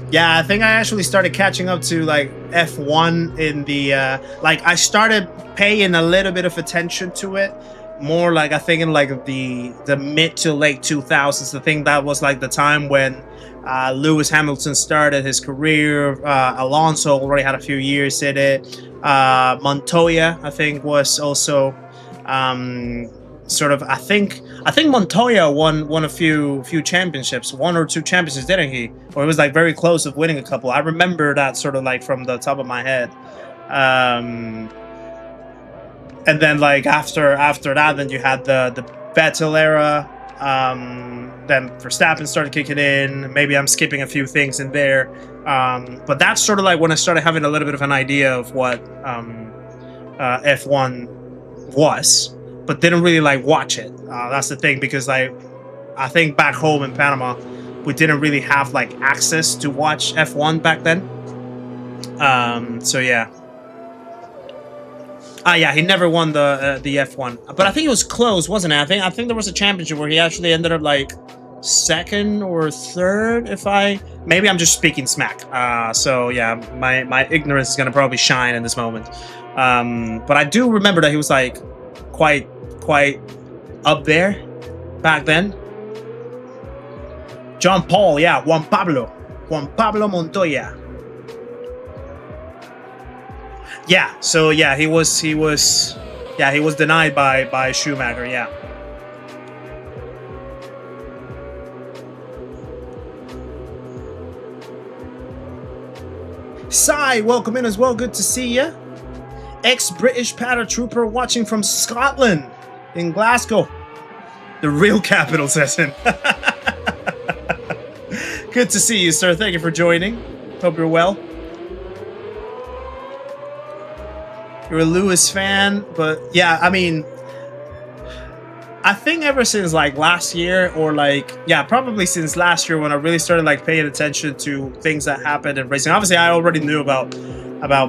Yeah, I think I actually started catching up to like F1 in the like I started paying a little bit of attention to it more, like I think in like the mid to late 2000s. I think that was like the time when Lewis Hamilton started his career. Alonso already had a few years in it. Montoya, I think, was also sort of, I think Montoya won a few championships, 1 or 2 championships, didn't he? Or it was like very close of winning a couple. I remember that sort of like from the top of my head. And then like after that, then you had the Vettel era. Then Verstappen started kicking in. Maybe I'm skipping a few things in there. But that's sort of like when I started having a little bit of an idea of what F1 was, but didn't really like watch it. That's the thing, because like I think back home in Panama, we didn't really have like access to watch F1 back then. So yeah. Yeah, he never won the F1, but I think it was close, wasn't it? I think there was a championship where he actually ended up like 2nd or 3rd. Maybe I'm just speaking smack. So yeah, my ignorance is gonna probably shine in this moment. But I do remember that he was like quite up there back then. John Paul, yeah, Juan Pablo Montoya. Yeah, so yeah, he was denied by Schumacher, yeah. Sai, welcome in as well. Good to see you. Ex-British paratrooper watching from Scotland in Glasgow. The real capital, says him. Good to see you, sir. Thank you for joining. Hope you're well. You're a Lewis fan, but yeah, I mean, I think ever since like last year, or like, yeah, probably since last year when I really started like paying attention to things that happened in racing. Obviously, I already knew about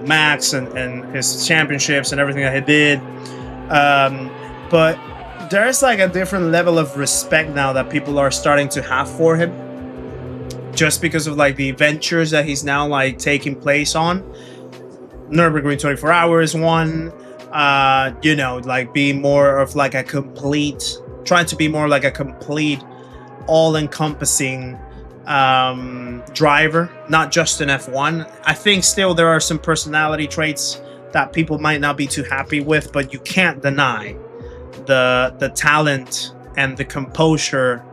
Max and his championships and everything that he did, but there's like a different level of respect now that people are starting to have for him, just because of like the ventures that he's now like taking place on. Nürburgring 24 Hours one, you know, like being more of like a complete, trying to be more like a complete, all-encompassing driver, not just in F1. I think still there are some personality traits that people might not be too happy with, but you can't deny the talent and the composure.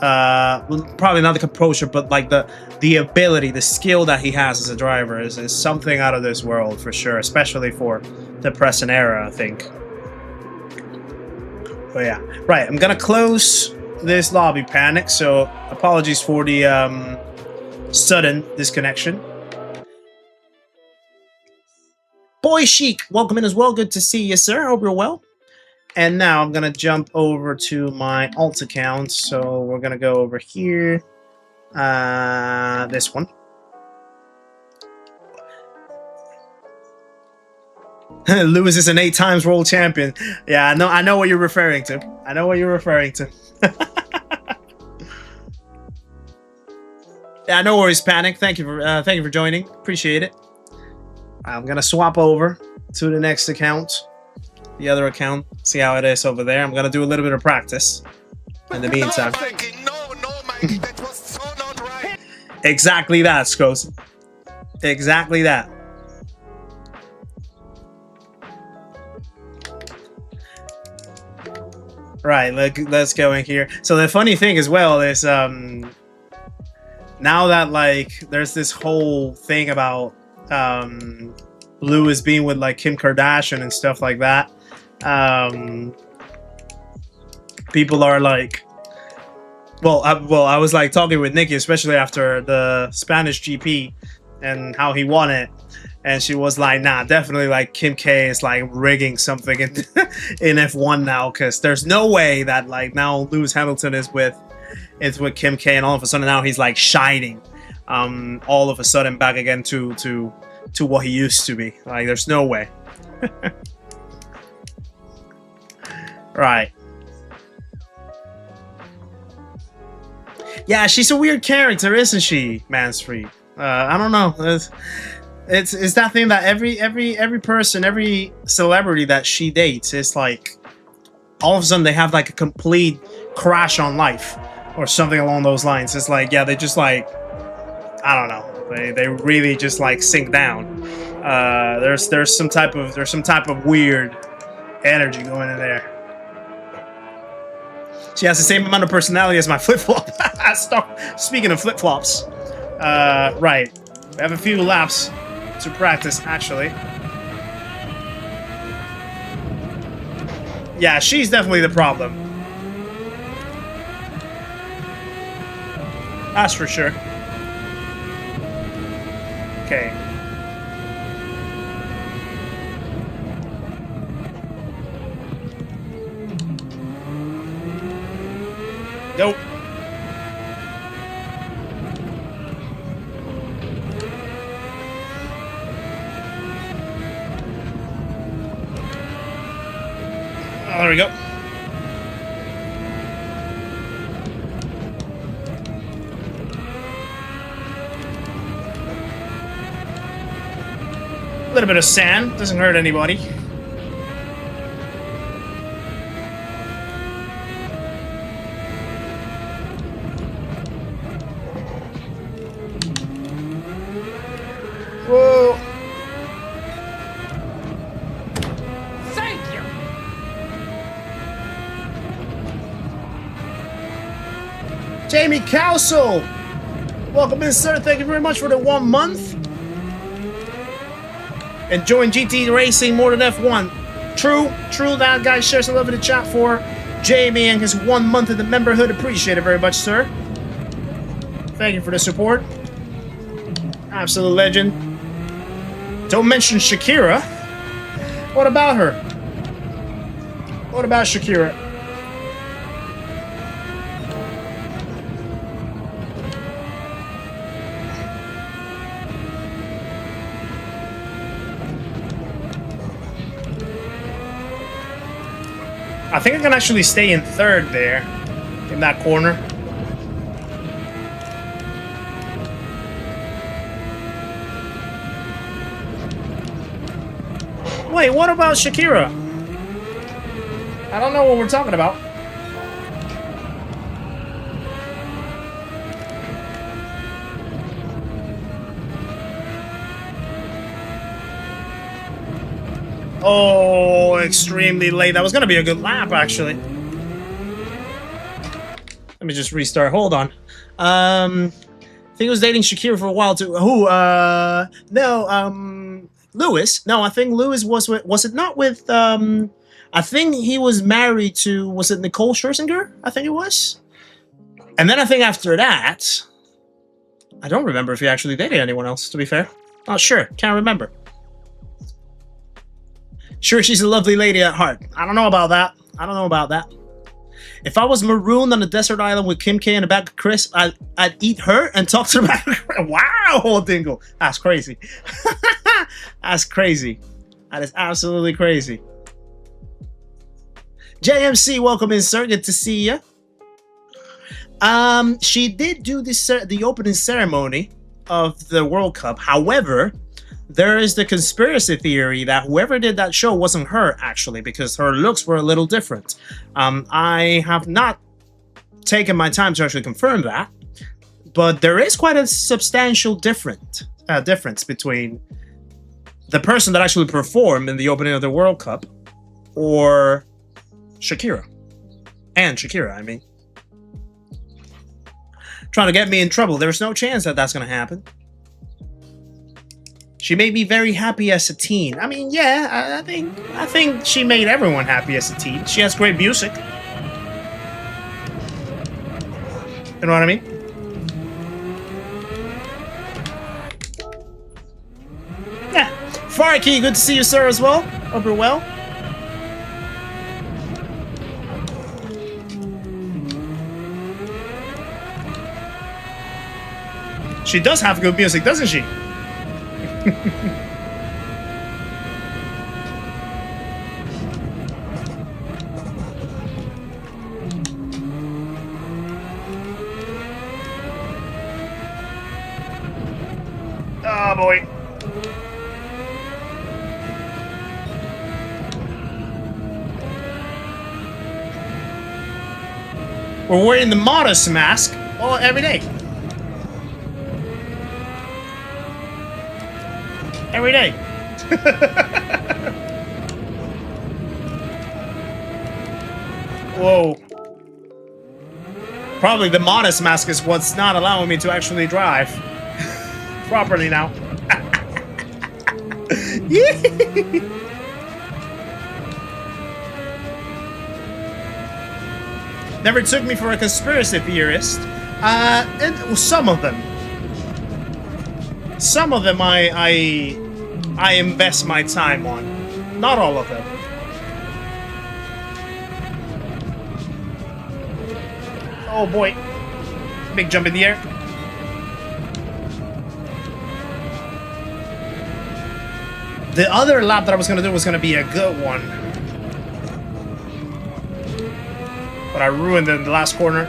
Well, probably not the composure, but like the ability, the skill that he has as a driver is something out of this world for sure, especially for the present era, I think. But yeah, right, I'm gonna close this lobby, Panic, so apologies for the sudden disconnection. Boy Chic, welcome in as well. Good to see you, sir. Hope you're well. And now I'm gonna jump over to my alt account. So we're gonna go over here. This one. Lewis is an 8 times world champion. Yeah, I know what you're referring to. I know what you're referring to. Yeah, no worries, Panic. Thank you for joining. Appreciate it. I'm gonna swap over to the next account. The other account, see how it is over there. I'm gonna do a little bit of practice in the meantime. That was so not right. Exactly that, Scos. Exactly that. Right, let's go in here. So the funny thing as well is now that like there's this whole thing about Lewis being with like Kim Kardashian and stuff like that. People are like, I was like talking with Nikki, especially after the Spanish GP and how he won it, and she was like, nah, definitely like Kim K is like rigging something in F1 now, because there's no way that like now Lewis Hamilton is with Kim K, and all of a sudden now he's like shining all of a sudden back again to what he used to be. Like there's no way. Right. Yeah, she's a weird character, isn't she, Mansfree? I don't know. It's that thing that every person, every celebrity that she dates is like, all of a sudden they have like a complete crash on life or something along those lines. It's like, yeah, they just like, I don't know. They really just like sink down. There's some type of weird energy going in there. She has the same amount of personality as my flip-flop. Speaking of flip-flops. Right. We have a few laps to practice, actually. Yeah, she's definitely the problem. That's for sure. Okay. Nope. Oh, there we go. A little bit of sand doesn't hurt anybody. Whoa. Thank you. Jamie Cowsell, welcome in, sir. Thank you very much for the 1 month. Enjoying GT racing more than F1. True, that guy shares some love in the chat for Jamie and his 1 month in the memberhood. Appreciate it very much, sir. Thank you for the support. Absolute legend. Don't mention Shakira. What about her? What about Shakira? I think I can actually stay in third there, in that corner. Wait, what about Shakira? I don't know what we're talking about. Oh, extremely late. That was going to be a good lap, actually. Let me just restart. Hold on. I think he was dating Shakira for a while, too. Who? No, Lewis. No, I think Lewis was with... Was it not with... I think he was married to... Was it Nicole Scherzinger? I think it was. And then I think after that... I don't remember if he actually dated anyone else, to be fair. Not sure. Can't remember. Sure, she's a lovely lady at heart. I don't know about that. I don't know about that. If I was marooned on a desert island with Kim K in the back of Chris, I'd eat her and talk to her back. Wow, Dingle. That's crazy. That's crazy. That is absolutely crazy. JMC, welcome in, sir. Good to see you. She did do the opening ceremony of the World Cup. However, there is the conspiracy theory that whoever did that show wasn't her, actually, because her looks were a little different. I have not taken my time to actually confirm that, but there is quite a substantial difference between the person that actually performed in the opening of the World Cup or Shakira. And Shakira, I mean. Trying to get me in trouble. There's no chance that that's going to happen. She made me very happy as a teen. I mean, yeah, I think she made everyone happy as a teen. She has great music. You know what I mean? Yeah. Farkey, good to see you, sir, as well. Hope you're well. She does have good music, doesn't she? Oh boy. We're wearing the modest mask all every day. Every day. Whoa. Probably the modest mask is what's not allowing me to actually drive properly now. Never took me for a conspiracy theorist. And some of them. Some of them I invest my time on. Not all of them. Oh boy. Big jump in the air. The other lap that I was going to do was going to be a good one. But I ruined it in the last corner.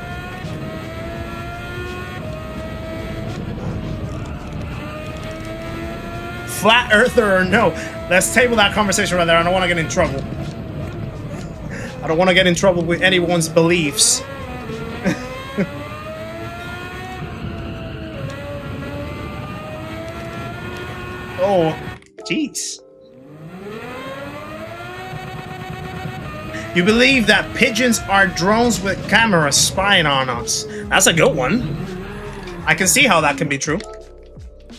Flat earther or no? Let's table that conversation right there. I don't want to get in trouble. I don't want to get in trouble with anyone's beliefs. Oh, jeez. You believe that pigeons are drones with cameras spying on us. That's a good one. I can see how that can be true.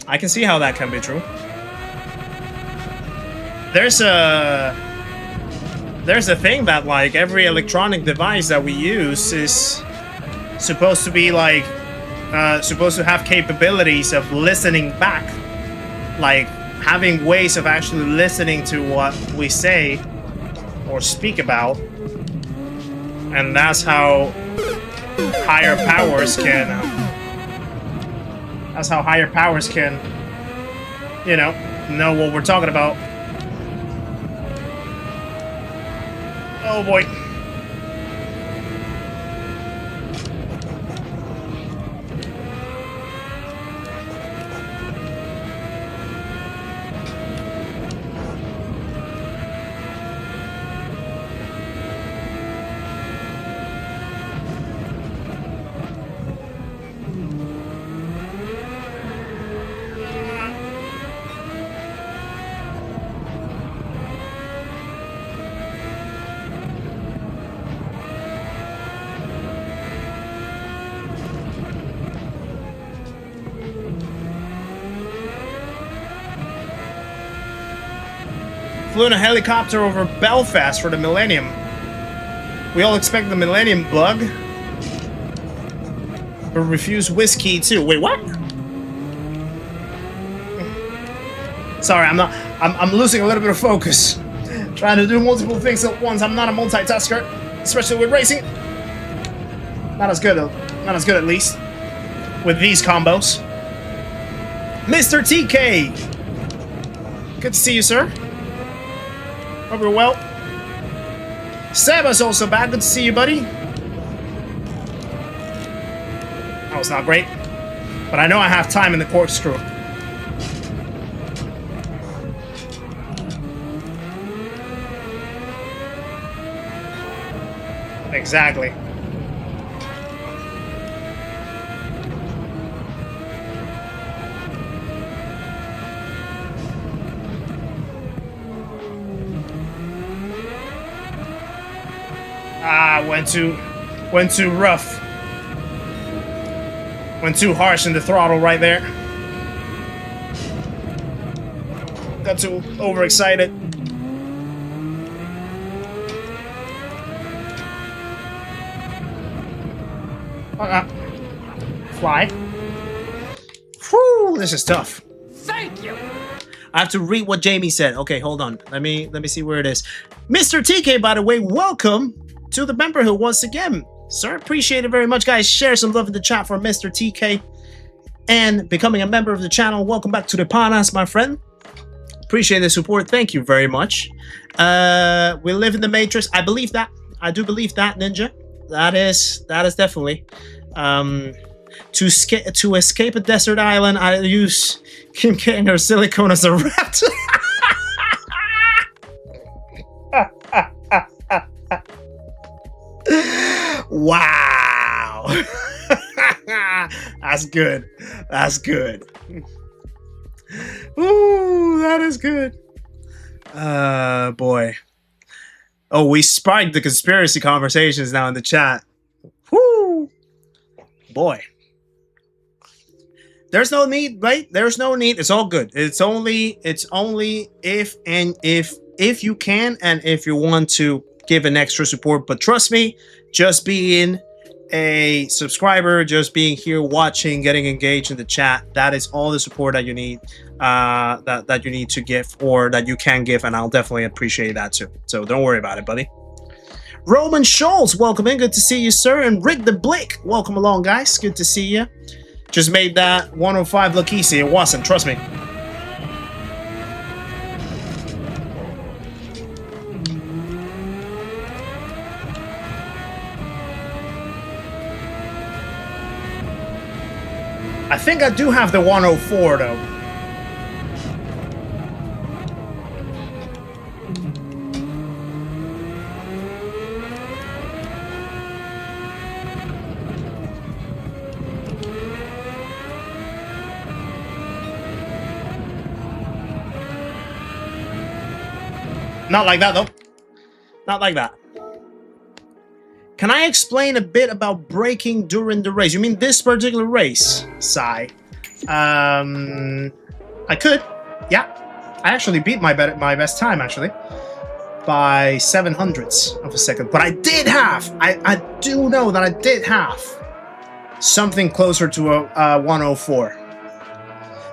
I can see how that can be true. There's a thing that, like, every electronic device that we use is supposed to be, like, supposed to have capabilities of listening back. Like, having ways of actually listening to what we say or speak about. And that's how higher powers can... that's how higher powers can, you know what we're talking about. Oh boy. Flew in a helicopter over Belfast for the Millennium. We all expect the Millennium Bug, but refuse whiskey too. Wait, what? Sorry, I'm losing a little bit of focus. Trying to do multiple things at once. I'm not a multitasker, especially with racing. Not as good at least with these combos. Mr. TK, good to see you, sir. Hope you're well. Seba's also back. Good to see you, buddy. That was not great, but I know I have time in the corkscrew. Exactly. Ah, went too rough. Went too harsh in the throttle right there. Got too overexcited. Fly. Whew, this is tough. Thank you. I have to read what Jamie said. Okay, hold on. Let me see where it is. Mr. TK, by the way, welcome to the memberhood once again. Sir, appreciate it very much, guys. Share some love in the chat for Mr. TK and becoming a member of the channel. Welcome back to the Panas, my friend. Appreciate the support. Thank you very much. We live in the Matrix. I believe that. I do believe that, Ninja. That is definitely. To escape a desert island, I use Kim K and her silicone as a raptor. Wow. That's good. That's good. Ooh, that is good. Boy. Oh, we spiked the conspiracy conversations now in the chat. Woo! boy. There's no need, right? There's no need. It's all good. It's only if you can and if you want to give an extra support. But trust me, just being a subscriber, just being here watching, getting engaged in the chat, that is all the support that you need, that you need to give or that you can give, and I'll definitely appreciate that too. So don't worry about it, buddy. Roman Scholes, welcome in. Good to see you, sir. And Rick the Blick, welcome along, guys. Good to see you. Just made that 105 look easy. It wasn't, trust me. I think I do have the 104 though. Not like that, though. Not like that. Can I explain a bit about braking during the race? You mean this particular race, Sai? I could. Yeah. I actually beat my best time, actually. By 700ths of a second. But I did have, I do know that I did have something closer to a 104.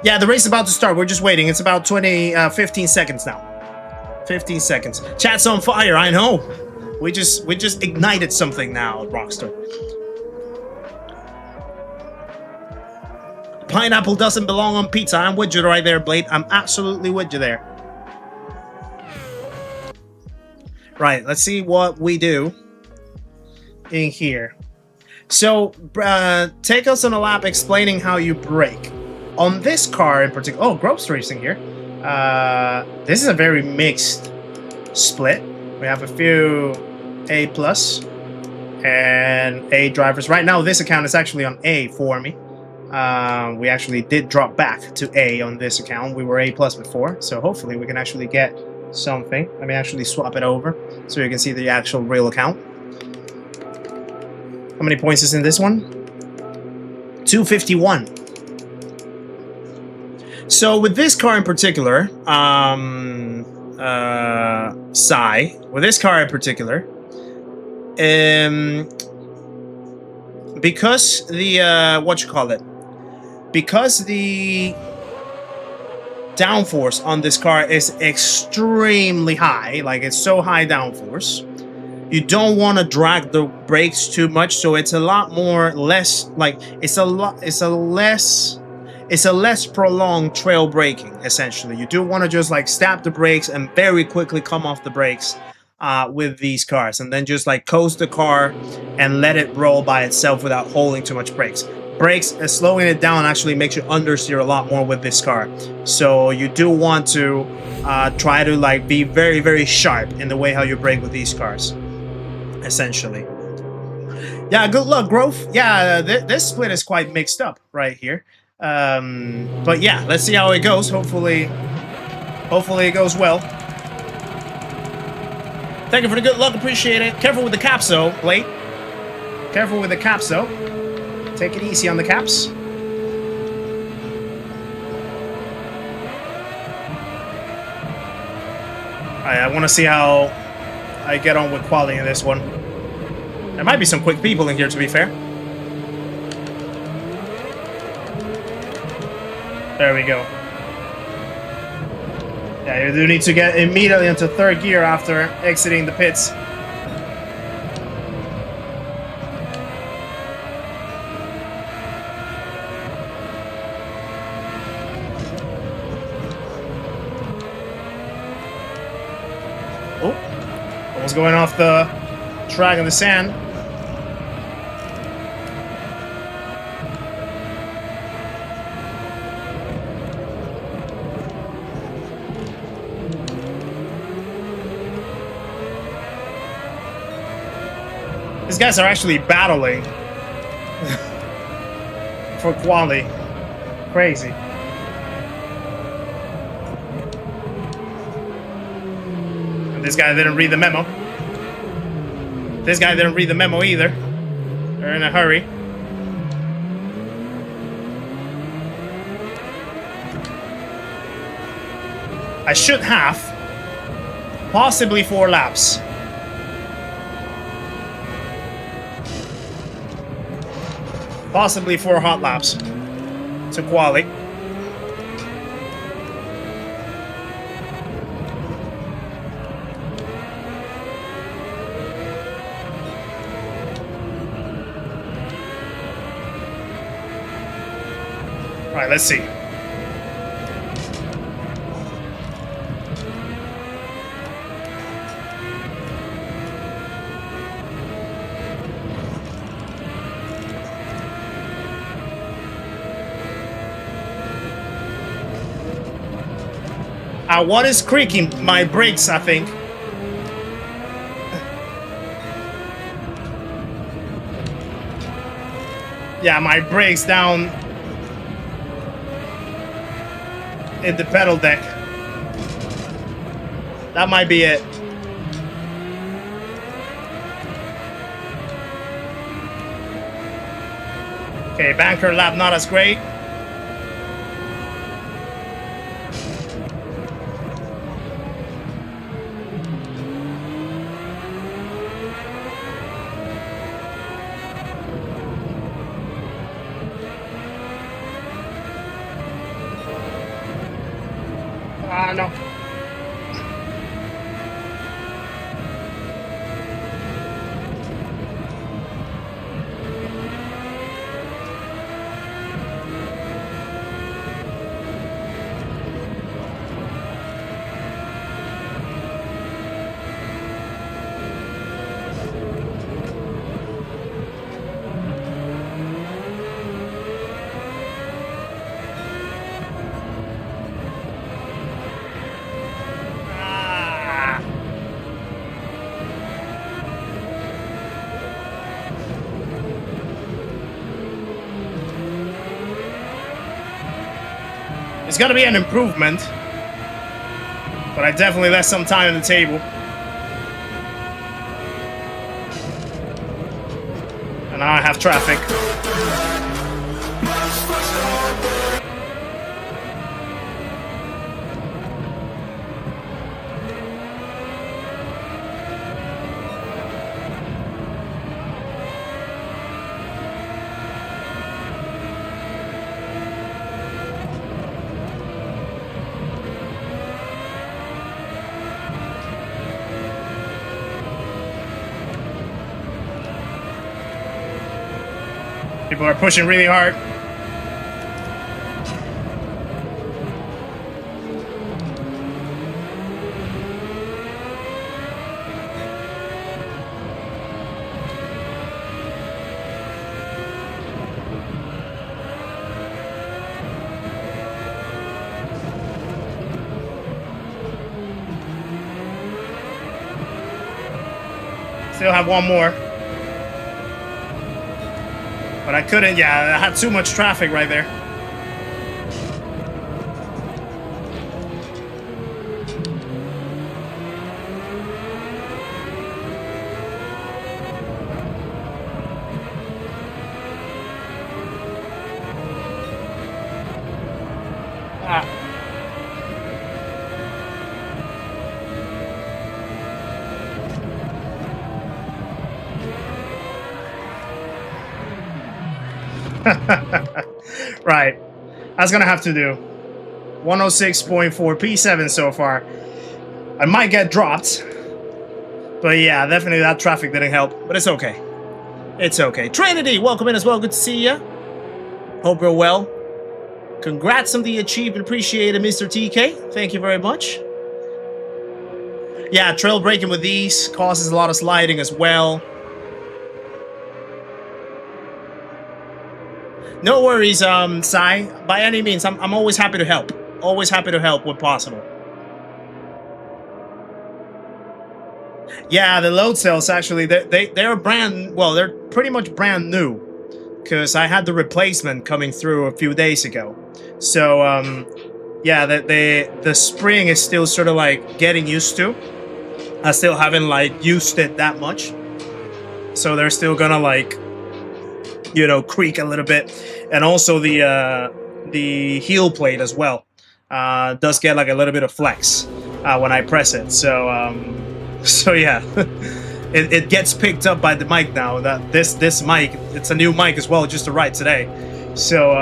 Yeah, the race is about to start. We're just waiting. It's about 15 seconds now. 15 seconds. Chat's on fire, I know. We just ignited something now, Rockstar. Pineapple doesn't belong on pizza. I'm with you right there, Blade. I'm absolutely with you there. Right, let's see what we do in here. So, take us on a lap explaining how you brake. On this car in particular... Oh, Groves Racing here. This is a very mixed split. We have a few A+ and A drivers. Right now, this account is actually on A for me. We actually did drop back to A on this account. We were A+ before, so hopefully we can actually get something. Let me actually swap it over so you can see the actual real account. How many points is in this one? 251. So with this car in particular, Sai, with this car in particular, because the, because the downforce on this car is extremely high, like it's so high downforce, you don't want to drag the brakes too much, so it's a lot more less, like, it's a less prolonged trail braking, essentially. You do want to just like stab the brakes and very quickly come off the brakes with these cars, and then just like coast the car and let it roll by itself without holding too much brakes. Brakes, slowing it down actually makes you understeer a lot more with this car. So you do want to try to like be very, very sharp in the way how you brake with these cars, essentially. Yeah, good luck, Grove. Yeah, this split is quite mixed up right here. But yeah, let's see how it goes. Hopefully it goes well. Thank you for the good luck, appreciate it. Careful with the caps though, Blade. Careful with the caps though. Take it easy on the caps. I want to see how I get on with quality in this one. There might be some quick people in here, to be fair. There we go. Yeah, you do need to get immediately into third gear after exiting the pits. Oh, almost going off the track in the sand. These guys are actually battling for quality. Crazy. And this guy didn't read the memo. This guy didn't read the memo either. They're in a hurry. I should have possibly 4 laps. Possibly 4 hot laps to quali. All right, let's see. What is creaking? My brakes, I think. Yeah, my brakes down in the pedal deck. That might be it. Okay, banker lap not as great. No. It's gonna be an improvement, but I definitely left some time on the table. And now I have traffic. People are pushing really hard. Still have one more. But I couldn't, yeah, I had too much traffic right there. Right, that's gonna have to do 106.4 P7 so far. I might get dropped, but yeah, definitely that traffic didn't help, but it's okay. It's okay. Trinity, welcome in as well. Good to see ya. Hope you're well. Congrats on the achievement. Appreciate it, Mr. TK. Thank you very much. Yeah, trail braking with these causes a lot of sliding as well. No worries, Sai. By any means, I'm always happy to help. Always happy to help when possible. Yeah, the load cells actually, they're they're pretty much brand new, because I had the replacement coming through a few days ago. So yeah, the spring is still sort of like getting used to. I still haven't like used it that much, so they're still gonna like, you know, creak a little bit, and also the heel plate as well. does get like a little bit of flex when I press it. So so yeah, it gets picked up by the mic now. That this mic, it's a new mic as well, just arrived today. So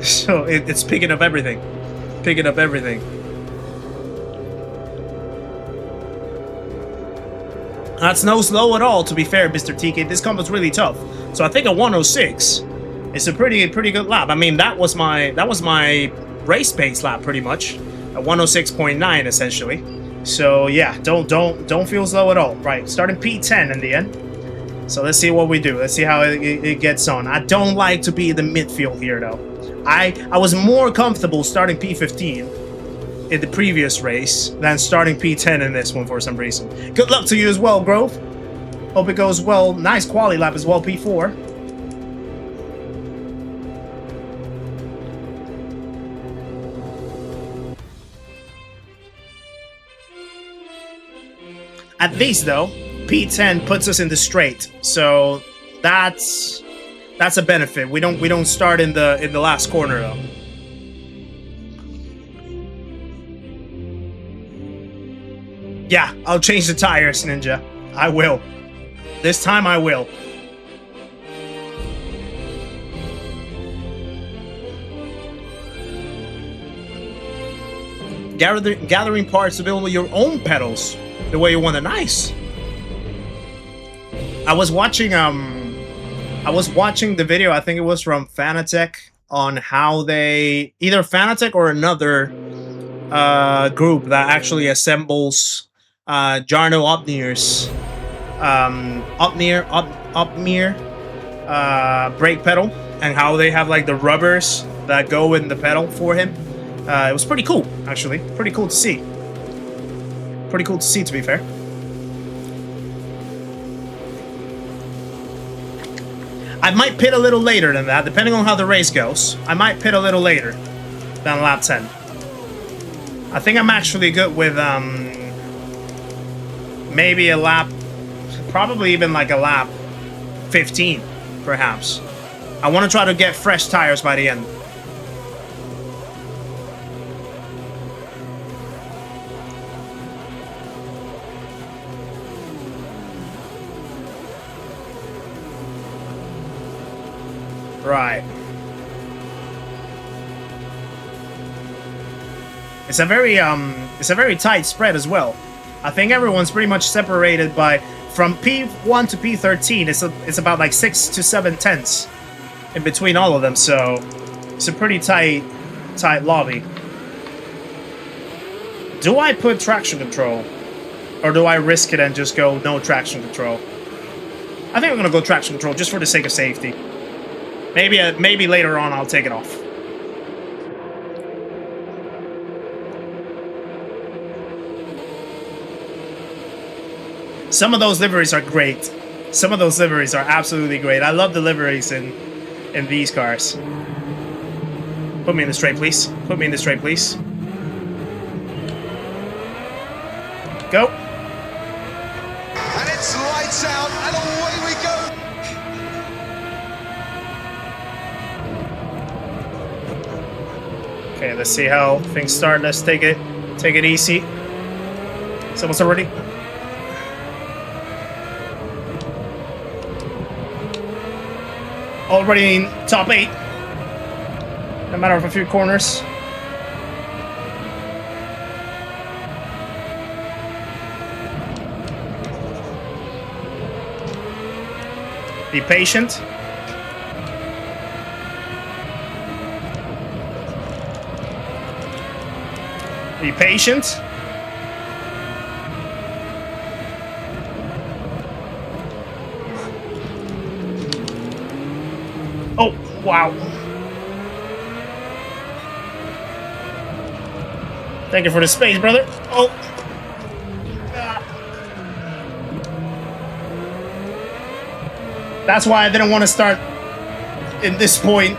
so it's picking up everything, picking up everything. That's no slow at all, to be fair, Mr. TK. This combo's really tough. So I think a 106 is a pretty good lap. I mean, that was my race pace lap pretty much, a 106.9 essentially. So yeah, don't feel slow at all. Right, starting P10 in the end. So let's see what we do. Let's see how it gets on. I don't like to be in the midfield here though. I was more comfortable starting P15 in the previous race than starting P10 in this one for some reason. Good luck to you as well, Grove. Hope it goes well. Nice quali lap as well, P4. At least though, P10 puts us in the straight, so that's a benefit. We don't start in the last corner though. Yeah, I'll change the tires, Ninja. I will. This time I will. Gathering parts to build your own pedals the way you want it. Nice. I was watching the video, I think it was from Fanatec, on how they, either Fanatec or another group that actually assembles Jarno Opnir's Opnir brake pedal, and how they have like the rubbers that go in the pedal for him. It was pretty cool, actually. Pretty cool to see. Pretty cool to see, to be fair. I might pit a little later than that, depending on how the race goes. I might pit a little later than lap 10. I think I'm actually good with maybe a lap, probably even like a lap 15, perhaps. I want to try to get fresh tires by the end. Right. It's a very tight spread as well. I think everyone's pretty much separated by, from P1 to P13. It's about like 6 to 7 tenths in between all of them. So it's a pretty tight lobby. Do I put traction control, or do I risk it and just go no traction control? I think I'm gonna go traction control just for the sake of safety. Maybe later on I'll take it off. Some of those liveries are great. Some of those liveries are absolutely great. I love the liveries in these cars. Put me in the straight, please. Put me in the straight, please. Go. And it's lights out, and away we go. Okay, let's see how things start. Let's take it easy. Someone's already. Already in top 8. No matter of a few corners. Be patient. Be patient. Oh, wow. Thank you for the space, brother. Oh. That's why I didn't want to start in this point.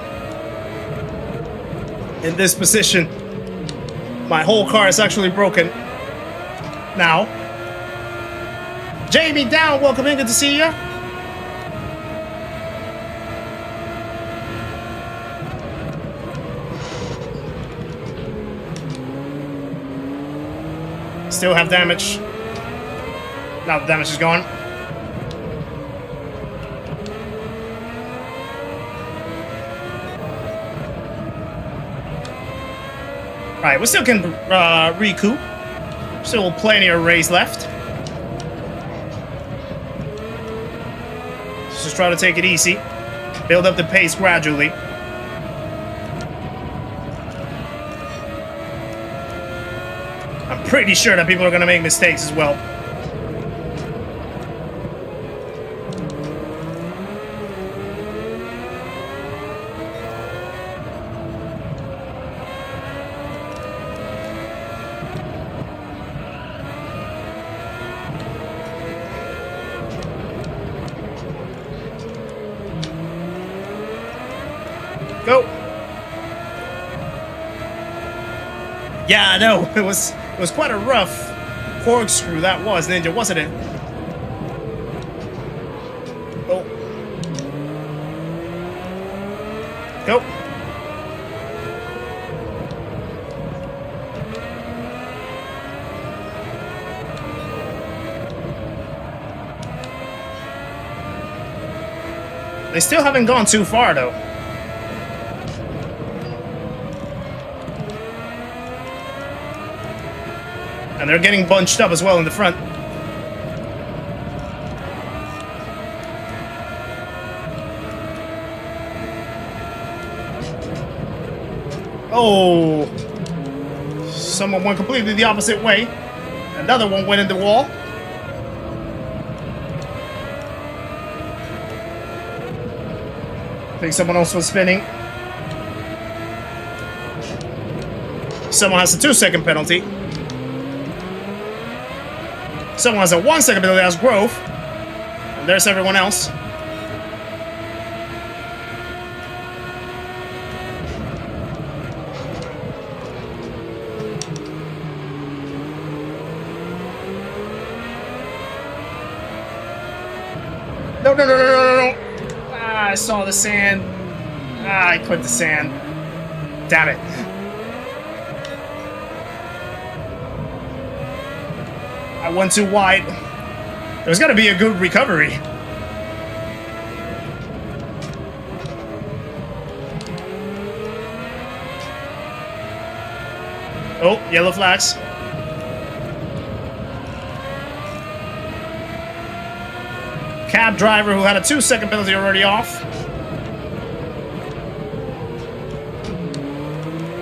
In this position. My whole car is actually broken. Now. Jamie Down, welcome in. Good to see you. Still have damage. Now the damage is gone. Right, we still can recoup. Still plenty of race left. Let's just try to take it easy. Build up the pace gradually. I'm pretty sure that people are going to make mistakes as well. Go. Yeah, I know. It was quite a rough corkscrew that was, Ninja, wasn't it? Oh. Go. They still haven't gone too far, though. And they're getting bunched up as well in the front. Oh! Someone went completely the opposite way. Another one went in the wall. I think someone else was spinning. Someone has a 2-second penalty. Someone has a 1-second penalty, that's Grove. And there's everyone else. No. Ah, I saw the sand. Ah, I clipped the sand. Damn it. I went too wide. There's got to be a good recovery. Oh, yellow flags. Cab driver who had a 2-second penalty already off.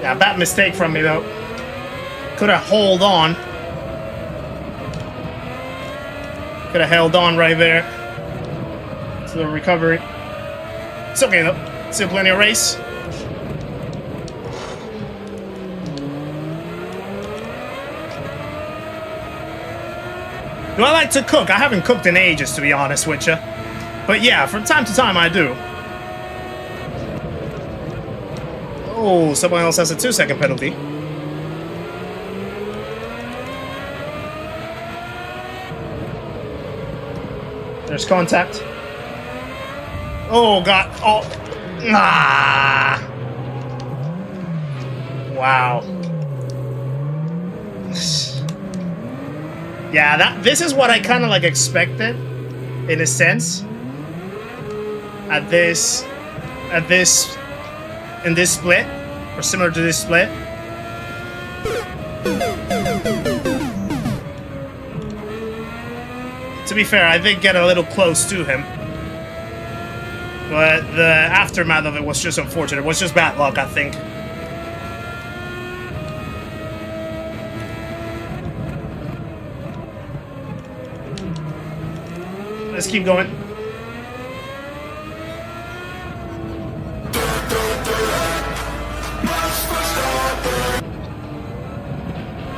Yeah, bad mistake from me though. Could have held on. Could have held on right there to the recovery. It's okay though. Still plenty of race. Do I like to cook? I haven't cooked in ages, to be honest with you. But yeah, from time to time I do. Oh, someone else has a 2-second penalty. There's contact. Oh, God. Oh. Ah. Wow. Yeah, this is what I kind of like expected, in a sense. In this split, or similar to this split. To be fair, I did get a little close to him. But the aftermath of it was just unfortunate. It was just bad luck, I think. Let's keep going.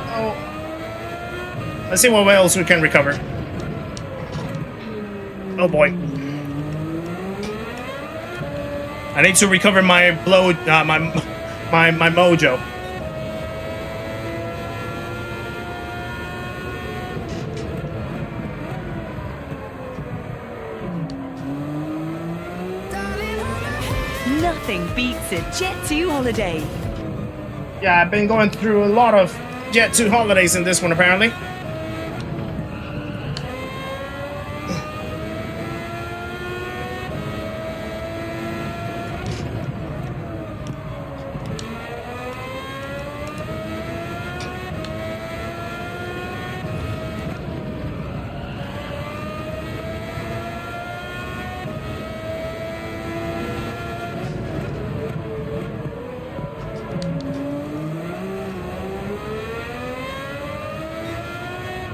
Oh. Let's see what else we can recover. Oh boy. I need to recover my my mojo. Nothing beats a Jet2 holiday. Yeah, I've been going through a lot of Jet 2 holidays in this one, apparently.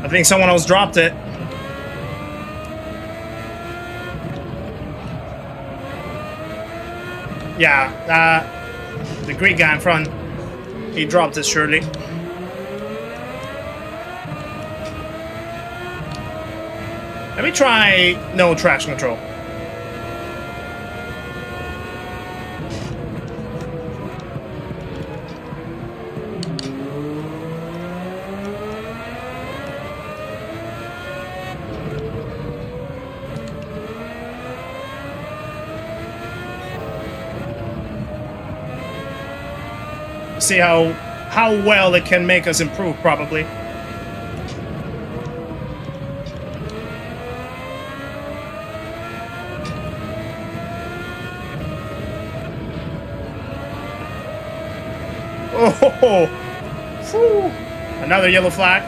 I think someone else dropped it. Yeah, the Greek guy in front, he dropped it surely. Let me try no traction control. See how well it can make us improve, probably. Oh, whew. Another yellow flag.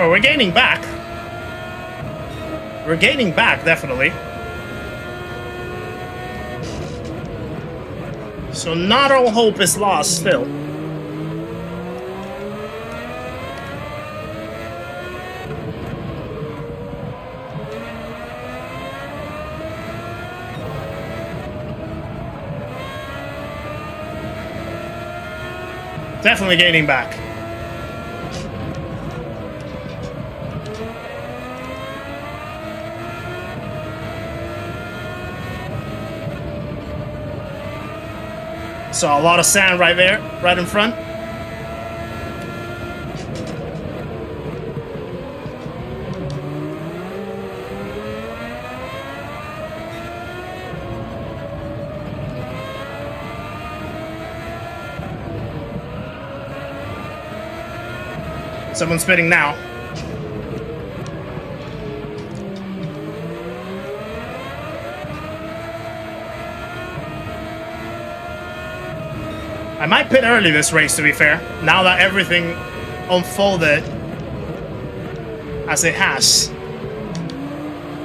Oh, we're gaining back. We're gaining back, definitely. So not all hope is lost still. Definitely gaining back. Saw a lot of sand right there, right in front. Someone's spitting now. I might pit early this race, to be fair, now that everything unfolded as it has.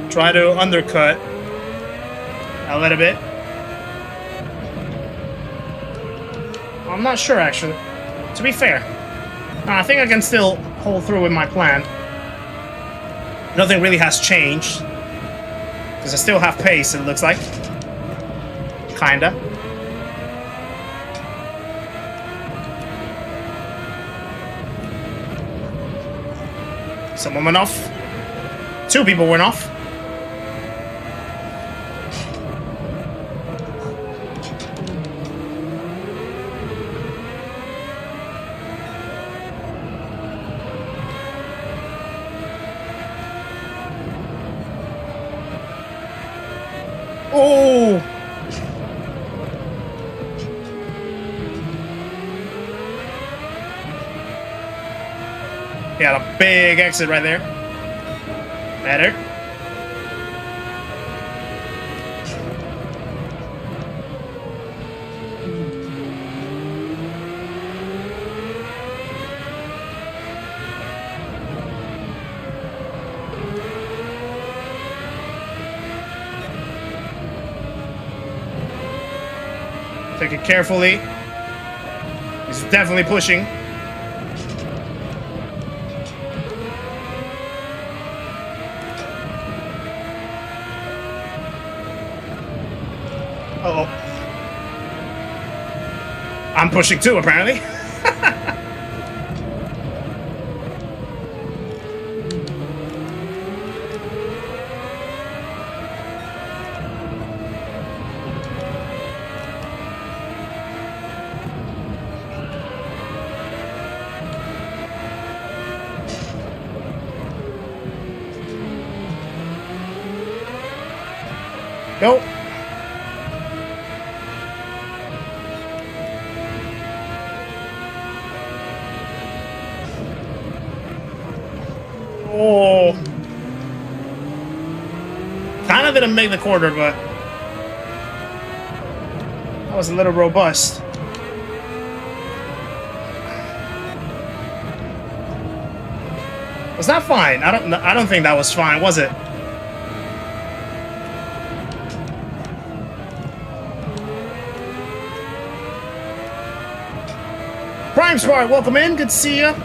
Try to undercut a little bit. I'm not sure, actually, to be fair. No, I think I can still hold through with my plan. Nothing really has changed, because I still have pace, it looks like. Kinda. Someone went off. Two people went off. Oh! He had a big exit right there. Better. Take it carefully. He's definitely pushing. Uh-oh. I'm pushing too, apparently. Go. Oh. Kind of didn't make the quarter, but that was a little robust. Was that fine? I don't think that was fine, was it? Prime Smart, welcome in. Good to see you.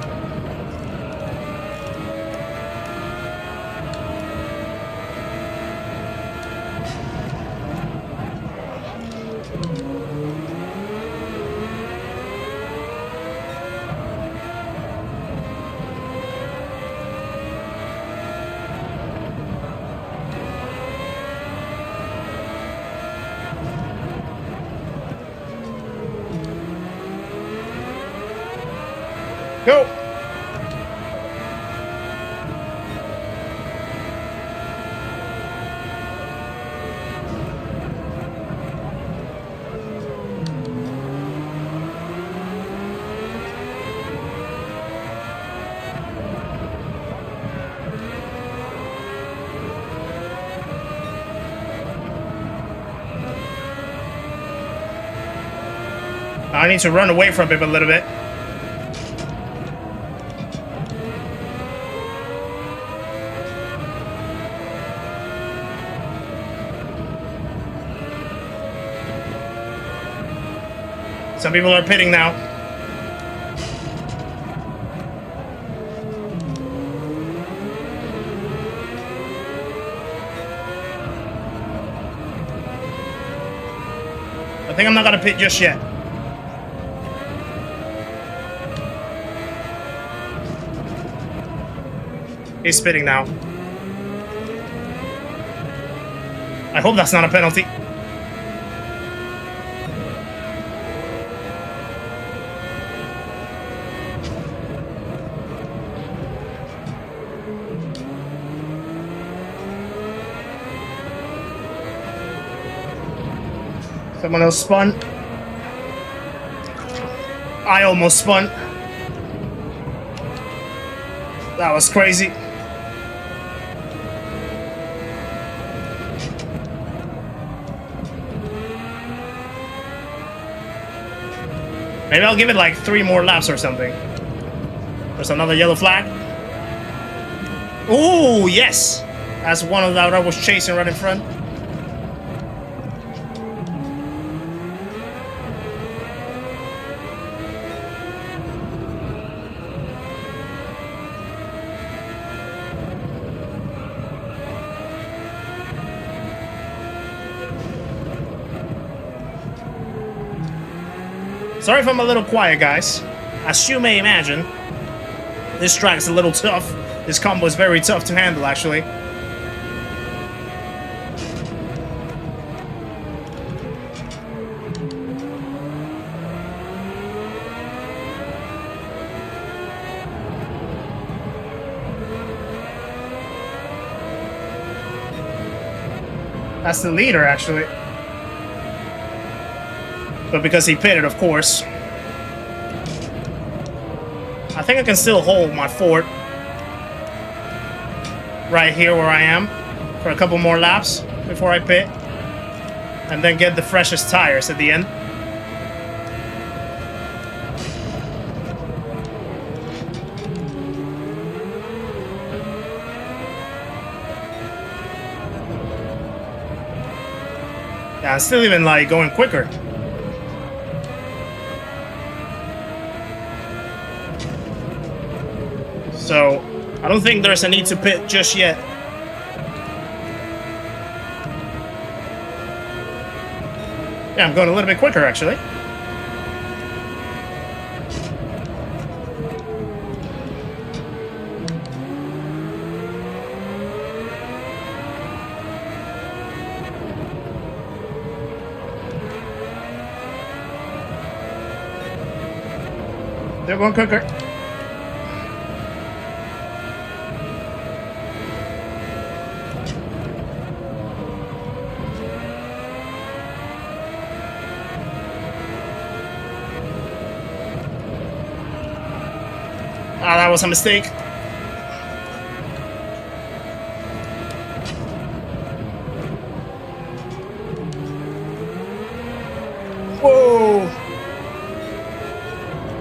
Go! I need to run away from him a little bit. Some people are pitting now. I think I'm not gonna pit just yet. He's pitting now. I hope that's not a penalty. Someone else spun. I almost spun. That was crazy. Maybe I'll give it like 3 more laps or something. There's another yellow flag. Oh, yes! That's one of that I was chasing right in front. Sorry if I'm a little quiet, guys. As you may imagine, this track is a little tough. This combo is very tough to handle, actually. That's the leader, actually. But because he pitted, of course. I think I can still hold my fort right here where I am for a couple more laps before I pit. And then get the freshest tires at the end. Yeah, I'm still even like going quicker. So, I don't think there's a need to pit just yet. Yeah, I'm going a little bit quicker, actually. They're going quicker. Ah, that was a mistake. Whoa!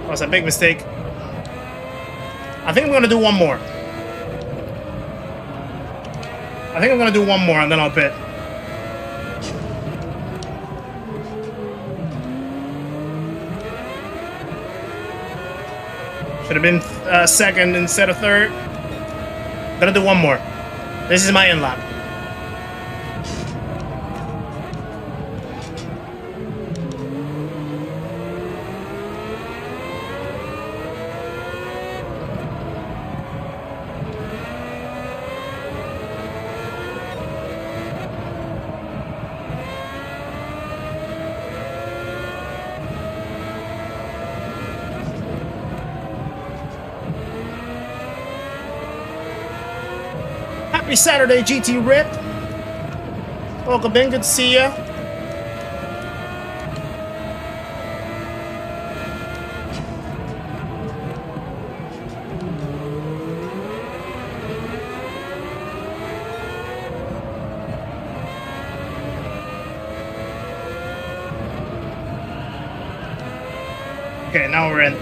That was a big mistake. I think I'm gonna do one more. I think I'm gonna do one more and then I'll pit. Should have been second instead of third. Gonna do one more. This is my in lap. Happy Saturday, GT Rip. Welcome in, good to see ya. Okay, now we're in.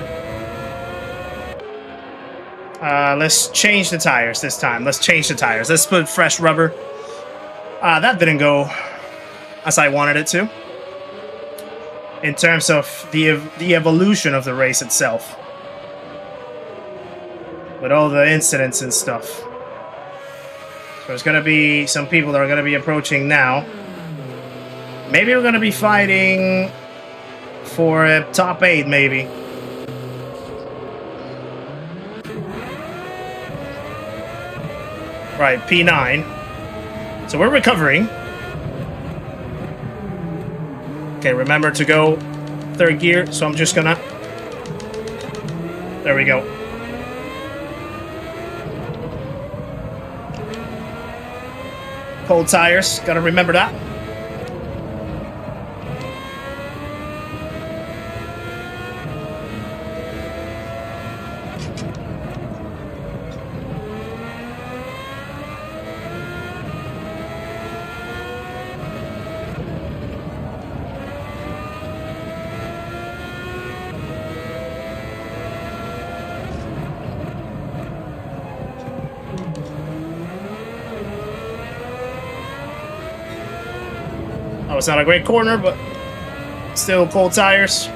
Let's change the tires this time. Let's change the tires. Let's put fresh rubber. That didn't go as I wanted it to. In terms of the evolution of the race itself. With all the incidents and stuff. So there's going to be some people that are going to be approaching now. Maybe we're going to be fighting for a top 8, maybe. Right, P9. So we're recovering. Okay, remember to go third gear, so I'm just gonna... There we go. Cold tires, gotta remember that. Oh, it's not a great corner, but still cold tires.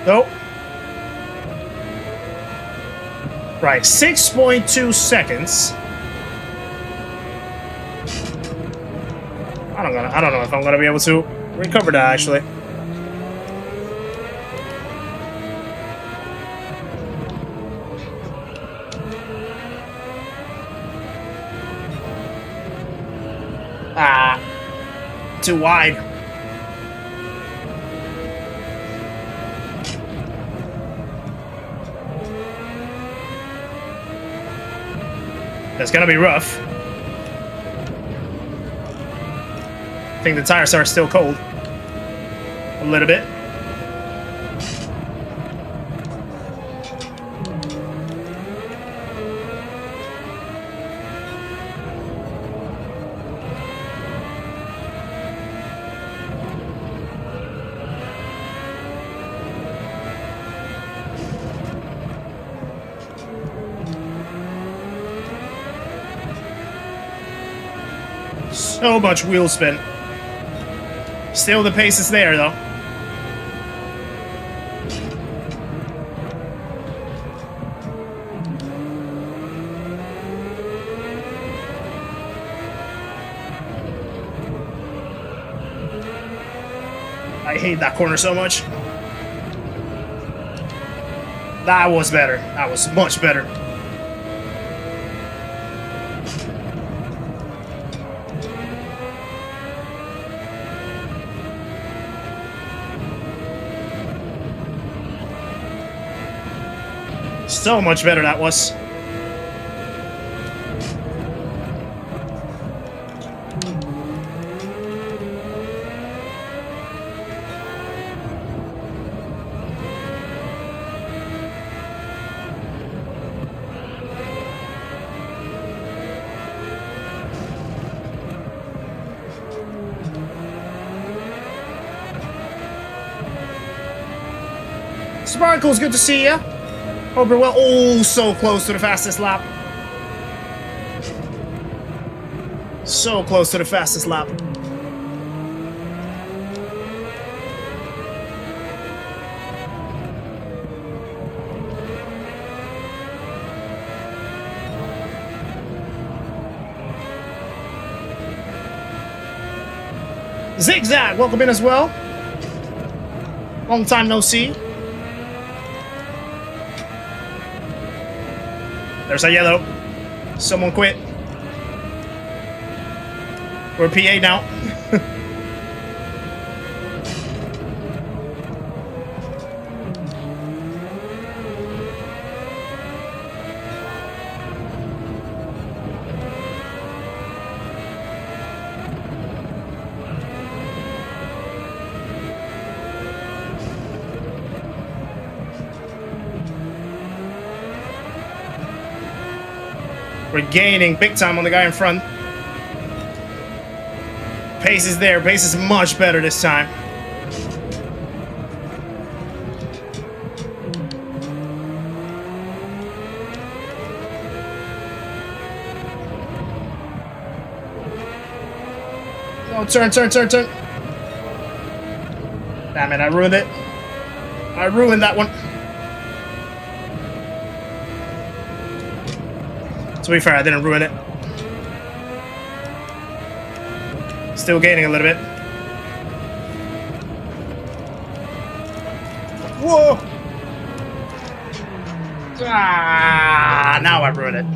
Nope. Right, 6.2 seconds. I don't know if I'm gonna be able to recover that actually. Too wide. That's gonna be rough. I think the tires are still cold. A little bit. So much wheel spin. Still the pace is there though. I hate that corner so much. That was better. That was much better. So much better that was. Sparkles, good to see ya. Hope you're well. Oh, so close to the fastest lap. So close to the fastest lap. Zigzag, welcome in as well. Long time no see. There's a yellow. Someone quit. We're PA now. We're gaining big time on the guy in front. Pace is there. Pace is much better this time. Oh, turn. Damn it, I ruined it. I ruined that one. To be fair, I didn't ruin it. Still gaining a little bit. Whoa! Ah, now I ruined it.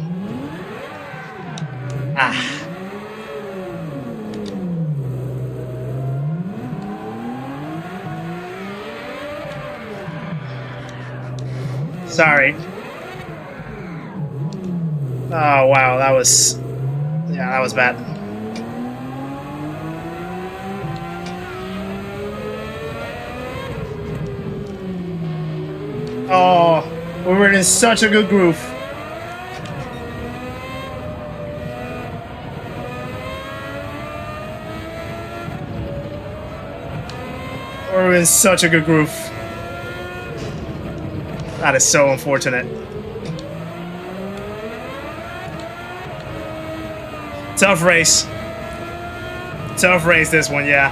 Ah. Sorry. Oh, wow, that was... Yeah, that was bad. Oh, we were in such a good groove. We were in such a good groove. That is so unfortunate. Tough race. Tough race, this one, yeah.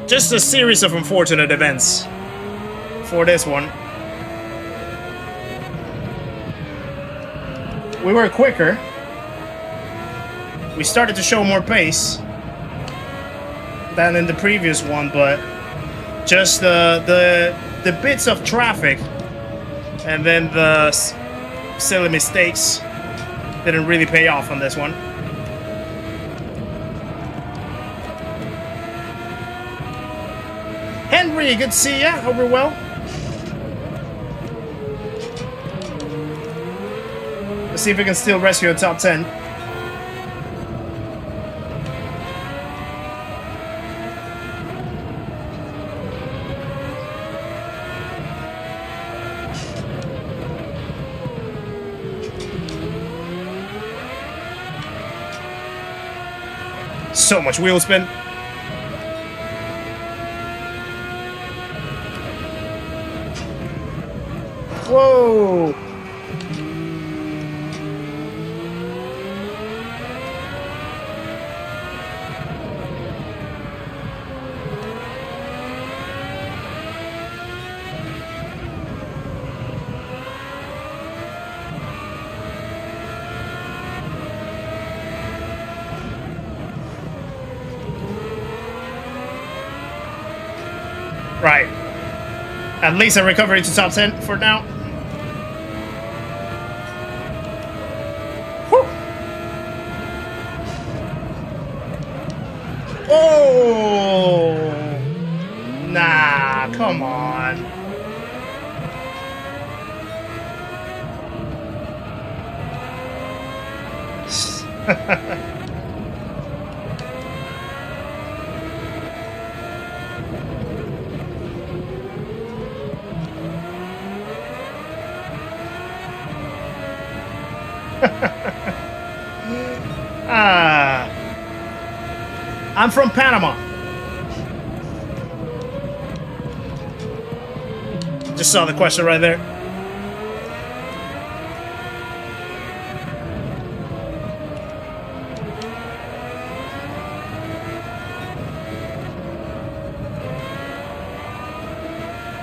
Just a series of unfortunate events for this one. We were quicker. We started to show more pace than in the previous one, but just the bits of traffic and then the silly mistakes didn't really pay off on this one. Henry, good to see ya. Hope you're well. Let's see if we can still rescue a top 10. So much wheel spin. Whoa! Right. At least a recovery to top 10 for now. Whew. Oh! Nah, come on. I'm from Panama. Just saw the question right there.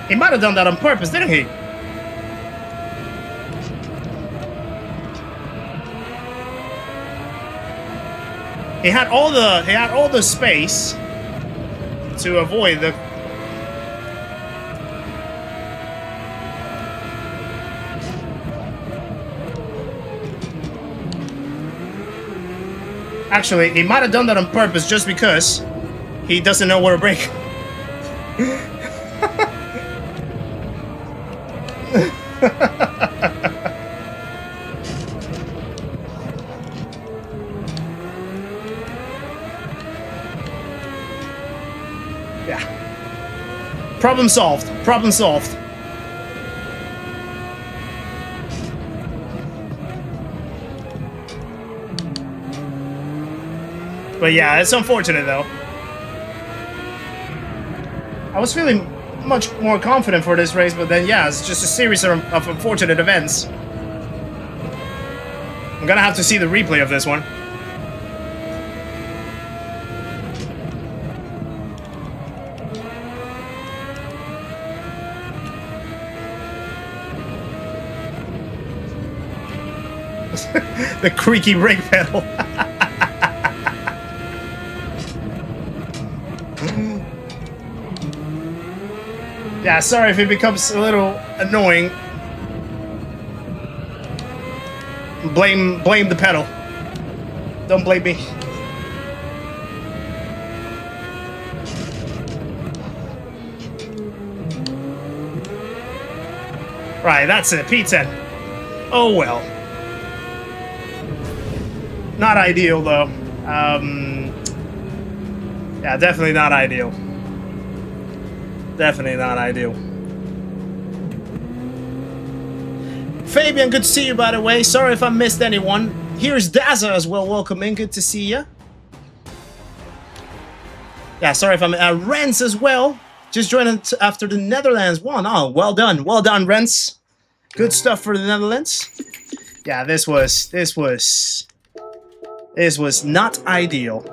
He might have done that on purpose, didn't he? He had all the space to avoid the. Actually, he might have done that on purpose just because he doesn't know where to brake. Yeah. Problem solved. Problem solved. But yeah, it's unfortunate though. I was feeling much more confident for this race, but then yeah, it's just a series of unfortunate events. I'm gonna have to see the replay of this one. The creaky brake pedal. Yeah, sorry if it becomes a little annoying. Blame the pedal. Don't blame me. Right, that's it. P10. Oh well. Not ideal though. Yeah, definitely not ideal. Definitely not ideal. Fabian, good to see you, by the way. Sorry if I missed anyone. Here's Daza as well. Welcome in. Good to see you. Yeah, sorry if I'm... Rens as well. Just joining after the Netherlands won. Oh, well done. Well done, Rens. Good stuff for the Netherlands. Yeah, this was not ideal.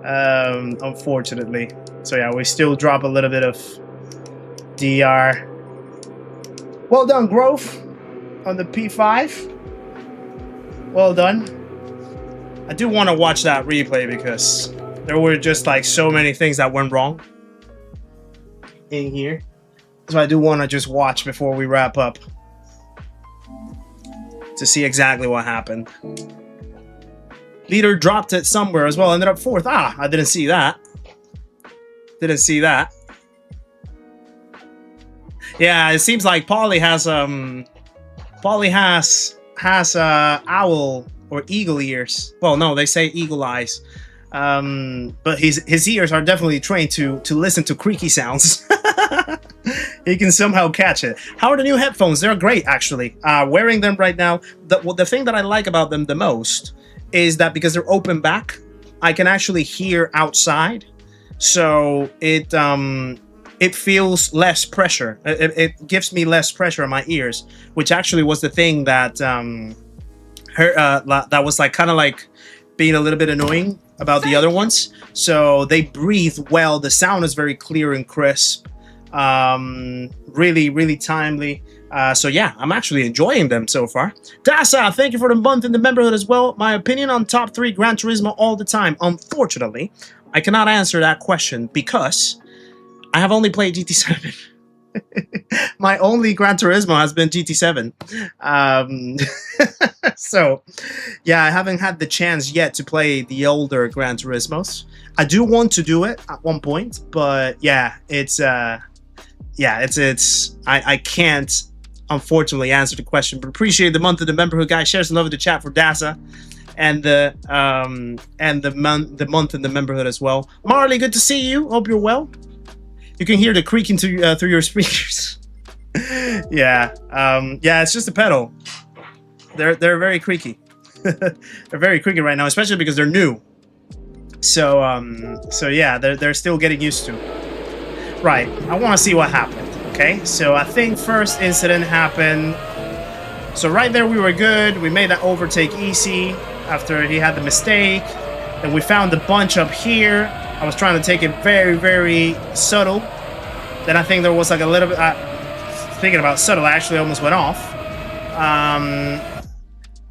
Unfortunately. So yeah, we still drop a little bit of DR. Well done, Grove, on the P5. Well done. I do want to watch that replay because there were just like so many things that went wrong in here. So I do want to just watch before we wrap up to see exactly what happened. Leader dropped it somewhere as well, ended up 4th. Ah, I didn't see that. Didn't see that. Yeah, it seems like Paulie has owl or eagle ears. Well, no, they say eagle eyes. But his ears are definitely trained to listen to creaky sounds. He can somehow catch it. How are the new headphones? They're great, actually. Wearing them right now. The thing that I like about them the most is that because they're open back, I can actually hear outside. So it feels less pressure. It gives me less pressure in my ears, which actually was the thing that that was like kind of like being a little bit annoying about the other ones. So they breathe well. The sound is very clear and crisp. Really, really timely. So yeah, I'm actually enjoying them so far. Dasa, thank you for the month in the memberhood as well. My opinion on top 3 Gran Turismo all the time. Unfortunately, I cannot answer that question because I have only played GT7. My only Gran Turismo has been GT7. So yeah, I haven't had the chance yet to play the older Gran Turismos. I do want to do it at one point, but yeah, I can't unfortunately answer the question, but appreciate the month of the memberhood, guys. Share some love in the chat for Dasa and the month in the memberhood as well. Marley, good to see you. Hope you're well. You can hear the creaking through your speakers. Yeah, it's just a pedal. They're very creaky. They're very creaky right now, especially because they're new. So yeah, they're still getting used to it. Right, I want to see what happened, okay? So I think first incident happened. So right there we were good. We made that overtake easy after he had the mistake. Then we found the bunch up here. I was trying to take it very, very subtle. Then I think there was like a little bit... thinking about subtle, I actually almost went off.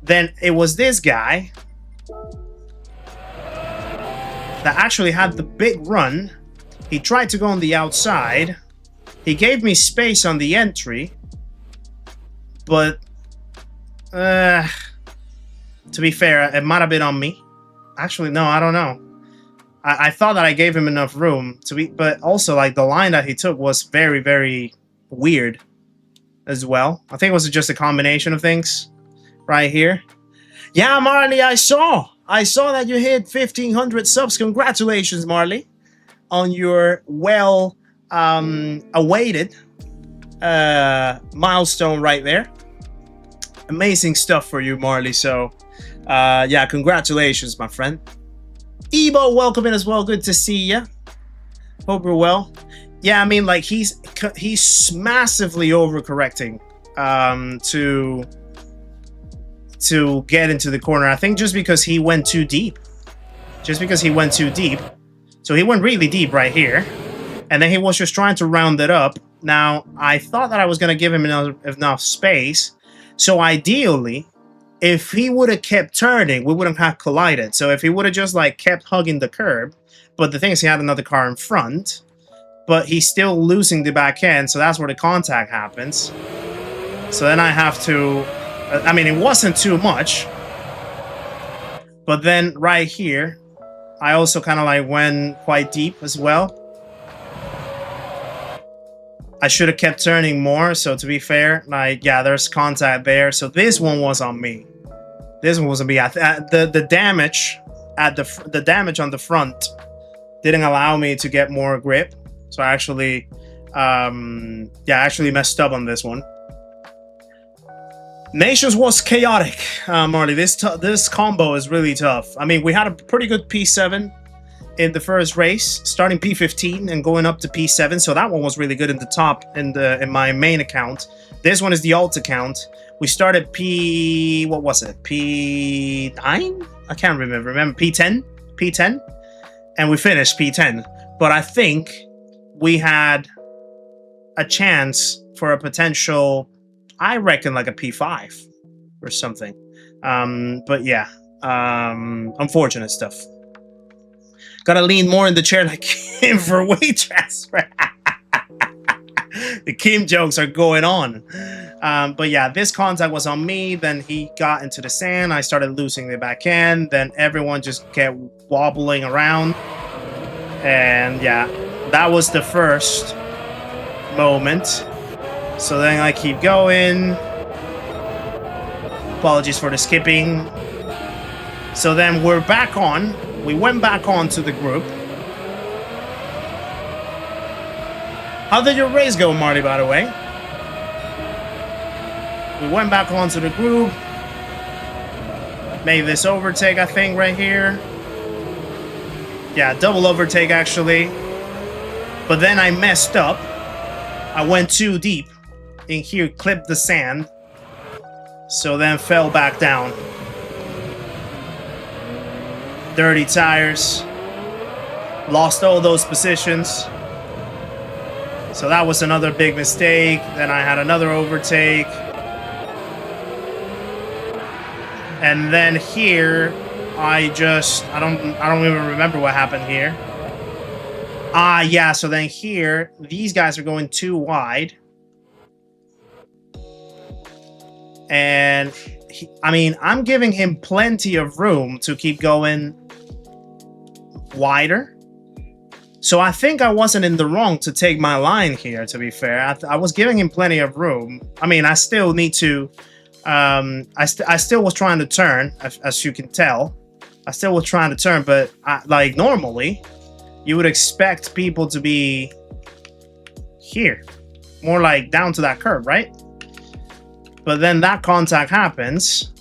Then it was this guy that actually had the big run. He tried to go on the outside. He gave me space on the entry. But, to be fair, it might have been on me. Actually, no, I don't know. I thought that I gave him enough room to be, but also, like, the line that he took was very, very weird as well. I think it was just a combination of things right here. Yeah, Marley, I saw that you hit 1,500 subs. Congratulations, Marley, on your awaited milestone right there. Amazing stuff for you, Marley. So yeah, congratulations, my friend. Ebo, welcome in as well. Good to see you. Hope you're well. Yeah, I mean, like, he's massively overcorrecting to get into the corner. I think just because he went too deep. So he went really deep right here. And then he was just trying to round it up. Now, I thought that I was going to give him enough space. So ideally, if he would have kept turning, we wouldn't have collided. So if he would have just, like, kept hugging the curb. But the thing is, he had another car in front. But he's still losing the back end. So that's where the contact happens. So then I have to... I mean, it wasn't too much. But then right here, I also kind of like went quite deep as well. I should have kept turning more. So to be fair, like, yeah, there's contact there. So this one was on me. This one was on me. The damage the damage on the front didn't allow me to get more grip. So I actually, yeah, I actually messed up on this one. Nations was chaotic, Marley. This combo is really tough. I mean, we had a pretty good P7 in the first race, starting P15 and going up to P7. So that one was really good in the top in my main account. This one is the alt account. We started what was it? P9? I can't remember. P10? P10? And we finished P10. But I think we had a chance for a potential, I reckon, like a P5 or something. But yeah, unfortunate stuff. Gotta lean more in the chair like Kim for weight transfer. The Kim jokes are going on. But yeah, this contact was on me. Then he got into the sand. I started losing the back end. Then everyone just kept wobbling around. And yeah, that was the first moment. So then I keep going. Apologies for the skipping. So then we're back on. We went back on to the group. How did your race go, Marty, by the way? We went back on to the group. Made this overtake, I think, right here. Yeah, double overtake, actually. But then I messed up. I went too deep in here, clipped the sand. So then fell back down. Dirty tires. Lost all those positions. So that was another big mistake. Then I had another overtake. And then here, I don't even remember what happened here. Yeah, so then here, these guys are going too wide. And, I mean, I'm giving him plenty of room to keep going wider. So I think I wasn't in the wrong to take my line here, to be fair. I was giving him plenty of room. I mean, I still need to... I still was trying to turn, as you can tell. I still was trying to turn, but like normally, you would expect people to be here. More like down to that curb, right? But then that contact happens.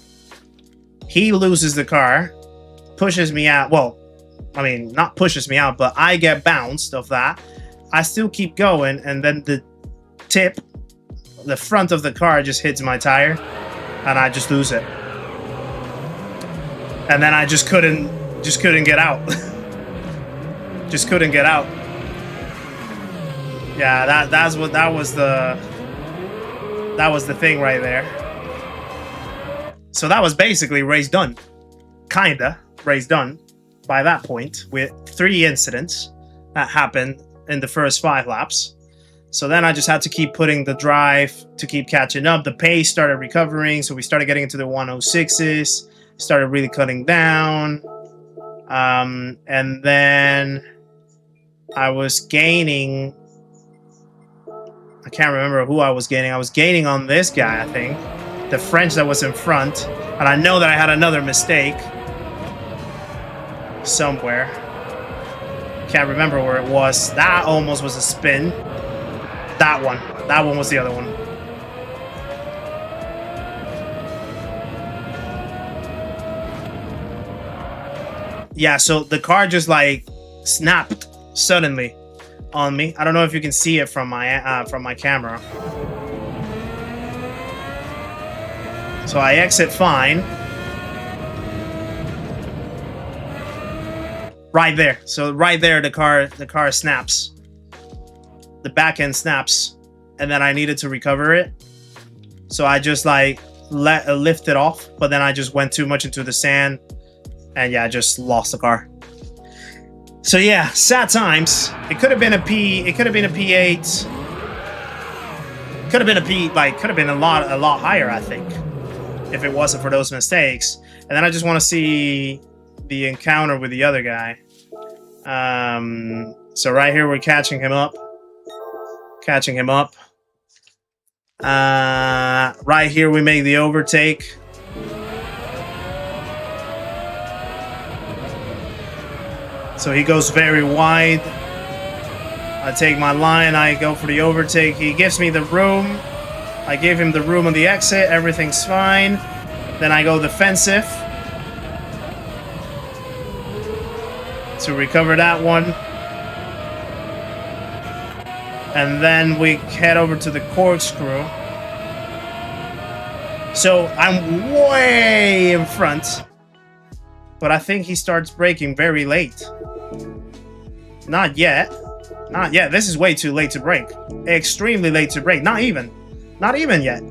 He loses the car, pushes me out. Well, I mean, not pushes me out, but I get bounced of that. I still keep going, and then the tip, the front of the car just hits my tire, and I just lose it. And then I just couldn't get out. Just couldn't get out. Yeah, that was the thing right there. So that was basically race done. Kinda race done by that point, with 3 incidents that happened in the first 5 laps. So then I just had to keep putting the drive to keep catching up. The pace started recovering, so we started getting into the 106s, started really cutting down. And then I was gaining, I can't remember who I was gaining. I was gaining on this guy, I think. The French that was in front. And I know that I had another mistake somewhere. Can't remember where it was. That almost was a spin. That one was the other one. Yeah, so the car just like snapped suddenly on me. I don't know if you can see it from my camera. So I exit fine. Right there. So right there the car snaps. The back end snaps, and then I needed to recover it. So I just like lift it off, but then I just went too much into the sand, and yeah, I just lost the car. So yeah, sad times. It could have been a P. It could have been a P8. Could have been a P. Like could have been a lot higher, I think, if it wasn't for those mistakes. And then I just want to see the encounter with the other guy. So right here we're catching him up. Right here we make the overtake. So he goes very wide. I take my line, I go for the overtake. He gives me the room. I give him the room on the exit, everything's fine. Then I go defensive to recover that one. And then we head over to the corkscrew. So I'm way in front, but I think he starts braking very late. Not yet. Not yet. This is way too late to brake. Extremely late to brake. Not even yet.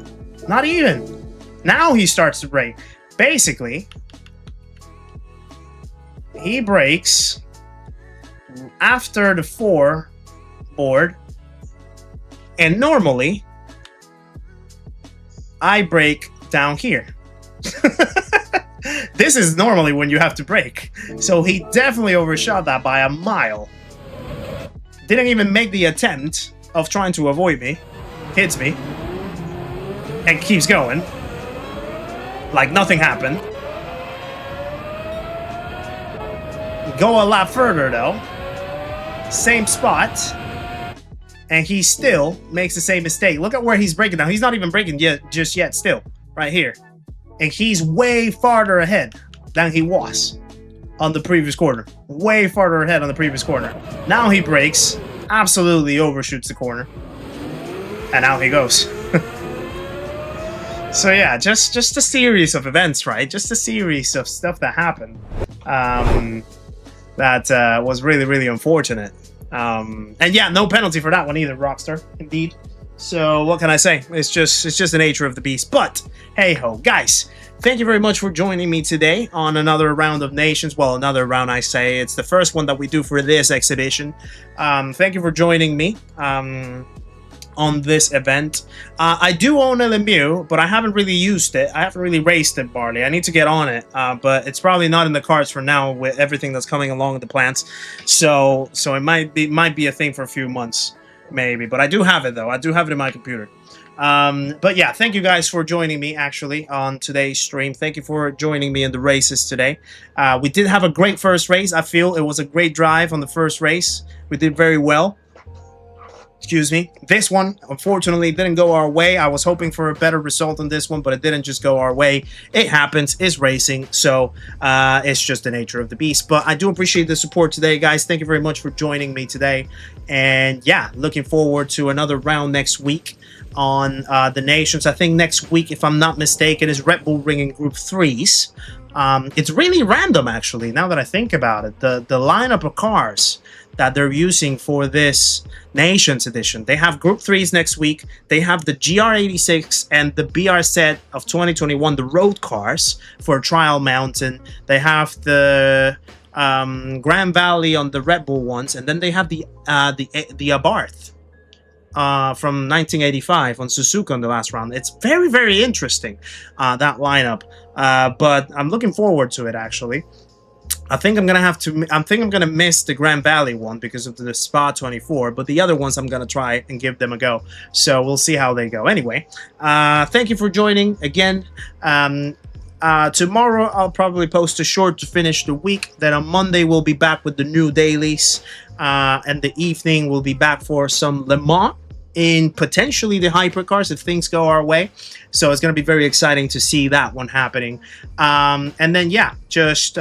Not even. Now he starts to brake. Basically, he brakes after the 4 board. And normally, I brake down here. This is normally when you have to brake. So he definitely overshot that by a mile. Didn't even make the attempt of trying to avoid me. Hits me. And keeps going. Like nothing happened. Go a lot further though. Same spot. And he still makes the same mistake. Look at where he's braking now. He's not even braking just yet still. Right here. And he's way farther ahead than he was on the previous corner. Way farther ahead on the previous corner. Now he brakes. Absolutely overshoots the corner. And out he goes. So yeah, just a series of events, right? Just a series of stuff that happened. That was really, really unfortunate. And yeah, no penalty for that one either, Rockstar, indeed. So what can I say? It's just the nature of the beast. But hey ho, guys, thank you very much for joining me today on another round of Nations. Well, another round, I say. It's the first one that we do for this exhibition. Thank you for joining me on this event. I do own a Lemieux, but I haven't really used it. I haven't really raced it, Barley. I need to get on it, but it's probably not in the cards for now with everything that's coming along with the plants. So it might be a thing for a few months, maybe. But I do have it though. I do have it in my computer. But yeah, thank you guys for joining me actually on today's stream. Thank you for joining me in the races today. We did have a great first race. I feel it was a great drive on the first race. We did very well. Excuse me. This one, unfortunately, didn't go our way. I was hoping for a better result on this one, but it didn't just go our way. It happens. It's racing, so it's just the nature of the beast. But I do appreciate the support today, guys. Thank you very much for joining me today. And yeah, looking forward to another round next week on the Nations. I think next week, if I'm not mistaken, is Red Bull Ring in Group 3s. It's really random, actually, now that I think about it. The lineup of cars that they're using for this Nations edition. They have Group 3s next week. They have the GR86 and the BR set of 2021, the road cars for Trial Mountain. They have the Grand Valley on the Red Bull ones, and then they have the Abarth from 1985 on Suzuka in the last round. It's very, very interesting, that lineup. But I'm looking forward to it, actually. I think I'm gonna miss the Grand Valley one because of the Spa 24, but the other ones I'm gonna try and give them a go. So we'll see how they go. Anyway, thank you for joining again. Tomorrow I'll probably post a short to finish the week. Then on Monday we'll be back with the new dailies, and the evening we'll be back for some Le Mans in potentially the hypercars if things go our way. So it's going to be very exciting to see that one happening. And then, yeah, just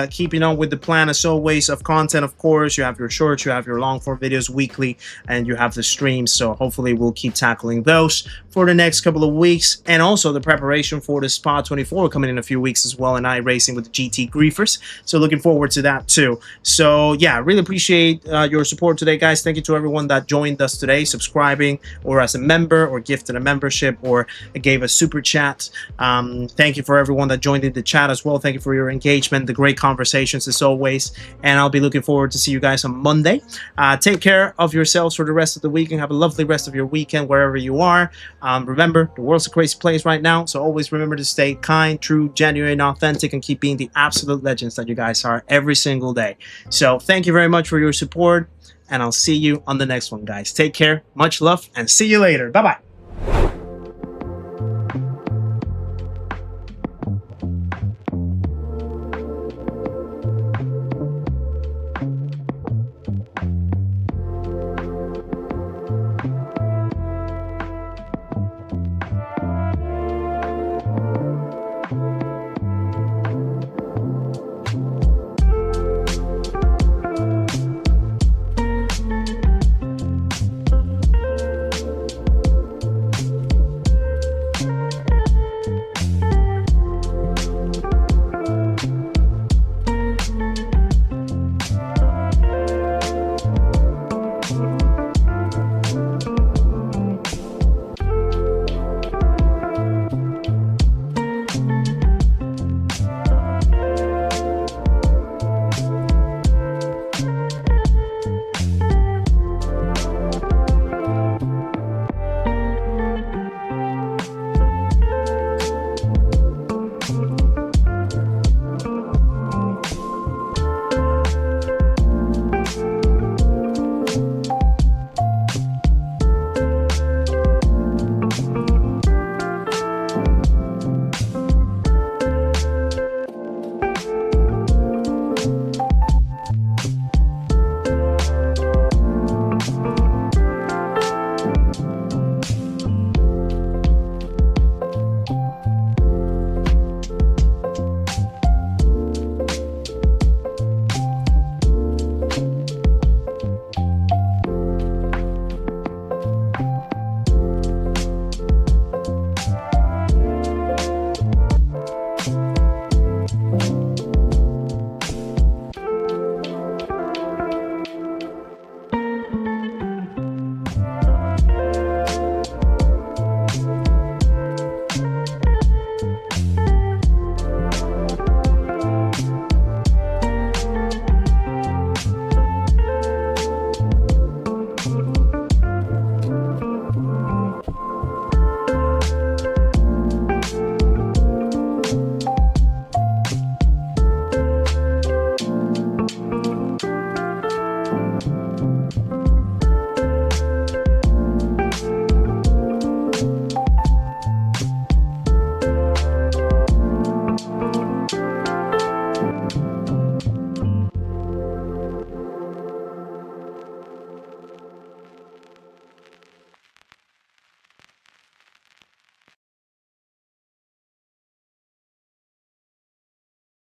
keeping on with the plan as always of content. Of course, you have your shorts, you have your long form videos weekly, and you have the streams. So hopefully we'll keep tackling those for the next couple of weeks. And also the preparation for the Spa 24 coming in a few weeks as well, and iRacing with the GT Griefers. So looking forward to that too. So yeah, really appreciate your support today, guys. Thank you to everyone that joined us today, subscribing, or as a member, or gifted a membership, or gave a super chat. Thank you for everyone that joined in the chat as well. Thank you for your engagement, the great conversations as always, and I'll be looking forward to see you guys on Monday. Take care of yourselves for the rest of the week and have a lovely rest of your weekend wherever you are. Remember, the world's a crazy place right now, so always remember to stay kind, true, genuine, authentic, and keep being the absolute legends that you guys are every single day. So thank you very much for your support, and I'll see you on the next one, guys. Take care, much love, and see you later. Bye-bye.